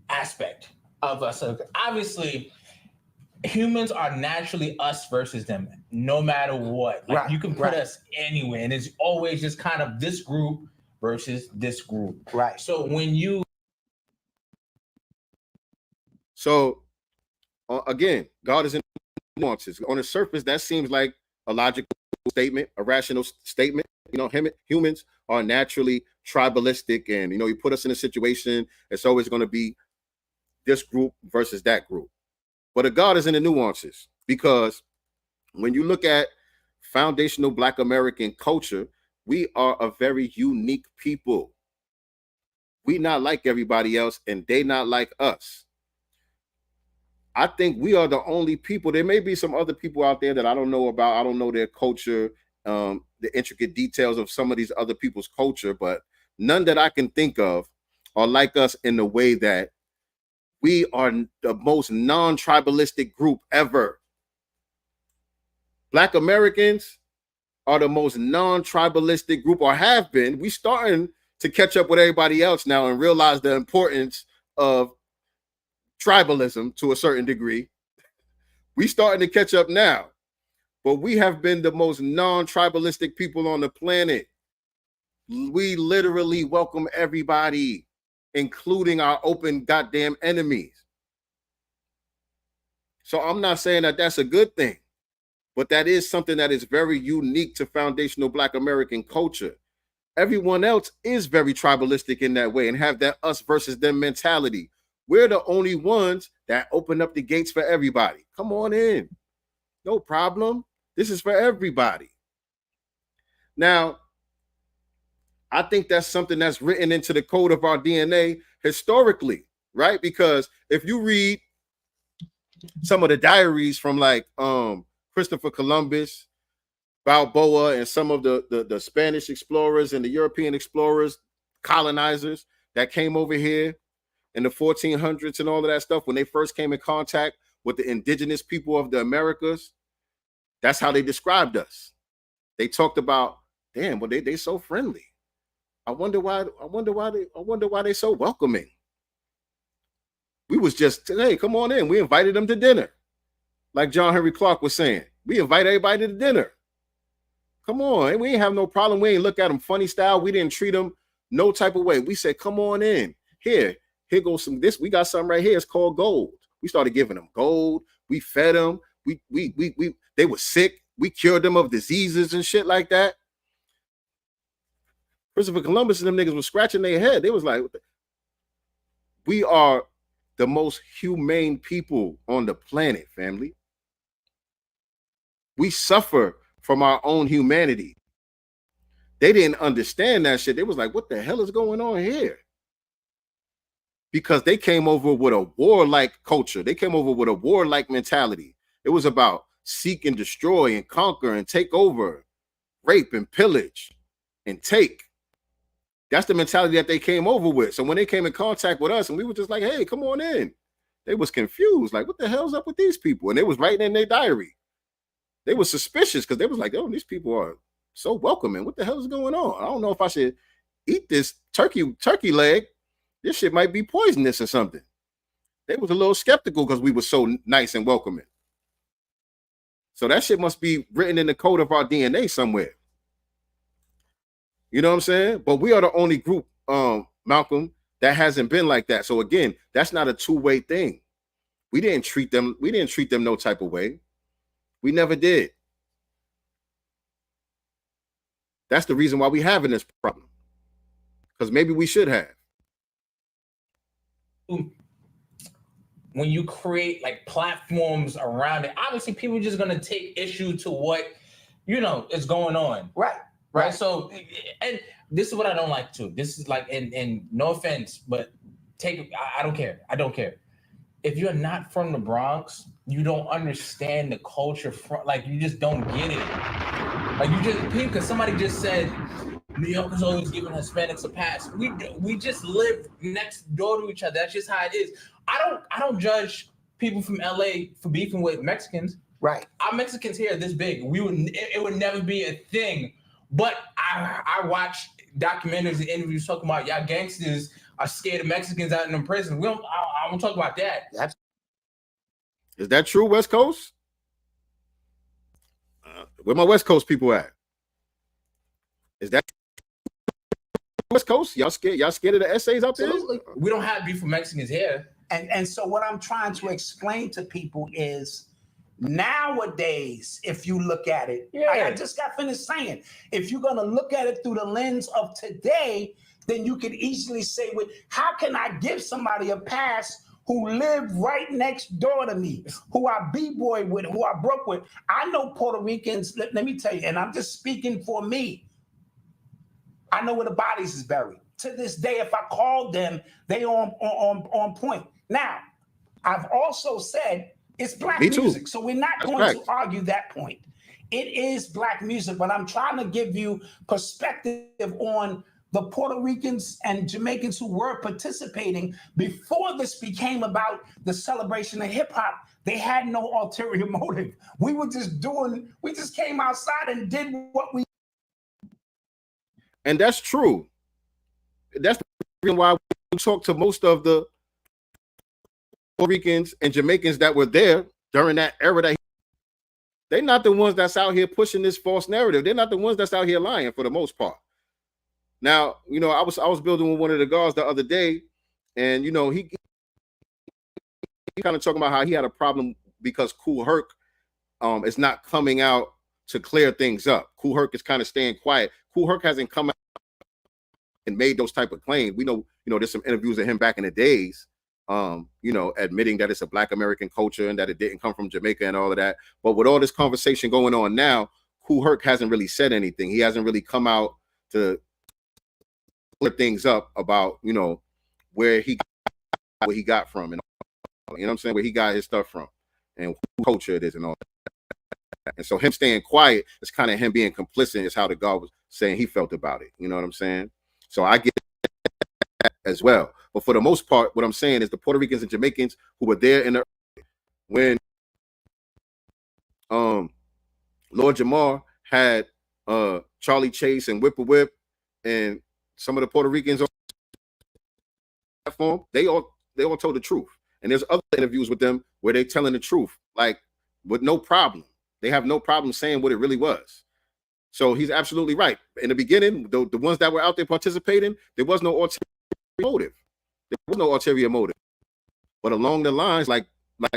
S21: aspect of us. So obviously, humans are naturally us versus them, no matter what. Like you can put us anywhere, and it's always just kind of this group versus this group.
S20: Right.
S21: So when you
S11: again, God is in nuances. On the surface, that seems like a logical statement, a rational statement. You know, humans are naturally tribalistic, and you know, you put us in a situation, it's always going to be this group versus that group. But a God is in the nuances, because when you look at foundational Black American culture, we are a very unique people. We not like everybody else, and they not like us. I think we are the only people. There may be some other people out there that I don't know about. I don't know their culture, the intricate details of some of these other people's culture, but none that I can think of are like us in the way that we are the most non-tribalistic group ever. Black Americans are the most non-tribalistic group, or have been. We starting to catch up with everybody else now and realize the importance of tribalism to a certain degree. We starting to catch up now, but we have been the most non-tribalistic people on the planet. We literally welcome everybody, including our open goddamn enemies. So I'm not saying that that's a good thing, but that is something that is very unique to foundational Black American culture. Everyone else is very tribalistic in that way and have that us versus them mentality. We're the only ones that open up the gates for everybody. Come on in. No problem. This is for everybody. Now, I think that's something that's written into the code of our DNA historically, right? Because if you read some of the diaries from like Christopher Columbus, Balboa, and some of the Spanish explorers and the European explorers, colonizers that came over here in the 1400s and all of that stuff, when they first came in contact with the indigenous people of the Americas, that's how they described us. They talked about, damn, well, they so friendly. I wonder why they so welcoming. We was just, hey, come on in. We invited them to dinner. Like John Henry Clark was saying, we invite everybody to dinner. Come on, we ain't have no problem. We ain't look at them funny style. We didn't treat them no type of way. We said, come on in. Here goes some this. We got something right here. It's called gold. We started giving them gold. We fed them. They were sick. We cured them of diseases and shit like that. Christopher Columbus and them niggas was scratching their head. They was like, we are the most humane people on the planet, family. We suffer from our own humanity. They didn't understand that shit. They was like, what the hell is going on here? Because they came over with a warlike culture. They came over with a warlike mentality. It was about seek and destroy and conquer and take over, rape and pillage and take. That's the mentality that they came over with. So when they came in contact with us and we were just like, hey, come on in, they was confused. Like, what the hell's up with these people? And they was writing in their diary. They were suspicious because they was like, oh, these people are so welcoming. What the hell is going on? I don't know if I should eat this turkey leg. This shit might be poisonous or something. They was a little skeptical because we were so nice and welcoming. So that shit must be written in the code of our DNA somewhere. You know what I'm saying? But we are the only group, Malcolm, that hasn't been like that. So again, that's not a two-way thing. We didn't treat them no type of way. We never did. That's the reason why we having this problem. Because maybe we should have.
S21: When you create like platforms around it, obviously people are just gonna take issue to what is going on. Right. So, and this is what I don't like too. This is like, and no offense, but I don't care. I don't care. If you're not from the Bronx, you don't understand the culture like you just don't get it. Like you just, because somebody just said, New York is always giving Hispanics a pass. We just live next door to each other. That's just how it is. I don't judge people from LA for beefing with Mexicans.
S20: Right.
S21: Our Mexicans here are this big. It would never be a thing. But I watch documentaries and interviews talking about y'all gangsters are scared of Mexicans out in the prison. I won't talk about that.
S11: Is that true, West Coast? Where my West Coast people at? Is that West Coast? Y'all scared of the essays out there?
S21: Absolutely. We don't have beef with Mexicans here.
S20: And so what I'm trying to explain to people is nowadays, if you look at it, I just got finished saying, if you're going to look at it through the lens of today, then you can easily say, how can I give somebody a pass who live right next door to me, who I b-boy with, who I broke with? I know Puerto Ricans, let me tell you, and I'm just speaking for me. I know where the bodies is buried. To this day, if I called them, they on point. Now, I've also said it's black music, so we're not going to argue that point. It is black music, but I'm trying to give you perspective on the Puerto Ricans and Jamaicans who were participating before this became about the celebration of hip hop. They had no ulterior motive. We just came outside and did what we.
S11: And that's true. That's the reason why we talk to most of the Puerto Ricans and Jamaicans that were there during that era. They're not the ones that's out here pushing this false narrative. They're not the ones that's out here lying for the most part. Now, I was building with one of the guards the other day, and he kind of talking about how he had a problem because Kool Herc is not coming out to clear things up. Kool Herc is kind of staying quiet. Kool Herc hasn't come out and made those type of claims. We know, there's some interviews of him back in the days, admitting that it's a Black American culture and that it didn't come from Jamaica and all of that. But with all this conversation going on now, Kool Herc hasn't really said anything. He hasn't really come out to clear things up about, where he got from, and what I'm saying, where he got his stuff from and who culture it is and all that. And so him staying quiet is kind of him being complicit, is how the guard was saying he felt about it. You know what I'm saying? So I get that as well. But for the most part, what I'm saying is the Puerto Ricans and Jamaicans who were there when Lord Jamar had Charlie Chase and Whip a Whip and some of the Puerto Ricans on the platform, they all told the truth. And there's other interviews with them where they're telling the truth, like with no problem. They have no problem saying what it really was. So he's absolutely right. In the beginning, the ones that were out there participating, there was no ulterior motive. There was no ulterior motive. But along the lines, like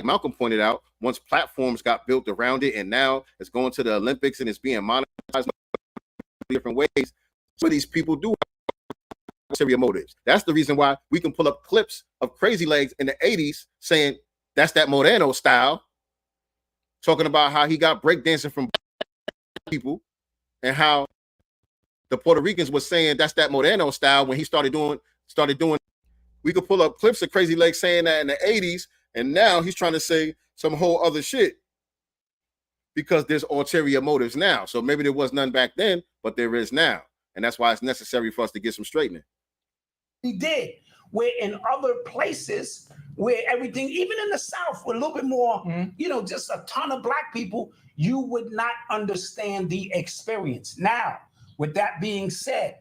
S11: Malcolm pointed out, once platforms got built around it, and now it's going to the Olympics and it's being monetized in different ways, Some of these people do have ulterior motives. That's the reason why we can pull up clips of Crazy Legs in the 80s saying that's that Moreno style, talking about how he got breakdancing from people and how the Puerto Ricans were saying that's that Moreno style when he started doing. We could pull up clips of Crazy Legs saying that in the 80s, and now he's trying to say some whole other shit because there's ulterior motives now. So maybe there was none back then, but there is now. And that's why it's necessary for us to get some straightening.
S20: He did. Where in other places where everything, even in the South, with a little bit more, just a ton of black people, you would not understand the experience. Now, with that being said,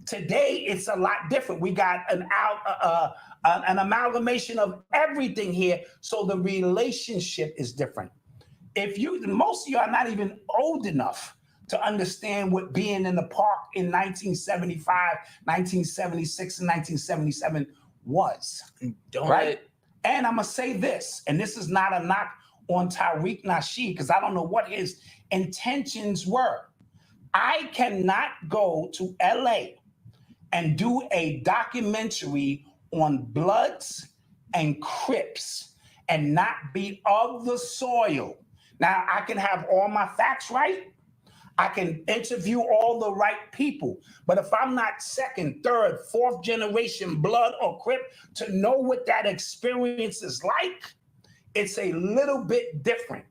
S20: today it's a lot different. We got an amalgamation of everything here, so the relationship is different. Most of you are not even old enough to understand what being in the park in 1975, 1976, and 1977 was. Right? And I'm gonna say this, and this is not a knock on Tariq Nasheed, because I don't know what his intentions were. I cannot go to LA and do a documentary on Bloods and Crips and not be of the soil. Now, I can have all my facts right. I can interview all the right people. But if I'm not second, third, fourth generation Blood or Crip to know what that experience is like, it's a little bit different.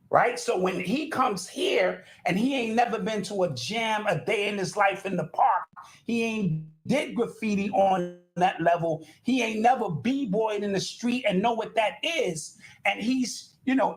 S20: Right? So when he comes here and he ain't never been to a jam a day in his life in the park, he ain't did graffiti on that level, he ain't never b-boyed in the street and know what that is, and he's,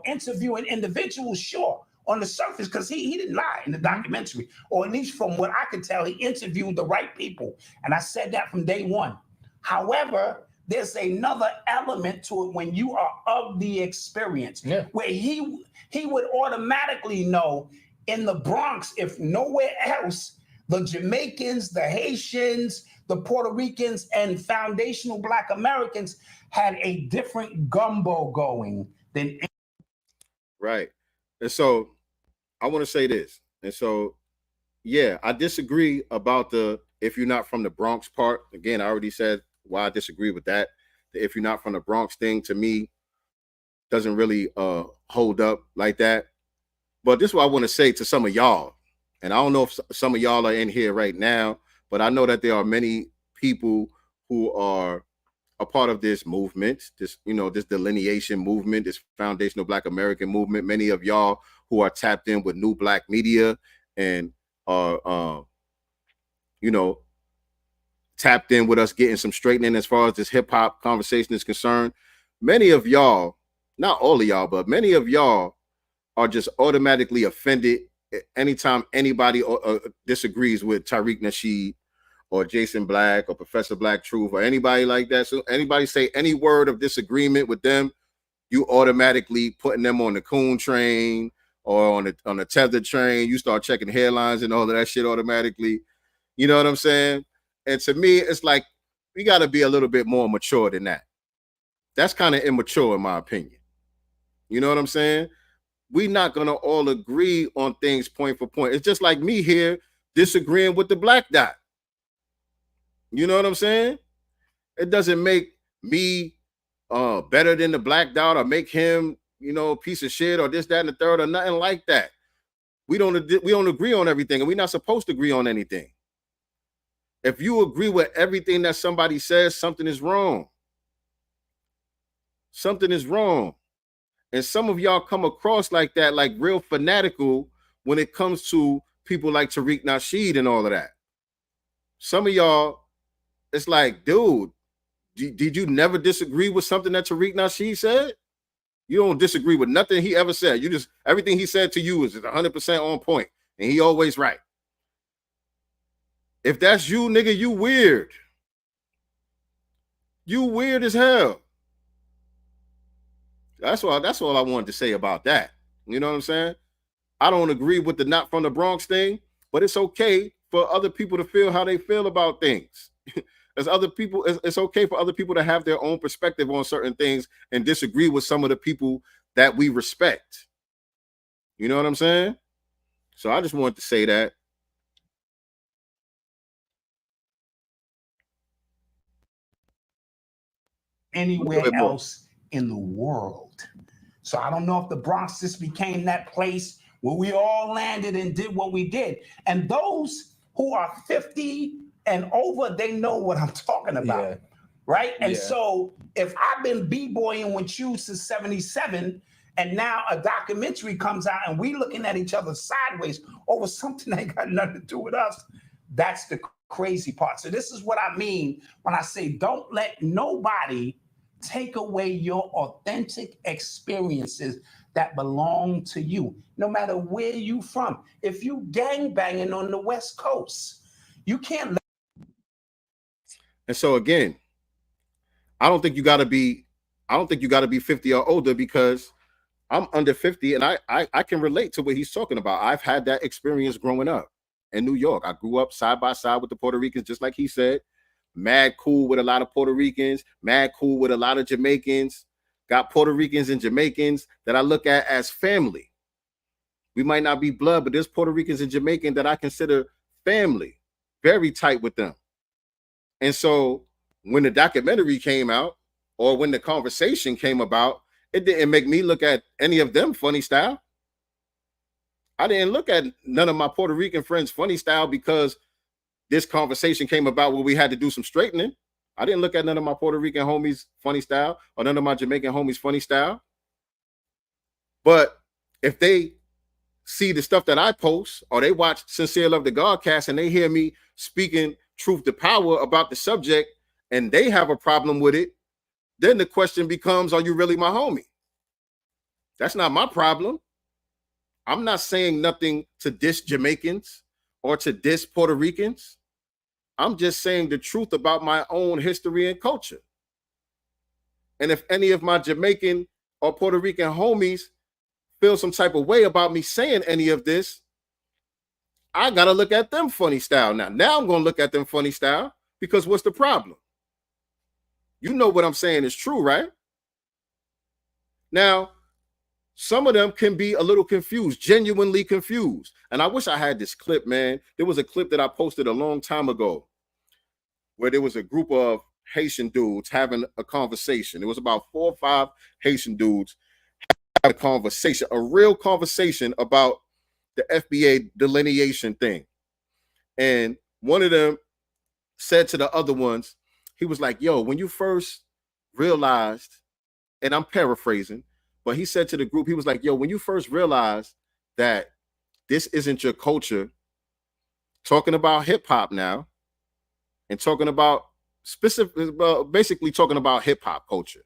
S20: interviewing individuals, sure, on the surface, because he didn't lie in the documentary, or at least from what I could tell, he interviewed the right people, and I said that from day one. However, there's another element to it when you are of the experience, where he would automatically know in the Bronx, if nowhere else, the Jamaicans, the Haitians, the Puerto Ricans, and foundational Black Americans had a different gumbo going than.
S11: Right. And so I want to say this. And so, yeah, I disagree about the if you're not from the Bronx part. Again, I already said why I disagree with that. The if you're not from the Bronx thing, to me, doesn't really hold up like that. But this is what I want to say to some of y'all. And I don't know if some of y'all are in here right now, but I know that there are many people who are a part of this movement, this delineation movement, this foundational Black American movement. Many of y'all who are tapped in with New Black Media and are, tapped in with us getting some straightening as far as this hip hop conversation is concerned. Many of y'all, not all of y'all, but many of y'all are just automatically offended anytime anybody disagrees with Tariq Nasheed or Jason Black or Professor Black Truth or anybody like that. So anybody say any word of disagreement with them, you automatically putting them on the coon train or on the tether train. You start checking headlines and all of that shit automatically. You know what I'm saying? And to me, it's like we got to be a little bit more mature than that. That's kind of immature in my opinion. You know what I'm saying? We're not going to all agree on things point for point. It's just like me here disagreeing with the black dot. You know what I'm saying? It doesn't make me better than the black dot or make him, piece of shit or this, that, and the third or nothing like that. We don't agree on everything, and we're not supposed to agree on anything. If you agree with everything that somebody says, something is wrong. Something is wrong. And some of y'all come across like that, like real fanatical when it comes to people like Tariq Nasheed and all of that. Some of y'all, it's like, dude, did you never disagree with something that Tariq Nasheed said? You don't disagree with nothing he ever said. You just, everything he said to you is 100% on point, and he always right. If that's you, nigga, you weird. You weird as hell. That's all I wanted to say about that. You know what I'm saying? I don't agree with the not from the Bronx thing, but it's okay for other people to feel how they feel about things. As other people, it's okay for other people to have their own perspective on certain things and disagree with some of the people that we respect. You know what I'm saying? So I just wanted to say that.
S20: anywhere else in the world. So I don't know if the Bronx just became that place where we all landed and did what we did. And those who are 50 and over, they know what I'm talking about. Right? And so if I've been b-boying with you since 77, and now a documentary comes out and we looking at each other sideways over something that ain't got nothing to do with us, that's the crazy part. So this is what I mean when I say don't let nobody take away your authentic experiences that belong to you, no matter where you from. If you gang banging on the West Coast, you can't.
S11: And so again, I don't think you got to be 50 or older, because I'm under 50 and I can relate to what he's talking about. I've had that experience growing up in New York. I grew up side by side with the Puerto Ricans, just like he said. Mad cool with a lot of Puerto Ricans, mad cool with a lot of Jamaicans. Got Puerto Ricans and Jamaicans that I look at as family. We might not be blood, but there's Puerto Ricans and Jamaicans that I consider family, very tight with them. And so when the documentary came out, or when the conversation came about, it didn't make me look at any of them funny style. I didn't look at none of my Puerto Rican friends funny style because this conversation came about where we had to do some straightening. I didn't look at none of my Puerto Rican homies funny style or none of my Jamaican homies funny style. But if they see the stuff that I post, or they watch Sincere Love the Godcast and they hear me speaking truth to power about the subject and they have a problem with it, then the question becomes, are you really my homie? That's not my problem. I'm not saying nothing to diss Jamaicans or to diss Puerto Ricans. I'm just saying the truth about my own history and culture. And if any of my Jamaican or Puerto Rican homies feel some type of way about me saying any of this, I got to look at them funny style now. Now I'm going to look at them funny style, because what's the problem? You know what I'm saying is true, right? Now, some of them can be a little confused, genuinely confused. And I wish I had this clip, man. There was a clip that I posted a long time ago where there was a group of Haitian dudes having a conversation. It was about 4 or 5 Haitian dudes having a conversation, a real conversation about the FBA delineation thing. And one of them said to the other ones, he was like, yo, when you first realized, and I'm paraphrasing, but he said to the group, he was like, yo, when you first realized that this isn't your culture, talking about hip hop now, and talking about basically talking about hip hop culture.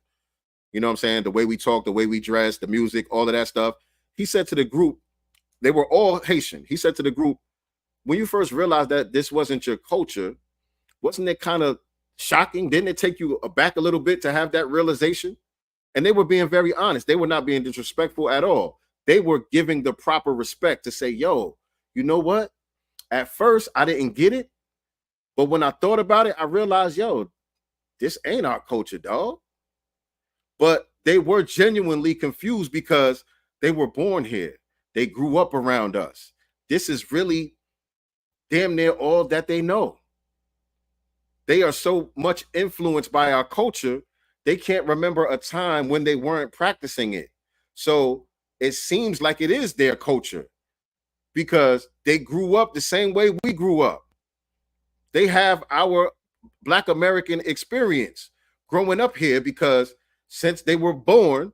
S11: You know what I'm saying? The way we talk, the way we dress, the music, all of that stuff. He said to the group, they were all Haitian. He said to the group, when you first realized that this wasn't your culture, wasn't it kind of shocking? Didn't it take you aback a little bit to have that realization? And they were being very honest. They were not being disrespectful at all. They were giving the proper respect to say, yo, you know what? At first, I didn't get it. But when I thought about it, I realized, yo, this ain't our culture, dog. But they were genuinely confused because they were born here. They grew up around us. This is really damn near all that they know. They are so much influenced by our culture, they can't remember a time when they weren't practicing it. So it seems like it is their culture because they grew up the same way we grew up. They have our Black American experience growing up here because since they were born,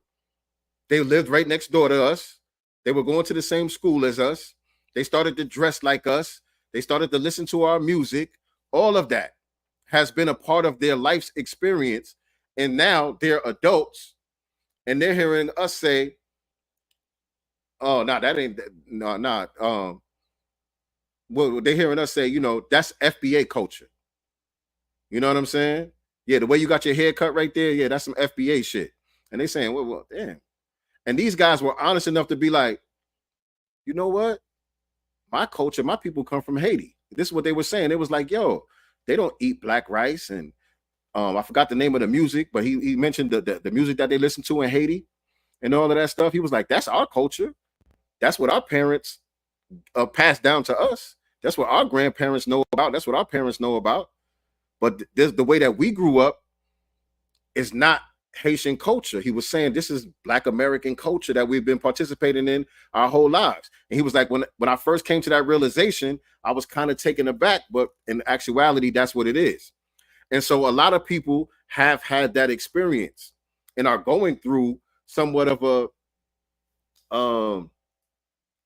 S11: they lived right next door to us. They were going to the same school as us. They started to dress like us. They started to listen to our music. All of that has been a part of their life's experience. And now they're adults and they're hearing us say, oh, no, that ain't, no, not. Well, they're hearing us say, you know, that's FBA culture. You know what I'm saying? Yeah, the way you got your hair cut right there, yeah, that's some FBA shit. And they saying, well, damn. And these guys were honest enough to be like, you know what? My culture, my people come from Haiti. This is what they were saying. It was like, yo, they don't eat black rice. And I forgot the name of the music, but he mentioned the music that they listen to in Haiti and all of that stuff. He was like, that's our culture. That's what our parents passed down to us. That's what our grandparents know about. That's what our parents know about. But there's the way that we grew up, is not Haitian culture. He was saying this is Black American culture that we've been participating in our whole lives. And he was like, when I first came to that realization, I was kind of taken aback, but in actuality, that's what it is. And so a lot of people have had that experience and are going through somewhat of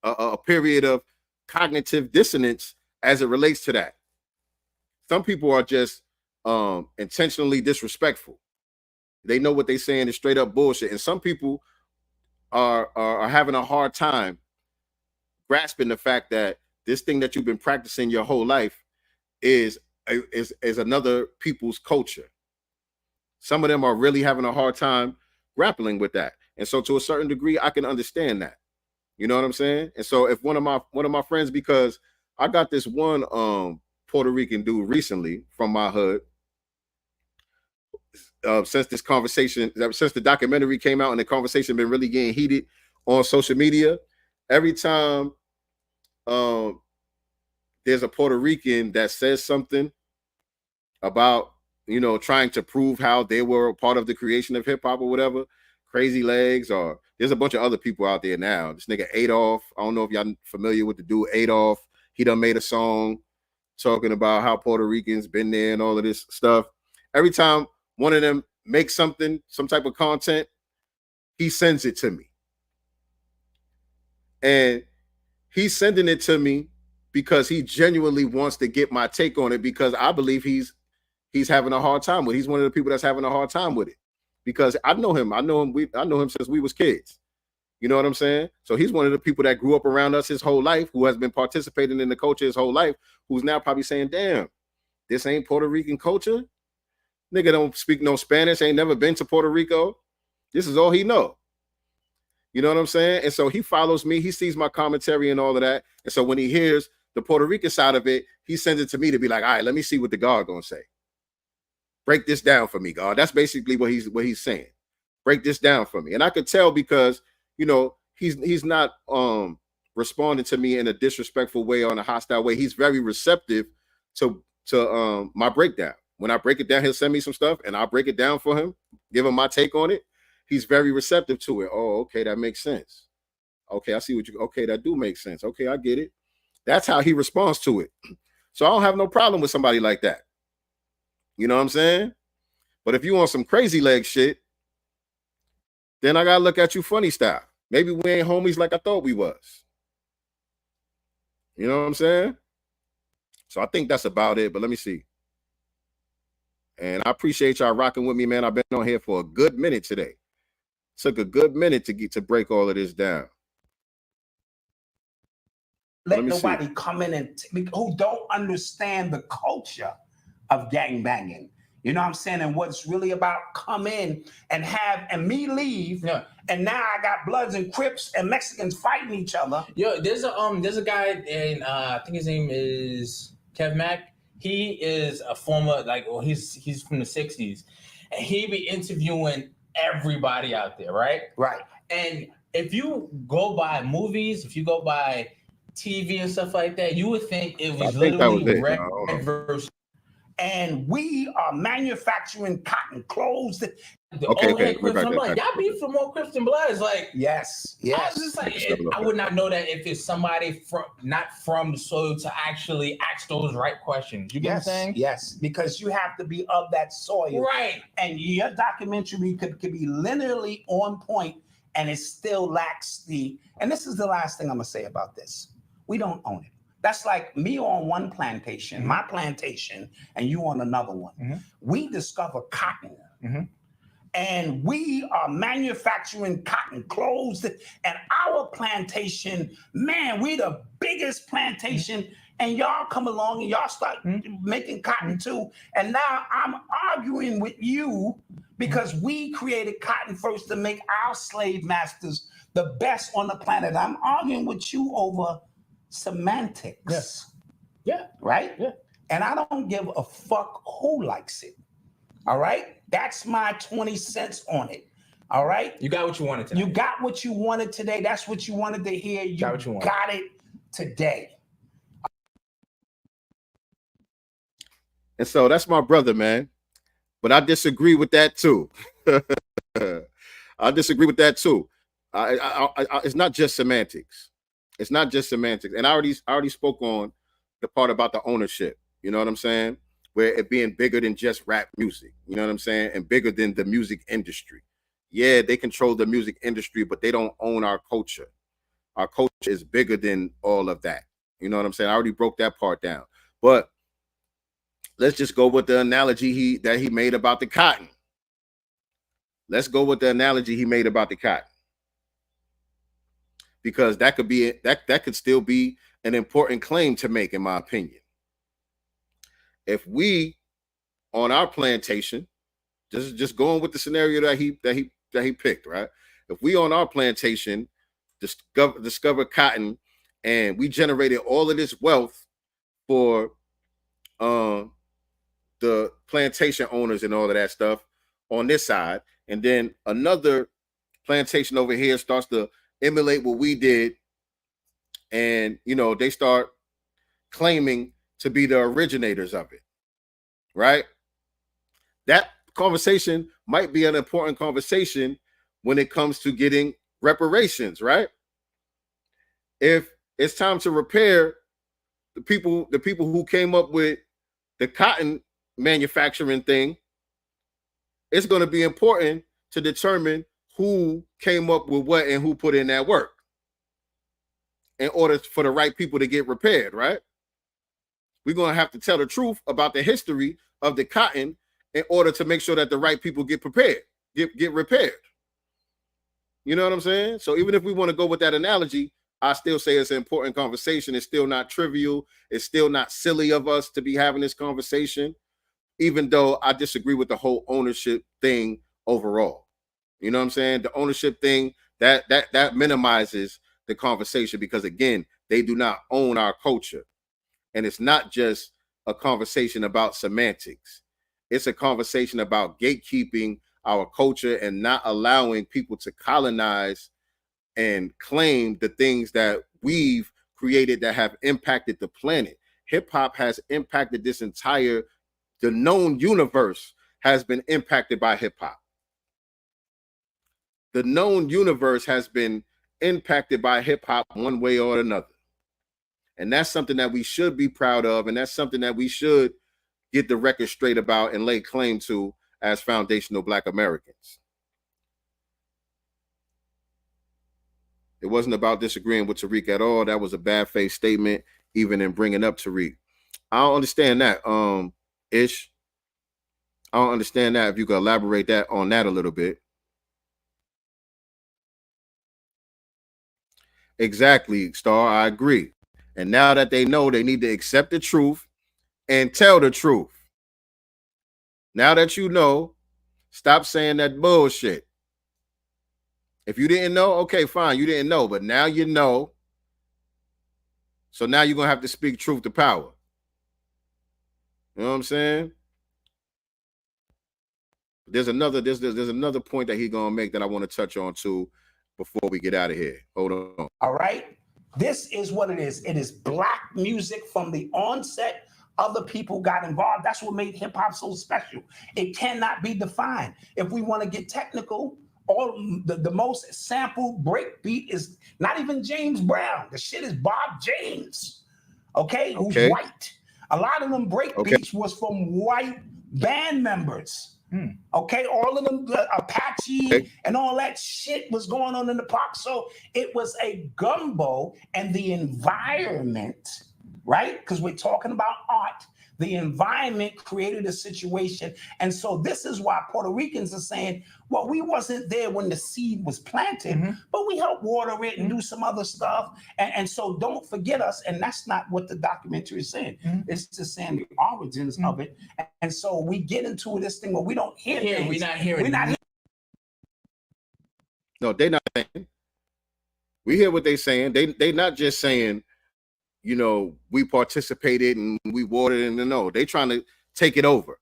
S11: a period of cognitive dissonance as it relates to that. Some people are just intentionally disrespectful. They know what they're saying is straight up bullshit. And some people are having a hard time grasping the fact that this thing that you've been practicing your whole life is another people's culture. Some of them are really having a hard time grappling with that. And so to a certain degree, I can understand that. You know what I'm saying? And so if one of my friends, because I got this one Puerto Rican dude recently from my hood, since the documentary came out and the conversation been really getting heated on social media, every time there's a Puerto Rican that says something about, trying to prove how they were a part of the creation of hip hop or whatever, Crazy Legs, or there's a bunch of other people out there now. This nigga Adolf, I don't know if y'all familiar with the dude Adolf. He done made a song talking about how Puerto Ricans been there and all of this stuff. Every time one of them makes some type of content, he sends it to me. And he's sending it to me because he genuinely wants to get my take on it, because I believe he's having a hard time with it. He's one of the people that's having a hard time with it, because I know him since we was kids. You know what I'm saying? So he's one of the people that grew up around us his whole life, who has been participating in the culture his whole life, who's now probably saying, damn, this ain't Puerto Rican culture. Nigga don't speak no Spanish, ain't never been to Puerto Rico. This is all he know. You know what I'm saying? And so he follows me. He sees my commentary and all of that. And so when he hears the Puerto Rican side of it, he sends it to me to be like, all right, let me see what the God gonna say. Break this down for me, God. That's basically what he's saying. Break this down for me. And I could tell because, he's not responding to me in a disrespectful way or in a hostile way. He's very receptive to my breakdown. When I break it down, he'll send me some stuff and I'll break it down for him, give him my take on it. He's very receptive to it. Oh, okay, that makes sense. Okay, I see okay, that do make sense. Okay, I get it. That's how he responds to it. So I don't have no problem with somebody like that. You know what I'm saying? But if you want some crazy leg shit, then I gotta look at you funny style. Maybe we ain't homies like I thought we was. You know what I'm saying? So I think that's about it, but let me see. And I appreciate y'all rocking with me, man. I've been on here for a good minute today. Took a good minute to break all of this down.
S20: Let nobody come in who don't understand the culture of gangbanging. You know what I'm saying? And what it's really about, come in and me leave. Yeah. And now I got Bloods and Crips and Mexicans fighting each other.
S21: Yo, there's a guy in I think his name is Kev Mack. He is a former, he's from the 60s. And he be interviewing everybody out there, right?
S20: Right.
S21: And if you go by movies, if you go by TV and stuff like that, you would think it was literally red versus.
S20: And we are manufacturing cotton clothes.
S21: Okay, I'm like, y'all beef for more Crips than Bloods. Like,
S20: yes.
S21: I was just like, I would not know that if it's somebody not from the soil to actually ask those right questions. You get what I'm saying?
S20: Yes, because you have to be of that soil.
S21: Right.
S20: And your documentary could be linearly on point, and it still lacks and this is the last thing I'm going to say about this. We don't own it. That's like me on one plantation, my plantation, and you on another one. We discover cotton. And we are manufacturing cotton clothes. And our plantation, man, we the biggest plantation. And y'all come along and y'all start making cotton too. And now I'm arguing with you because we created cotton first to make our slave masters the best on the planet. I'm arguing with you over semantics.
S21: Yes. Yeah.
S20: Right?
S21: Yeah.
S20: And I don't give a fuck who likes it. All right? That's my 20 cents on it. All right?
S21: You got what you wanted today.
S20: You got what you wanted today. That's what you wanted to hear. You got it today.
S11: And so that's my brother, man. But I disagree with that too. I disagree with that too. It's not just semantics. It's not just semantics. And I already spoke on the part about the ownership. You know what I'm saying? Where it being bigger than just rap music. You know what I'm saying? And bigger than the music industry. Yeah, they control the music industry, but they don't own our culture. Our culture is bigger than all of that. You know what I'm saying? I already broke that part down. But let's just go with the analogy that he made about the cotton. Let's go with the analogy he made about the cotton. Because that could be that could still be an important claim to make, in my opinion. If we on our plantation, just going with the scenario that he picked, right? If we on our plantation discover cotton and we generated all of this wealth for the plantation owners and all of that stuff on this side, and then another plantation over here starts to emulate what we did, and they start claiming to be the originators of it, right? That conversation might be an important conversation when it comes to getting reparations, right? If it's time to repair the people who came up with the cotton manufacturing thing, it's going to be important to determine who came up with what and who put in that work in order for the right people to get repaired, right? We're going to have to tell the truth about the history of the cotton in order to make sure that the right people get repaired. You know what I'm saying? So even if we want to go with that analogy, I still say it's an important conversation. It's still not trivial. It's still not silly of us to be having this conversation, even though I disagree with the whole ownership thing overall. You know what I'm saying? The ownership thing, that minimizes the conversation because, again, they do not own our culture. And it's not just a conversation about semantics. It's a conversation about gatekeeping our culture and not allowing people to colonize and claim the things that we've created that have impacted the planet. Hip hop has impacted the known universe has been impacted by hip hop. The known universe has been impacted by hip hop one way or another. And that's something that we should be proud of. And that's something that we should get the record straight about and lay claim to as foundational Black Americans. It wasn't about disagreeing with Tariq at all. That was a bad faith statement, even in bringing up Tariq. I don't understand that, Ish. I don't understand that. If you could elaborate on that a little bit. Exactly, Star. I agree. And now that they know, they need to accept the truth and tell the truth. Now that you know, stop saying that bullshit. If you didn't know, okay, fine, you didn't know, but now you know. So now you're gonna have to speak truth to power. You know what I'm saying? There's another point that he's gonna make that I want to touch on too before we get out of here. Hold on.
S20: All right. This is what it is. It is Black music from the onset. Other people got involved. That's what made hip hop so special. It cannot be defined. If we want to get technical, the most sampled breakbeat is not even James Brown. The shit is Bob James. Okay, who's white. A lot of them breakbeats was from white band members. Okay, all of them, Apache and all that shit was going on in the park. So it was a gumbo, and the environment, right? Because we're talking about art. The environment created a situation. And so this is why Puerto Ricans are saying, well, we wasn't there when the seed was planted, but we helped water it and do some other stuff. And so don't forget us. And that's not what the documentary is saying. It's just saying the origins of it. And so we get into this thing where we don't hear things.
S21: We're not hearing.
S11: No, they're not saying. We hear what they're saying. They not just saying, you know, we participated and we watered it. No, they trying to take it over.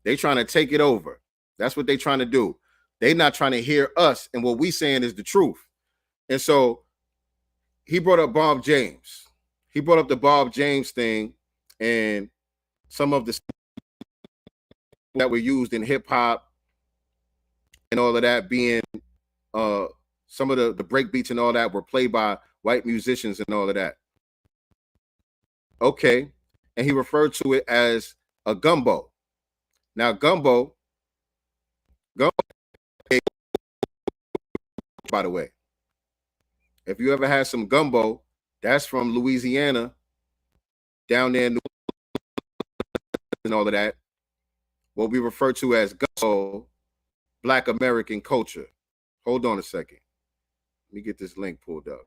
S11: They trying to take it over. That's what they trying to do. They not trying to hear us, and what we saying is the truth. And so he brought up Bob James. He brought up the Bob James thing and some of the that were used in hip hop and all of that being some of the break beats and all that were played by white musicians and all of that. Okay. And he referred to it as a gumbo. Now, gumbo, by the way, if you ever had some gumbo, that's from Louisiana, down there in New and all of that. What we refer to as gumbo, Black American culture. Hold on a second. Let me get this link pulled up.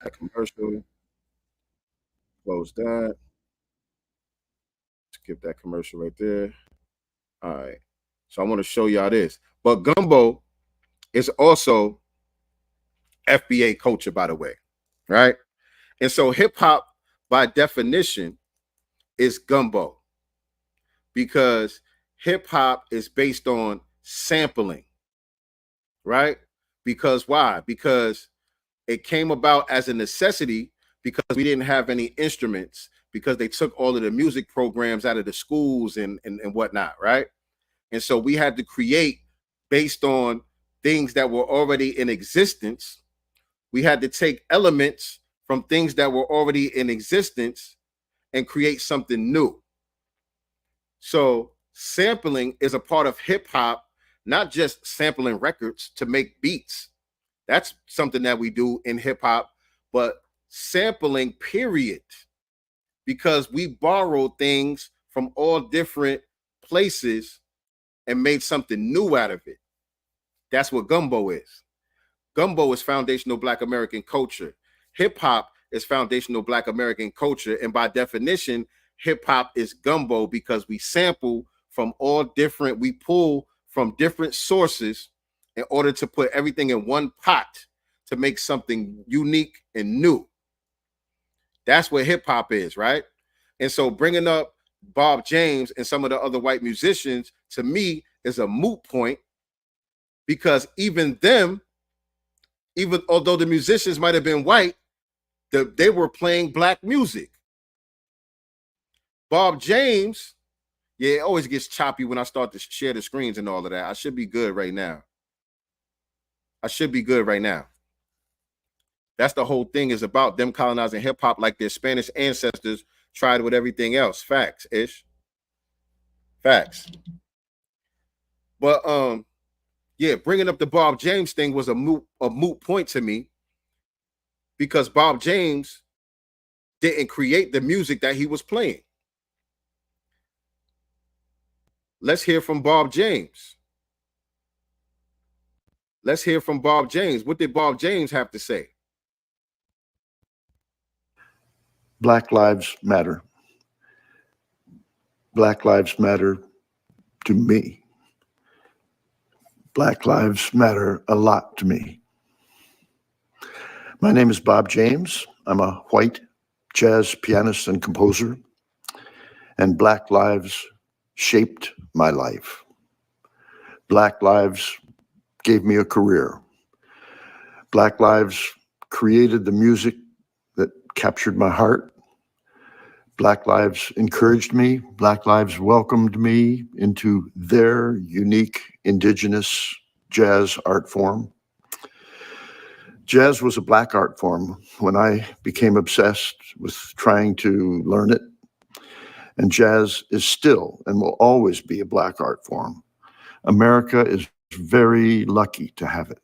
S11: That commercial. Close that. Skip that commercial right there. All right. So I want to show y'all this. But gumbo is also FBA culture, by the way. Right? And so hip hop, by definition, is gumbo. Because hip hop is based on sampling. Right? Because why? Because it came about as a necessity because we didn't have any instruments, because they took all of the music programs out of the schools and whatnot, right? And so we had to create based on things that were already in existence. We had to take elements from things that were already in existence and create something new. So sampling is a part of hip hop, not just sampling records to make beats. That's something that we do in hip hop, but sampling, period, because we borrowed things from all different places and made something new out of it. That's what gumbo is. Gumbo is foundational Black American culture. Hip hop is foundational Black American culture. And by definition, hip hop is gumbo because we sample from all different, we pull from different sources in order to put everything in one pot to make something unique and new. That's what hip hop is, right? And so bringing up Bob James and some of the other white musicians, to me, is a moot point, because even them, even although the musicians might have been white, they were playing Black music. Bob James, yeah, it always gets choppy when I start to share the screens and all of that. I should be good right now. That's the whole thing, is about them colonizing hip hop like their Spanish ancestors tried with everything else. Facts, Ish. Facts. But yeah, bringing up the Bob James thing was a moot point to me, because Bob James didn't create the music that he was playing. Let's hear from Bob James. Let's hear from Bob James. What did Bob James have to say?
S3: Black lives matter. Black lives matter to me. Black lives matter a lot to me. My name is Bob James. I'm a white jazz pianist and composer, and Black lives shaped my life. Black lives gave me a career. Black lives created the music that captured my heart. Black lives encouraged me. Black lives welcomed me into their unique indigenous jazz art form. Jazz was a Black art form when I became obsessed with trying to learn it. And jazz is still and will always be a Black art form. America is very lucky to have it.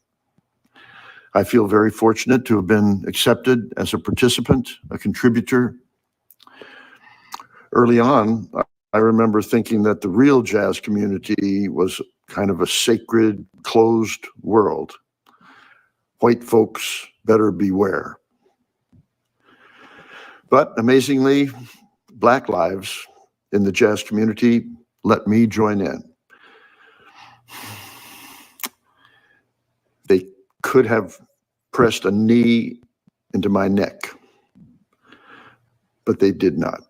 S3: I feel very fortunate to have been accepted as a participant, a contributor. Early on, I remember thinking that the real jazz community was kind of a sacred, closed world. White folks better beware. But amazingly, Black lives in the jazz community let me join in. They could have pressed a knee into my neck, but they did not.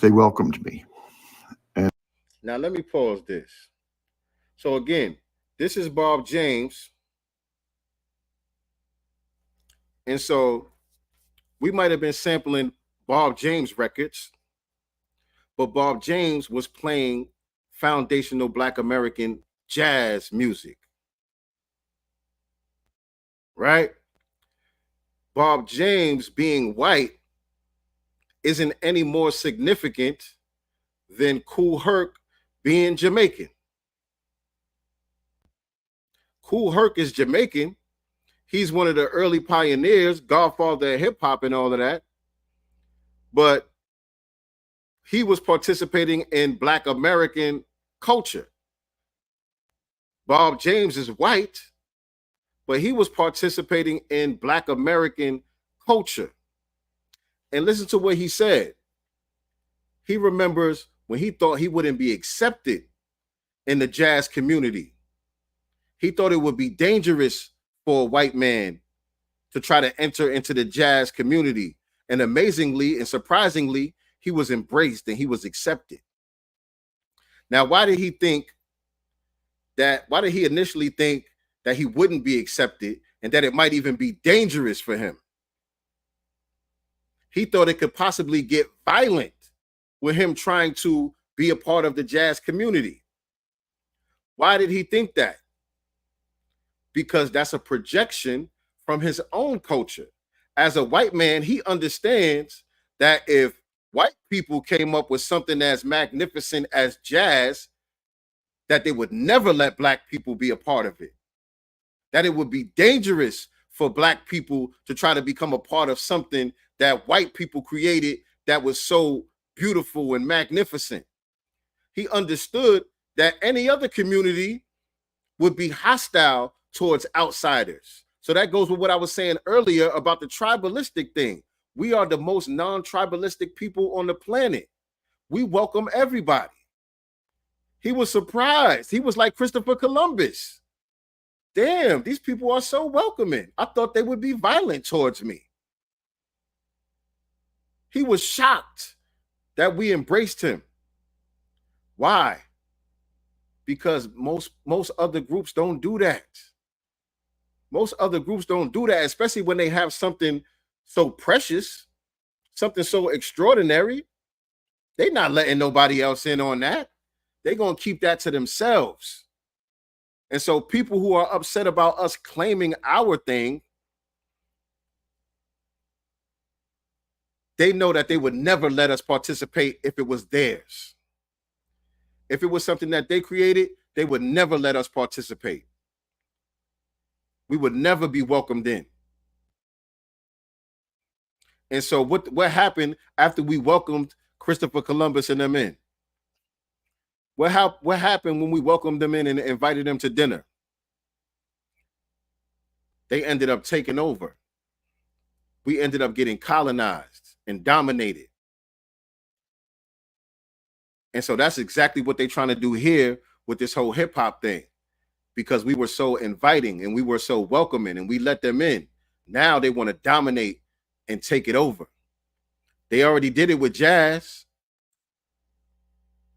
S3: They welcomed me. And
S11: now let me pause this. So again, this is Bob James And so we might have been sampling Bob James records, but Bob James was playing foundational Black American jazz music, right? Bob James being white isn't any more significant than Kool Herc being Jamaican. Kool Herc is Jamaican. He's one of the early pioneers, godfather of hip hop and all of that. But he was participating in Black American culture. Bob James is white, but he was participating in Black American culture. And listen to what he said. He remembers when he thought he wouldn't be accepted in the jazz community. He thought it would be dangerous for a white man to try to enter into the jazz community. And amazingly and surprisingly, he was embraced and he was accepted. Now, why did he initially think that he wouldn't be accepted and that it might even be dangerous for him? He thought it could possibly get violent with him trying to be a part of the jazz community. Why did he think that? Because that's a projection from his own culture. As a white man, he understands that if white people came up with something as magnificent as jazz, that they would never let Black people be a part of it. That it would be dangerous for Black people to try to become a part of something that white people created that was so beautiful and magnificent. He understood that any other community would be hostile towards outsiders. So that goes with what I was saying earlier about the tribalistic thing. We are the most non-tribalistic people on the planet. We welcome everybody. He was surprised. He was like Christopher Columbus. Damn, these people are so welcoming. I thought they would be violent towards me. He was shocked that we embraced him. Why? Because most other groups don't do that. Most other groups don't do that, especially when they have something so precious, something so extraordinary. They're not letting nobody else in on that. They're going to keep that to themselves. And so people who are upset about us claiming our thing, they know that they would never let us participate if it was theirs. If it was something that they created, they would never let us participate. We would never be welcomed in. And so what happened after we welcomed Christopher Columbus and them in? What happened when we welcomed them in and invited them to dinner? They ended up taking over. We ended up getting colonized and dominated. And so that's exactly what they're trying to do here with this whole hip hop thing, because we were so inviting and we were so welcoming and we let them in. Now they want to dominate and take it over. They already did it with jazz.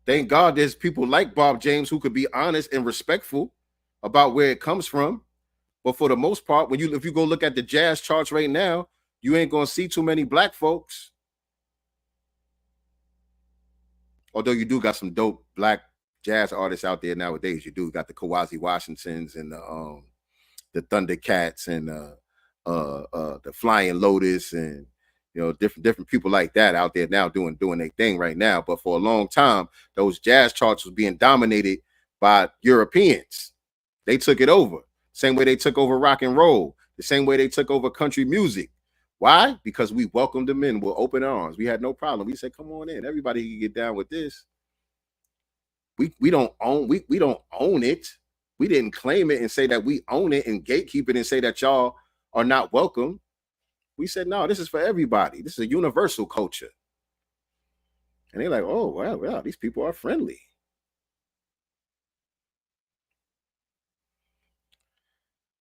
S11: Thank God there's people like Bob James who could be honest and respectful about where it comes from. But for the most part, if you go look at the jazz charts right now, you ain't gonna see too many Black folks. Although you do got some dope Black jazz artists out there nowadays. You do got the Kawazi Washingtons and the Thundercats and the Flying Lotus and different people like that out there now doing their thing right now. But for a long time, those jazz charts was being dominated by Europeans. They took it over. Same way they took over rock and roll. The same way they took over country music. Why? Because we welcomed them in with open arms. We had no problem. We said, come on in. Everybody can get down with this. We don't own it. We didn't claim it and say that we own it and gatekeep it and say that y'all are not welcome. We said, no, this is for everybody. This is a universal culture. And they're like, oh, wow, these people are friendly.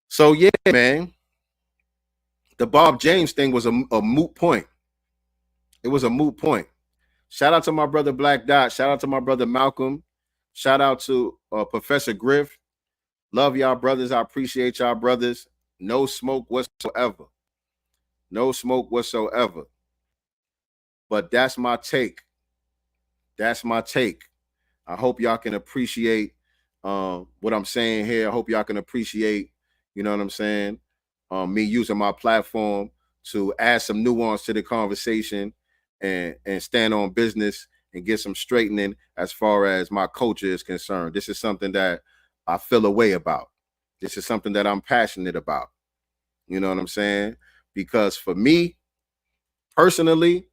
S11: So, yeah, man, the Bob James thing was a moot point. It was a moot point. Shout out to my brother Black Dot. Shout out to my brother Malcolm. Shout out to Professor Griff. Love y'all brothers. I appreciate y'all brothers. No smoke whatsoever. No smoke whatsoever. But that's my take. That's my take. I hope y'all can appreciate what I'm saying here. I hope y'all can appreciate, you know what I'm saying, me using my platform to add some nuance to the conversation and stand on business and get some straightening as far as my culture is concerned. This is something that I feel a way about. This is something that I'm passionate about. You know what I'm saying? Because for me personally,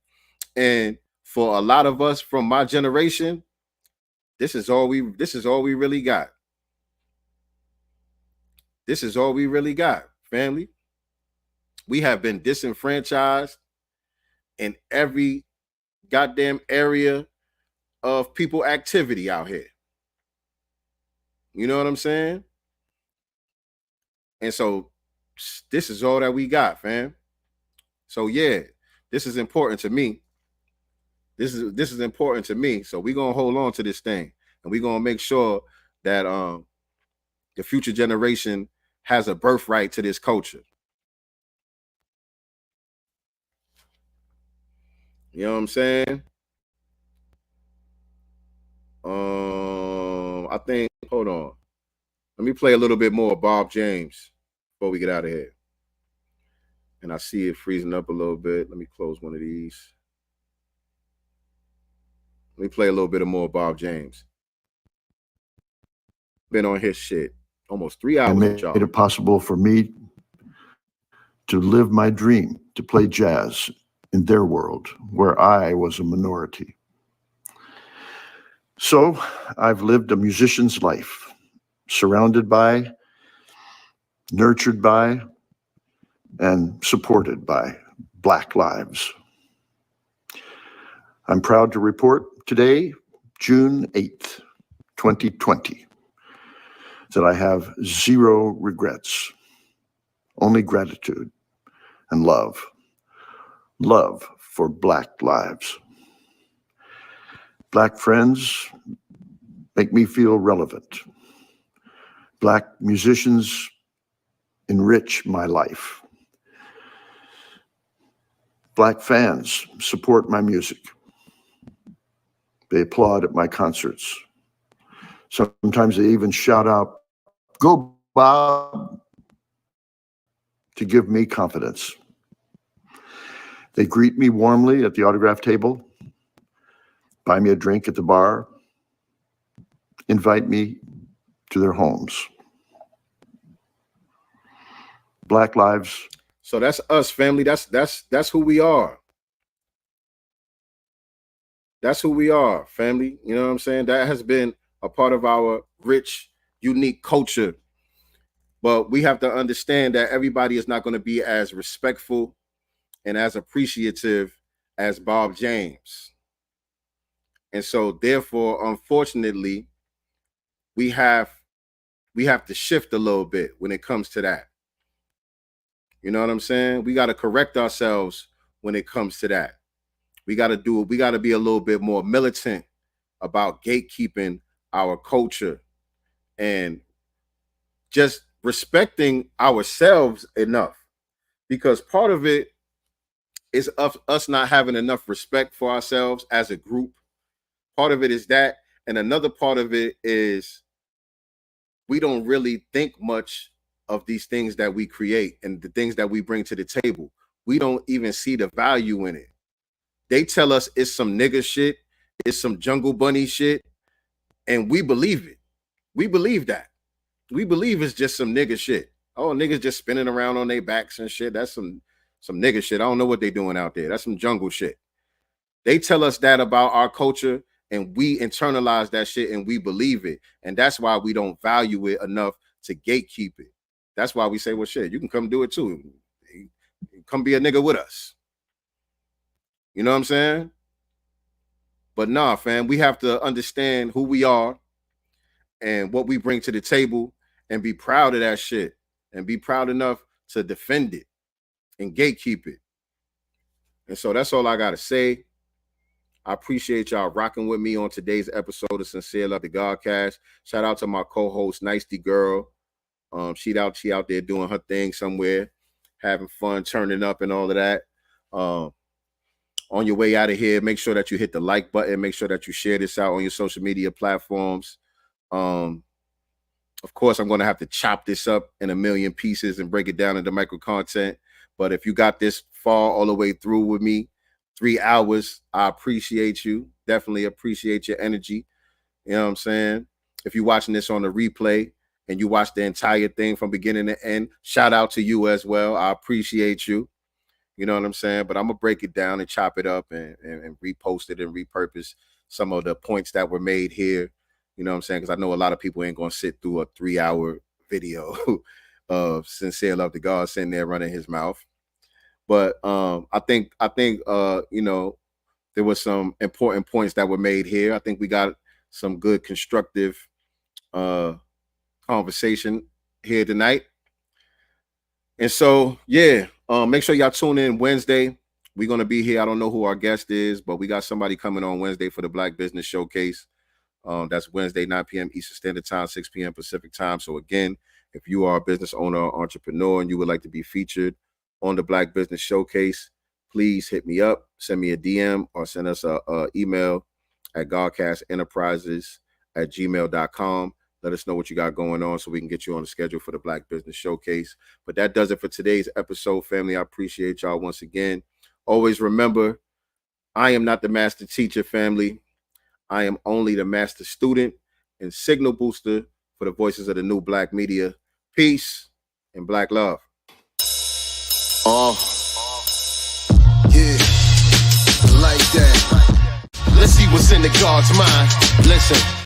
S11: and for a lot of us from my generation, this is all we really got. This is all we really got, family. We have been disenfranchised in every goddamn area of people activity out here. You know what I'm saying? And so this is all that we got, fam. So yeah, this is important to me. This is important to me. So we're gonna hold on to this thing, and we're gonna make sure that the future generation has a birthright to this culture. You know what I'm saying? I think, hold on. Let me play a little bit more of Bob James before we get out of here. And I see it freezing up a little bit. Let me close one of these. Let me play a little bit of more Bob James. Been on his shit almost 3 hours.
S3: And made it possible for me to live my dream, to play jazz in their world where I was a minority. So I've lived a musician's life, surrounded by, nurtured by, and supported by Black lives. I'm proud to report today, June 8th, 2020, that I have zero regrets, only gratitude and love. Love for Black lives. Black friends make me feel relevant. Black musicians enrich my life. Black fans support my music. They applaud at my concerts. Sometimes they even shout out, "Go Bob," to give me confidence. They greet me warmly at the autograph table, buy me a drink at the bar, invite me to their homes. Black lives.
S11: So that's us, family. That's who we are. That's who we are, family. You know what I'm saying? That has been a part of our rich, unique culture. But we have to understand that everybody is not going to be as respectful and as appreciative as Bob James. And so therefore, unfortunately, we have to shift a little bit when it comes to that. You know what I'm saying? We got to correct ourselves when it comes to that. We got to be a little bit more militant about gatekeeping our culture and just respecting ourselves enough, because part of it is of us not having enough respect for ourselves as a group. Part of it is that, and another part of it is we don't really think much of these things that we create and the things that we bring to the table. We don't even see the value in it. They tell us it's some nigga shit, it's some Jungle Bunny shit, and we believe it. We believe that. We believe it's just some nigga shit. Oh, niggas just spinning around on their backs and shit. That's some nigga shit. I don't know what they doing out there. That's some jungle shit. They tell us that about our culture, and we internalize that shit and we believe it. And that's why we don't value it enough to gatekeep it. That's why we say, well, shit, you can come do it too. Come be a nigga with us. You know what I'm saying? But nah, fam, we have to understand who we are and what we bring to the table and be proud of that shit and be proud enough to defend it and gatekeep it. And so that's all I got to say. I appreciate y'all rocking with me on today's episode of Sincere Love the Godcast. Shout out to my co-host, Nicety Girl. She out there doing her thing somewhere. having fun, turning up and all of that. On your way out of here, make sure that you hit the like button. Make sure that you share this out on your social media platforms. Of course, I'm going to have to chop this up in a million pieces and break it down into micro content. But if you got this far all the way through with me, 3 hours, I appreciate you. Definitely appreciate your energy. You know what I'm saying? If you're watching this on the replay and you watch the entire thing from beginning to end, shout out to you as well. I appreciate you. You know what I'm saying? But I'm going to break it down and chop it up and repost it and repurpose some of the points that were made here. You know what I'm saying? Because I know a lot of people ain't going to sit through a 3-hour video of Sincere Love to God sitting there running his mouth. But I think you know, there were some important points that were made here. I think we got some good constructive conversation here tonight. And so, yeah, make sure y'all tune in Wednesday. We're going to be here. I don't know who our guest is, but we got somebody coming on Wednesday for the Black Business Showcase. That's Wednesday, 9 p.m. Eastern Standard Time, 6 p.m. Pacific Time. So again, if you are a business owner or entrepreneur and you would like to be featured on the Black Business Showcase, please hit me up, send me a DM, or send us a email at godcastenterprises@gmail.com. Let us know what you got going on so we can get you on the schedule for the Black Business Showcase. But that does it for today's episode, family. I appreciate y'all once again. Always remember, I am not the master teacher, family. I am only the master student and signal booster for the voices of the new Black media. Peace and Black love.
S12: Yeah, like that. Let's see what's in the God's mind. Listen.